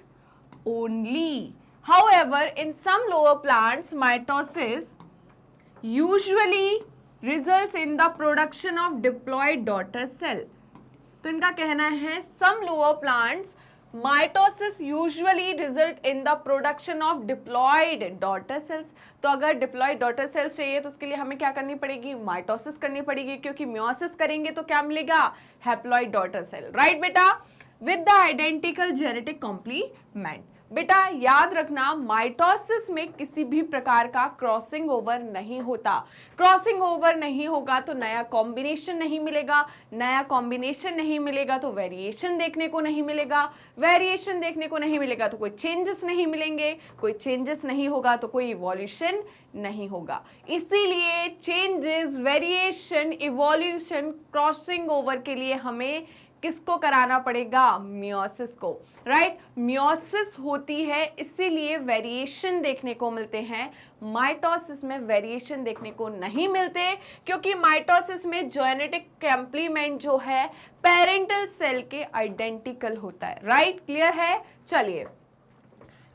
S1: only. However, in some lower plants, mitosis usually results in the production of diploid daughter cell. तो इनका कहना है some lower plants mitosis usually result in the production of diploid daughter cells. तो अगर diploid daughter sales चाहिए तो उसके लिए हमें क्या करनी पड़ेगी, माइटोसिस करनी पड़ेगी, क्योंकि मियोसिस करेंगे तो क्या मिलेगा, हैप्लॉयड डॉटर सेल, राइट बेटा, with the identical genetic complement. बेटा याद रखना, माइटोसिस में किसी भी प्रकार का क्रॉसिंग ओवर नहीं होता। क्रॉसिंग ओवर नहीं होगा तो नया कॉम्बिनेशन नहीं मिलेगा, नया कॉम्बिनेशन नहीं मिलेगा तो वेरिएशन देखने को नहीं मिलेगा, वेरिएशन देखने को नहीं मिलेगा तो कोई चेंजेस नहीं मिलेंगे, कोई चेंजेस नहीं होगा तो कोई इवोल्यूशन नहीं होगा। इसीलिए changes, variation, evolution, crossing over के लिए हमें किसको कराना पड़ेगा, मियोसिस को, राइट। मियोसिस होती है इसीलिए वेरिएशन देखने को मिलते हैं, माइटोसिस में वेरिएशन देखने को नहीं मिलते, क्योंकि माइटोसिस में जेनेटिक कॉम्प्लीमेंट जो है पेरेंटल सेल के आइडेंटिकल होता है, राइट, क्लियर है। चलिए,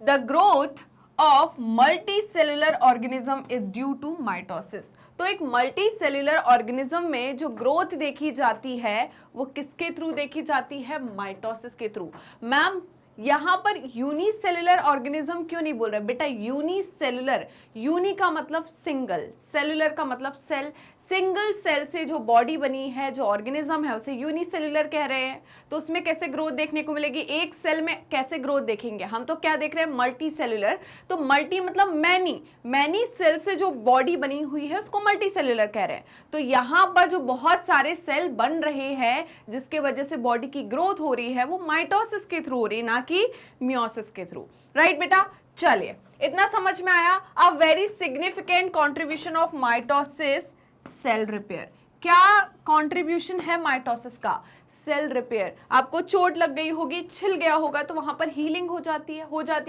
S1: the growth of multi cellular organism is due to mitosis. तो एक मल्टी सेलुलर ऑर्गेनिज्म में जो ग्रोथ देखी जाती है वो किसके थ्रू देखी जाती है, माइटोसिस के थ्रू। मैम यहां पर यूनिसेलुलर ऑर्गेनिज्म क्यों नहीं बोल रहे बेटा, यूनिसेलुलर, यूनि का मतलब सिंगल, सेलुलर का मतलब सेल, सिंगल सेल से जो बॉडी बनी है, जो ऑर्गेनिज्म है उसे यूनिसेलुलर कह रहे हैं। तो उसमें कैसे ग्रोथ देखने को मिलेगी, एक सेल में कैसे ग्रोथ देखेंगे, हम तो क्या देख रहे हैं, मल्टी सेलुलर। तो मल्टी मतलब मैनी, मैनी सेल से जो बॉडी बनी हुई है उसको मल्टी सेलुलर कह रहे हैं। तो यहाँ पर जो बहुत सारे सेल बन रहे हैं जिसके वजह से बॉडी की ग्रोथ हो रही है वो माइटोसिस के थ्रू हो रही है, ना कि मियोसिस के थ्रू, राइट बेटा। चलिए, इतना समझ में आया। A very significant contribution of mitosis, cell repair. क्या कंट्रीब्यूशन है माइटोसिस का, सेल रिपेयर। आपको चोट लग गई होगी, छिल गया होगा तो वहां पर हीलिंग हो जाती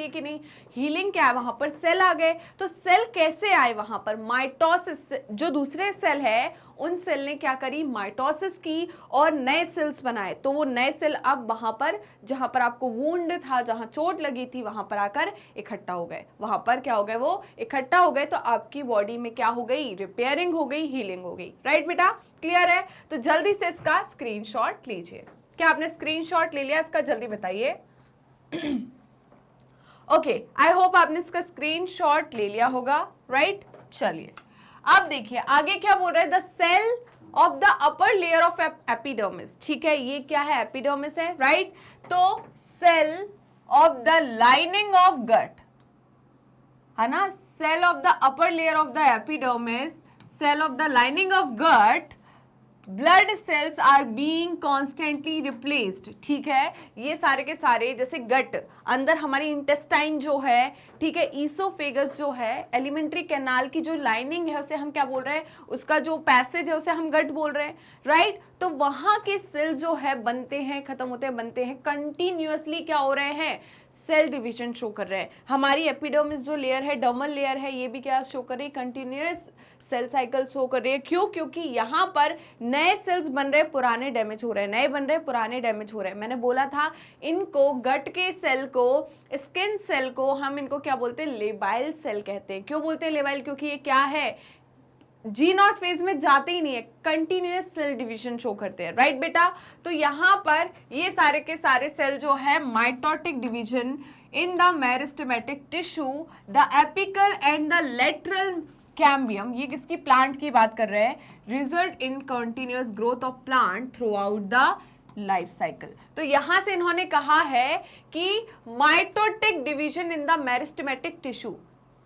S1: है कि नहीं, हीलिंग क्या है, वहां पर सेल आ गए। तो सेल कैसे आए वहां पर, माइटोसिस, जो दूसरे सेल है उन सेल ने क्या करी, माइटोसिस की और नए सेल्स बनाए। तो वो नए सेल अब वहां पर, जहां पर आपको वुंड था, जहां चोट लगी थी, वहां पर आकर इकट्ठा हो गए, वहां पर क्या हो गए, वो इकट्ठा हो गए। तो आपकी बॉडी में क्या हो गई, रिपेयरिंग हो गई, हीलिंग हो गई, राइट बेटा, क्लियर है। तो जल्दी से इसका स्क्रीनशॉट लीजिए। क्या आपने स्क्रीनशॉट ले लिया इसका, जल्दी बताइए। ओके, आई होप आपने इसका स्क्रीनशॉट ले लिया होगा, राइट। चलिए अब देखिए आगे क्या बोल रहा है, the cell of the upper layer of epidermis, ठीक है, ये क्या है, एपिडर्मिस है, राइट। तो cell of the lining of gut, है ना, cell of the upper layer of the epidermis, cell of the lining of gut, blood cells are being constantly replaced, ठीक है। ये सारे के सारे, जैसे गट, अंदर हमारी इंटेस्टाइन जो है, ठीक है, ईसोफेगस जो है, एलिमेंट्री कैनाल की जो लाइनिंग है उसे हम क्या बोल रहे हैं, उसका जो पैसेज है उसे हम गट बोल रहे हैं, राइट। तो वहां के सेल जो है बनते हैं, खत्म होते हैं, बनते हैं, कंटिन्यूअसली क्या हो रहे हैं, सेल डिवीजन शो कर रहे हैं। हमारी एपिडर्मिस जो लेयर है, डर्मल लेयर है, ये भी क्या शो कर रही है, कंटिन्यूअस सेल साइकिल शो कर रही है। क्यों? क्योंकि यहाँ पर नए सेल्स बन रहे, पुराने डैमेज हो रहे हैं, नए बन रहे, पुराने डैमेज हो रहे हैं। मैंने बोला था इनको, गट के सेल को, स्किन सेल को हम इनको क्या बोलते हैं, लेबाइल सेल कहते हैं। क्यों बोलते हैं लेबाइल? क्योंकि ये क्या है, जी नॉट फेज में जाते ही नहीं है, कंटिन्यूअस सेल डिवीजन शो करते हैं, राइट बेटा। तो यहाँ पर ये सारे के सारे सेल जो है mitotic division in the meristematic tissue, the apical and the lateral cambium, ये किसकी, प्लांट की बात कर रहे हैं, result in continuous growth of plant through out the life cycle. तो यहां से इन्होंने कहा है कि mitotic division in the meristematic tissue,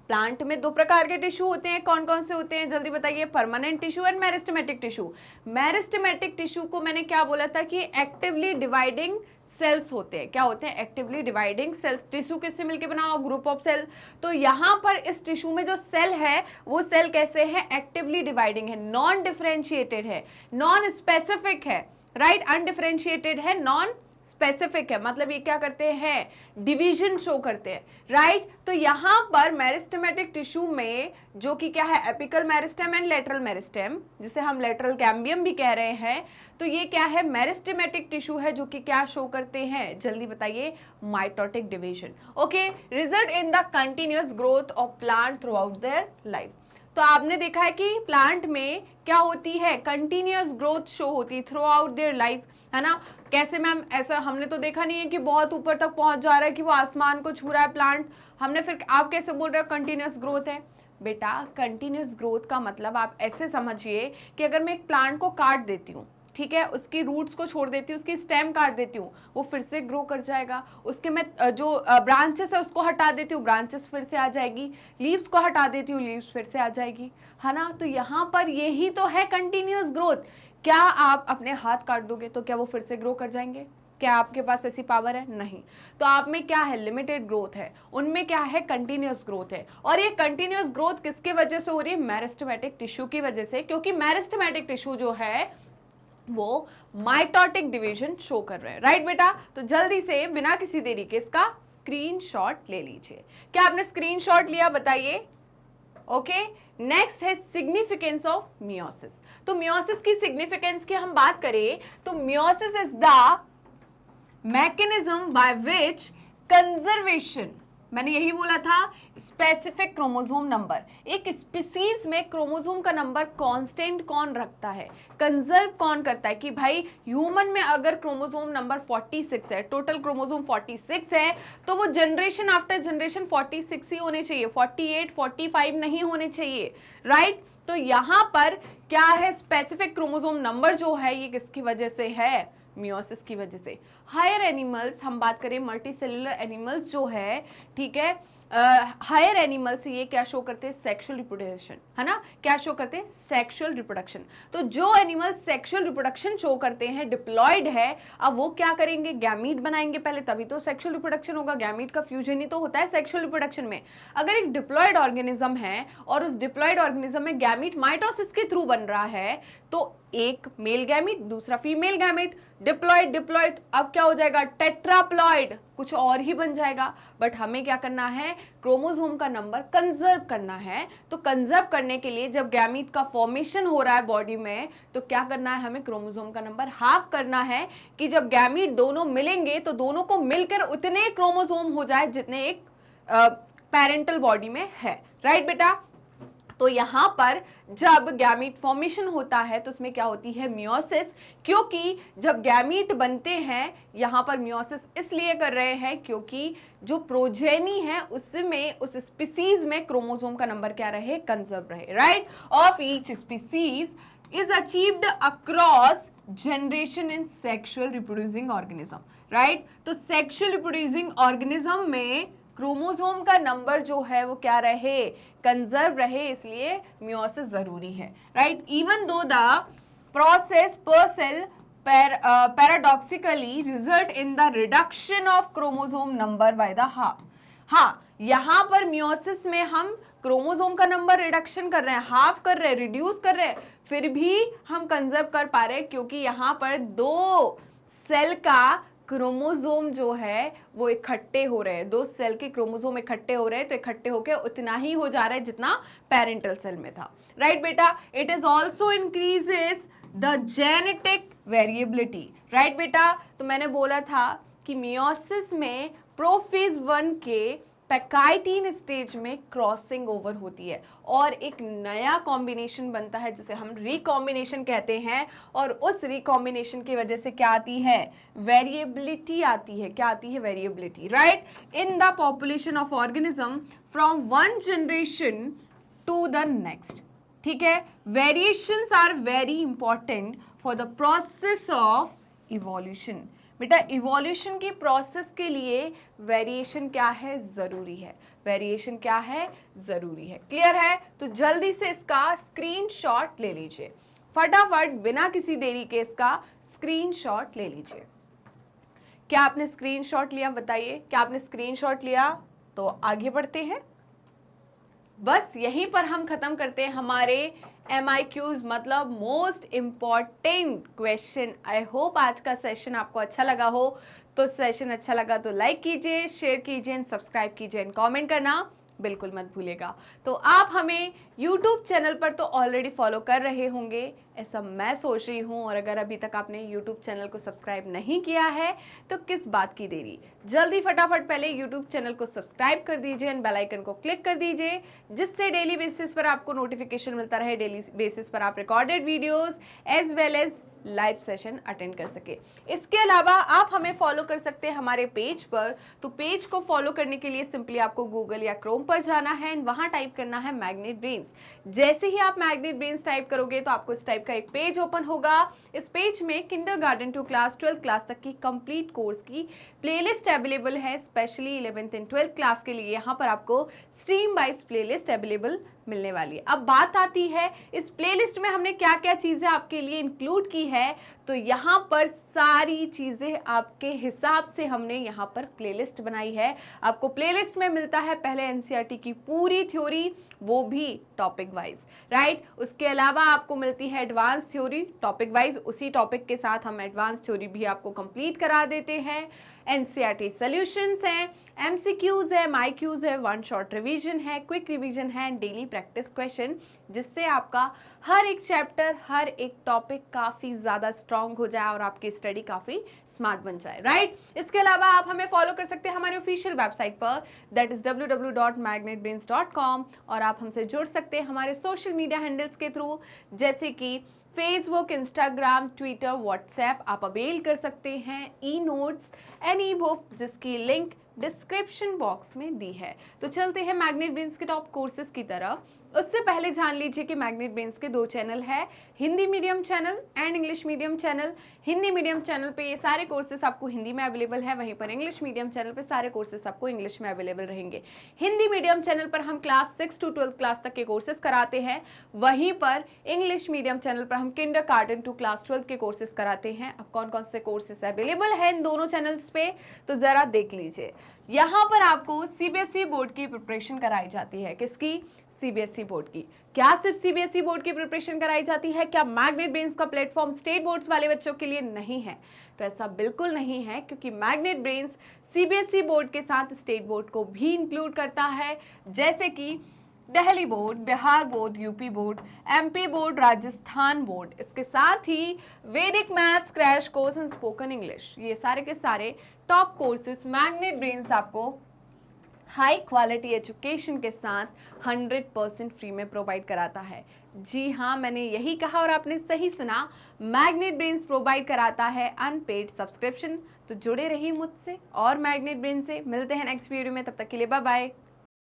S1: plant में दो प्रकार के टिश्यू होते हैं, कौन कौन से होते हैं, जल्दी बताइए, permanent tissue and meristematic tissue. Meristematic tissue को मैंने क्या बोला था कि एक्टिवली डिवाइडिंग सेल्स होते हैं, क्या होते हैं, एक्टिवली डिवाइडिंग सेल्स। टिश्यू किससे मिलकर बना हुआ, ग्रुप ऑफ सेल। तो यहां पर इस टिश्यू में जो सेल है वो सेल कैसे है, एक्टिवली डिवाइडिंग है, नॉन डिफरेंशिएटेड है, नॉन स्पेसिफिक है, राइट, अनडिफरेंशिएटेड है, नॉन स्पेसिफिक है, मतलब ये क्या करते हैं, डिवीजन शो करते हैं, राइट। तो यहां पर मेरिस्टेमेटिक टिश्यू में जो कि क्या है, apical meristem and lateral meristem, जिसे हम लेटरल कैम्बियम भी कह रहे हैं, तो ये क्या है, मेरिस्टेमेटिक टिश्यू है जो कि क्या शो करते हैं, जल्दी बताइए, mitotic division. Okay, result in the continuous growth of plant through out their life. तो आपने देखा है कि प्लांट में क्या होती है, कंटिन्यूअस ग्रोथ शो होती है थ्रू आउट देयर लाइफ, है ना। कैसे मैम, ऐसा हमने तो देखा नहीं है कि बहुत ऊपर तक पहुंच जा रहा है, कि वो आसमान को छू रहा है प्लांट, हमने फिर, आप कैसे बोल रहे हो कंटिन्यूअस ग्रोथ है? बेटा, कंटिन्यूअस ग्रोथ का मतलब आप ऐसे समझिए कि अगर मैं एक प्लांट को काट देती हूँ, ठीक है, उसकी रूट्स को छोड़ देती हूँ, उसकी स्टेम काट देती हूँ, वो फिर से ग्रो कर जाएगा। उसके मैं जो ब्रांचेस है उसको हटा देती हूँ, ब्रांचेस फिर से आ जाएगी, लीव्स को हटा देती हूँ, लीव्स फिर से आ जाएगी, है ना। तो यहाँ पर यही तो है कंटिन्यूअस ग्रोथ। क्या आप अपने हाथ काट दोगे तो क्या वो फिर से ग्रो कर जाएंगे? क्या आपके पास ऐसी पावर है? नहीं। तो आप में क्या है, लिमिटेड ग्रोथ है, उनमें क्या है, कंटिन्यूअस ग्रोथ है। और ये कंटिन्यूअस ग्रोथ किसके वजह से हो रही है, मेरिस्टेमेटिक टिश्यू की वजह से, क्योंकि मेरिस्टेमेटिक टिश्यू जो है वो माइटोटिक डिवीजन शो कर रहे हैं, राइट बेटा। तो जल्दी से बिना किसी देरी के इसका स्क्रीनशॉट ले लीजिए। क्या आपने स्क्रीनशॉट लिया, बताइए। ओके, नेक्स्ट है सिग्निफिकेंस ऑफ मियोसिस। तो मियोसिस की सिग्निफिकेंस की हम बात करें तो meiosis is the mechanism by which conservation, मैंने यही बोला था, स्पेसिफिक क्रोमोसोम नंबर, एक स्पीसीज में क्रोमोसोम का नंबर कांस्टेंट कौन रखता है, कंजर्व कौन करता है, कि भाई ह्यूमन में अगर क्रोमोसोम नंबर 46 है, टोटल क्रोमोसोम 46 है, तो वो जनरेशन आफ्टर जनरेशन 46 ही होने चाहिए, 48 45 नहीं होने चाहिए, राइट। तो यहाँ पर क्या है, स्पेसिफिक क्रोमोसोम नंबर जो है ये किसकी वजह से है, मियोसिस की वजह से। हायर एनिमल्स, हम बात करें मल्टी सेलुलर एनिमल्स जो है, ठीक है, हायर एनिमल्स ये क्या शो करते हैं, सेक्सुअल रिप्रोडक्शन, है ना, क्या शो करते हैं, सेक्सुअल रिप्रोडक्शन। तो जो एनिमल्स सेक्सुअल रिप्रोडक्शन शो करते हैं, डिप्लॉयड है, अब वो क्या करेंगे, गैमीट बनाएंगे पहले, तभी तो सेक्सुअल रिप्रोडक्शन होगा, गैमीट का फ्यूजन ही तो होता है सेक्सुअल रिप्रोडक्शन में। अगर एक डिप्लॉयड ऑर्गेनिज्म है और उस डिप्लॉयड ऑर्गेनिज्म में गैमीट माइटोसिस के थ्रू बन रहा है, तो एक मेल गैमीट, दूसरा फीमेल गैमीट, डिप्लॉयड डिप्लॉयड, अब क्या हो जाएगा, टेट्राप्लॉयड, कुछ और ही बन जाएगा। बट हमें क्या करना है, क्रोमोसोम का नंबर कंजर्व करना है। तो कंजर्व करने के लिए जब गैमीट का फॉर्मेशन हो रहा है बॉडी में, तो क्या करना है, हमें क्रोमोसोम का नंबर हाफ करना है, कि जब गैमीट दोनों मिलेंगे तो दोनों को मिलकर उतने क्रोमोसोम हो जाए जितने एक पेरेंटल बॉडी में है, राइट बेटा। तो यहाँ पर जब गैमीट फॉर्मेशन होता है तो उसमें क्या होती है, मियोसिस, क्योंकि जब गैमीट बनते हैं, यहाँ पर मियोसिस इसलिए कर रहे हैं क्योंकि जो प्रोजेनी है उसमें, उस स्पीसीज में क्रोमोसोम का नंबर क्या रहे, कंजर्व रहे, right. Of each species is achieved across generation in sexual reproducing organism, right? तो sexual reproducing organism में क्रोमोसोम का नंबर जो है वो क्या रहे, कंजर्व रहे, इसलिए मियोसिस जरूरी है, right? Even though the process per cell paradoxically result in the reduction of chromosome number by the half. हाँ, यहाँ पर मियोसिस में हम क्रोमोसोम का नंबर रिडक्शन कर रहे हैं, हाफ कर रहे हैं, रिड्यूस कर रहे हैं, फिर भी हम कंजर्व कर पा रहे हैं क्योंकि यहाँ पर दो सेल का क्रोमोसोम जो है वो इकट्ठे हो रहे हैं, दो सेल के क्रोमोसोम इकट्ठे हो रहे हैं, तो इकट्ठे होकर उतना ही हो जा रहा है जितना पेरेंटल सेल में था, राइट बेटा? It is also increases the genetic variability, right बेटा? तो मैंने बोला था कि मियोसिस में प्रोफेज 1 के पैकाइटिन स्टेज में क्रॉसिंग ओवर होती है और एक नया कॉम्बिनेशन बनता है जिसे हम रिकॉम्बिनेशन कहते हैं, और उस रिकॉम्बिनेशन की वजह से क्या आती है, वेरिएबिलिटी आती है। क्या आती है? Variability, right? In the population of organism from one generation to the next, ठीक है? Variations are very important for the process of evolution. बेटा इवोल्यूशन की प्रोसेस के लिए वेरिएशन क्या है, जरूरी है। वेरिएशन क्या है, जरूरी है। क्लियर है? तो जल्दी से इसका स्क्रीनशॉट ले लीजिए, फटाफट बिना किसी देरी के इसका स्क्रीनशॉट ले लीजिए। क्या आपने स्क्रीनशॉट लिया? बताइए, क्या आपने स्क्रीनशॉट लिया? तो आगे बढ़ते हैं। बस यहीं पर हम खत्म करते हैं हमारे MIQs, मतलब most important question. I hope आज का सेशन आपको अच्छा लगा हो। तो सेशन अच्छा लगा तो लाइक कीजिए, शेयर कीजिए, सब्सक्राइब कीजिए, कमेंट करना बिल्कुल मत भूलिएगा। तो आप हमें YouTube चैनल पर तो ऑलरेडी फॉलो कर रहे होंगे, ऐसा मैं सोच रही हूँ, और अगर अभी तक आपने YouTube चैनल को सब्सक्राइब नहीं किया है तो किस बात की देरी, जल्दी फटाफट पहले YouTube चैनल को सब्सक्राइब कर दीजिए एंड बेल आइकन को क्लिक कर दीजिए, जिससे डेली बेसिस पर आपको नोटिफिकेशन मिलता रहे, डेली बेसिस पर आप recorded videos as well as live session attend कर सके। इसके अलावा आप हमें फॉलो कर सकते हैं हमारे पेज पर। तो पेज को फॉलो करने के लिए सिंपली आपको गूगल या क्रोम पर जाना है एंड वहां टाइप करना है मैग्नेट ब्रेन्स। जैसे ही आप मैग्नेट ब्रेन्स टाइप करोगे तो आपको इस टाइप का एक पेज ओपन होगा। इस पेज में kindergarten to class 12th class तक की कंप्लीट कोर्स की प्लेलिस्ट अवेलेबल है। Specially 11th and 12th class के लिए यहाँ पर आपको स्ट्रीम वाइज प्लेलिस्ट अवेलेबल मिलने वाली है। अब बात आती है इस प्लेलिस्ट में हमने क्या क्या चीजें आपके लिए इंक्लूड की है। तो यहाँ पर सारी चीजें आपके हिसाब से हमने यहाँ पर प्लेलिस्ट बनाई है। आपको प्लेलिस्ट में मिलता है पहले एनसीईआरटी की पूरी थ्योरी, वो भी टॉपिक वाइज, राइट? उसके अलावा आपको मिलती है एडवांस थ्योरी टॉपिक वाइज, उसी टॉपिक के साथ हम एडवांस थ्योरी भी आपको कंप्लीट करा देते हैं। एनसीईआरटी सॉल्यूशंस हैं, MCQs है, MIQs है, वन शॉट रिवीजन है, क्विक रिवीजन है, डेली प्रैक्टिस क्वेश्चन, जिससे आपका हर एक चैप्टर, हर एक टॉपिक काफ़ी ज़्यादा स्ट्रांग हो जाए और आपकी स्टडी काफ़ी स्मार्ट बन जाए, राइट? इसके अलावा आप हमें फॉलो कर सकते हैं हमारी ऑफिशियल वेबसाइट पर, दैट इज www.magnetbrains.com, और आप हमसे जुड़ सकते हैं हमारे सोशल मीडिया हैंडल्स के थ्रू, जैसे कि फेसबुक, इंस्टाग्राम, ट्विटर, व्हाट्सएप। आप अवेल कर सकते हैं e notes and E book, जिसकी लिंक डिस्क्रिप्शन बॉक्स में दी है। तो चलते हैं मैग्नेट ब्रेन्स के टॉप कोर्सेज की तरफ। उससे पहले जान लीजिए कि मैग्नेट ब्रेन्स के 2 चैनल है, Hindi medium channel and English medium channel. Hindi medium channel पे ये सारे कोर्सेज आपको हिंदी में अवेलेबल है, वहीं पर इंग्लिश मीडियम चैनल पे सारे कोर्सेज आपको इंग्लिश में अवेलेबल रहेंगे। हिंदी मीडियम चैनल पर हम क्लास 6 to 12th क्लास तक के कोर्सेज कराते हैं, वहीं पर इंग्लिश मीडियम चैनल पर हम किंडरगार्टन टू क्लास 12th के कोर्सेज कराते हैं। अब कौन कौन से कोर्सेज अवेलेबल है इन दोनों चैनल्स पे, तो जरा देख लीजिए। यहाँ पर आपको सीबीएसई बोर्ड की प्रिपरेशन कराई जाती है। किसकी? सीबीएसई बोर्ड की। क्या सिर्फ सीबीएसई बोर्ड की प्रिपरेशन कराई जाती है? क्या मैग्नेट ब्रेन्स का प्लेटफॉर्म स्टेट बोर्ड्स वाले बच्चों के लिए नहीं है? तो ऐसा बिल्कुल नहीं है, क्योंकि मैग्नेट ब्रेन्स सीबीएसई बोर्ड के साथ स्टेट बोर्ड को भी इंक्लूड करता है, जैसे कि Delhi board, Bihar board, UP board, MP board, Rajasthan board. इसके साथ ही वैदिक maths crash course and spoken English, ये सारे के सारे टॉप कोर्सेज मैग्नेट ब्रेन्स आपको हाई क्वालिटी एजुकेशन के साथ 100% फ्री में प्रोवाइड कराता है। जी हाँ, मैंने यही कहा और आपने सही सुना, मैग्नेट ब्रेन्स प्रोवाइड कराता है अनपेड सब्सक्रिप्शन। तो जुड़े रहिए मुझसे और मैग्नेट ब्रेन से। मिलते हैं नेक्स्ट वीडियो में, तब तक के लिए बाय बाय।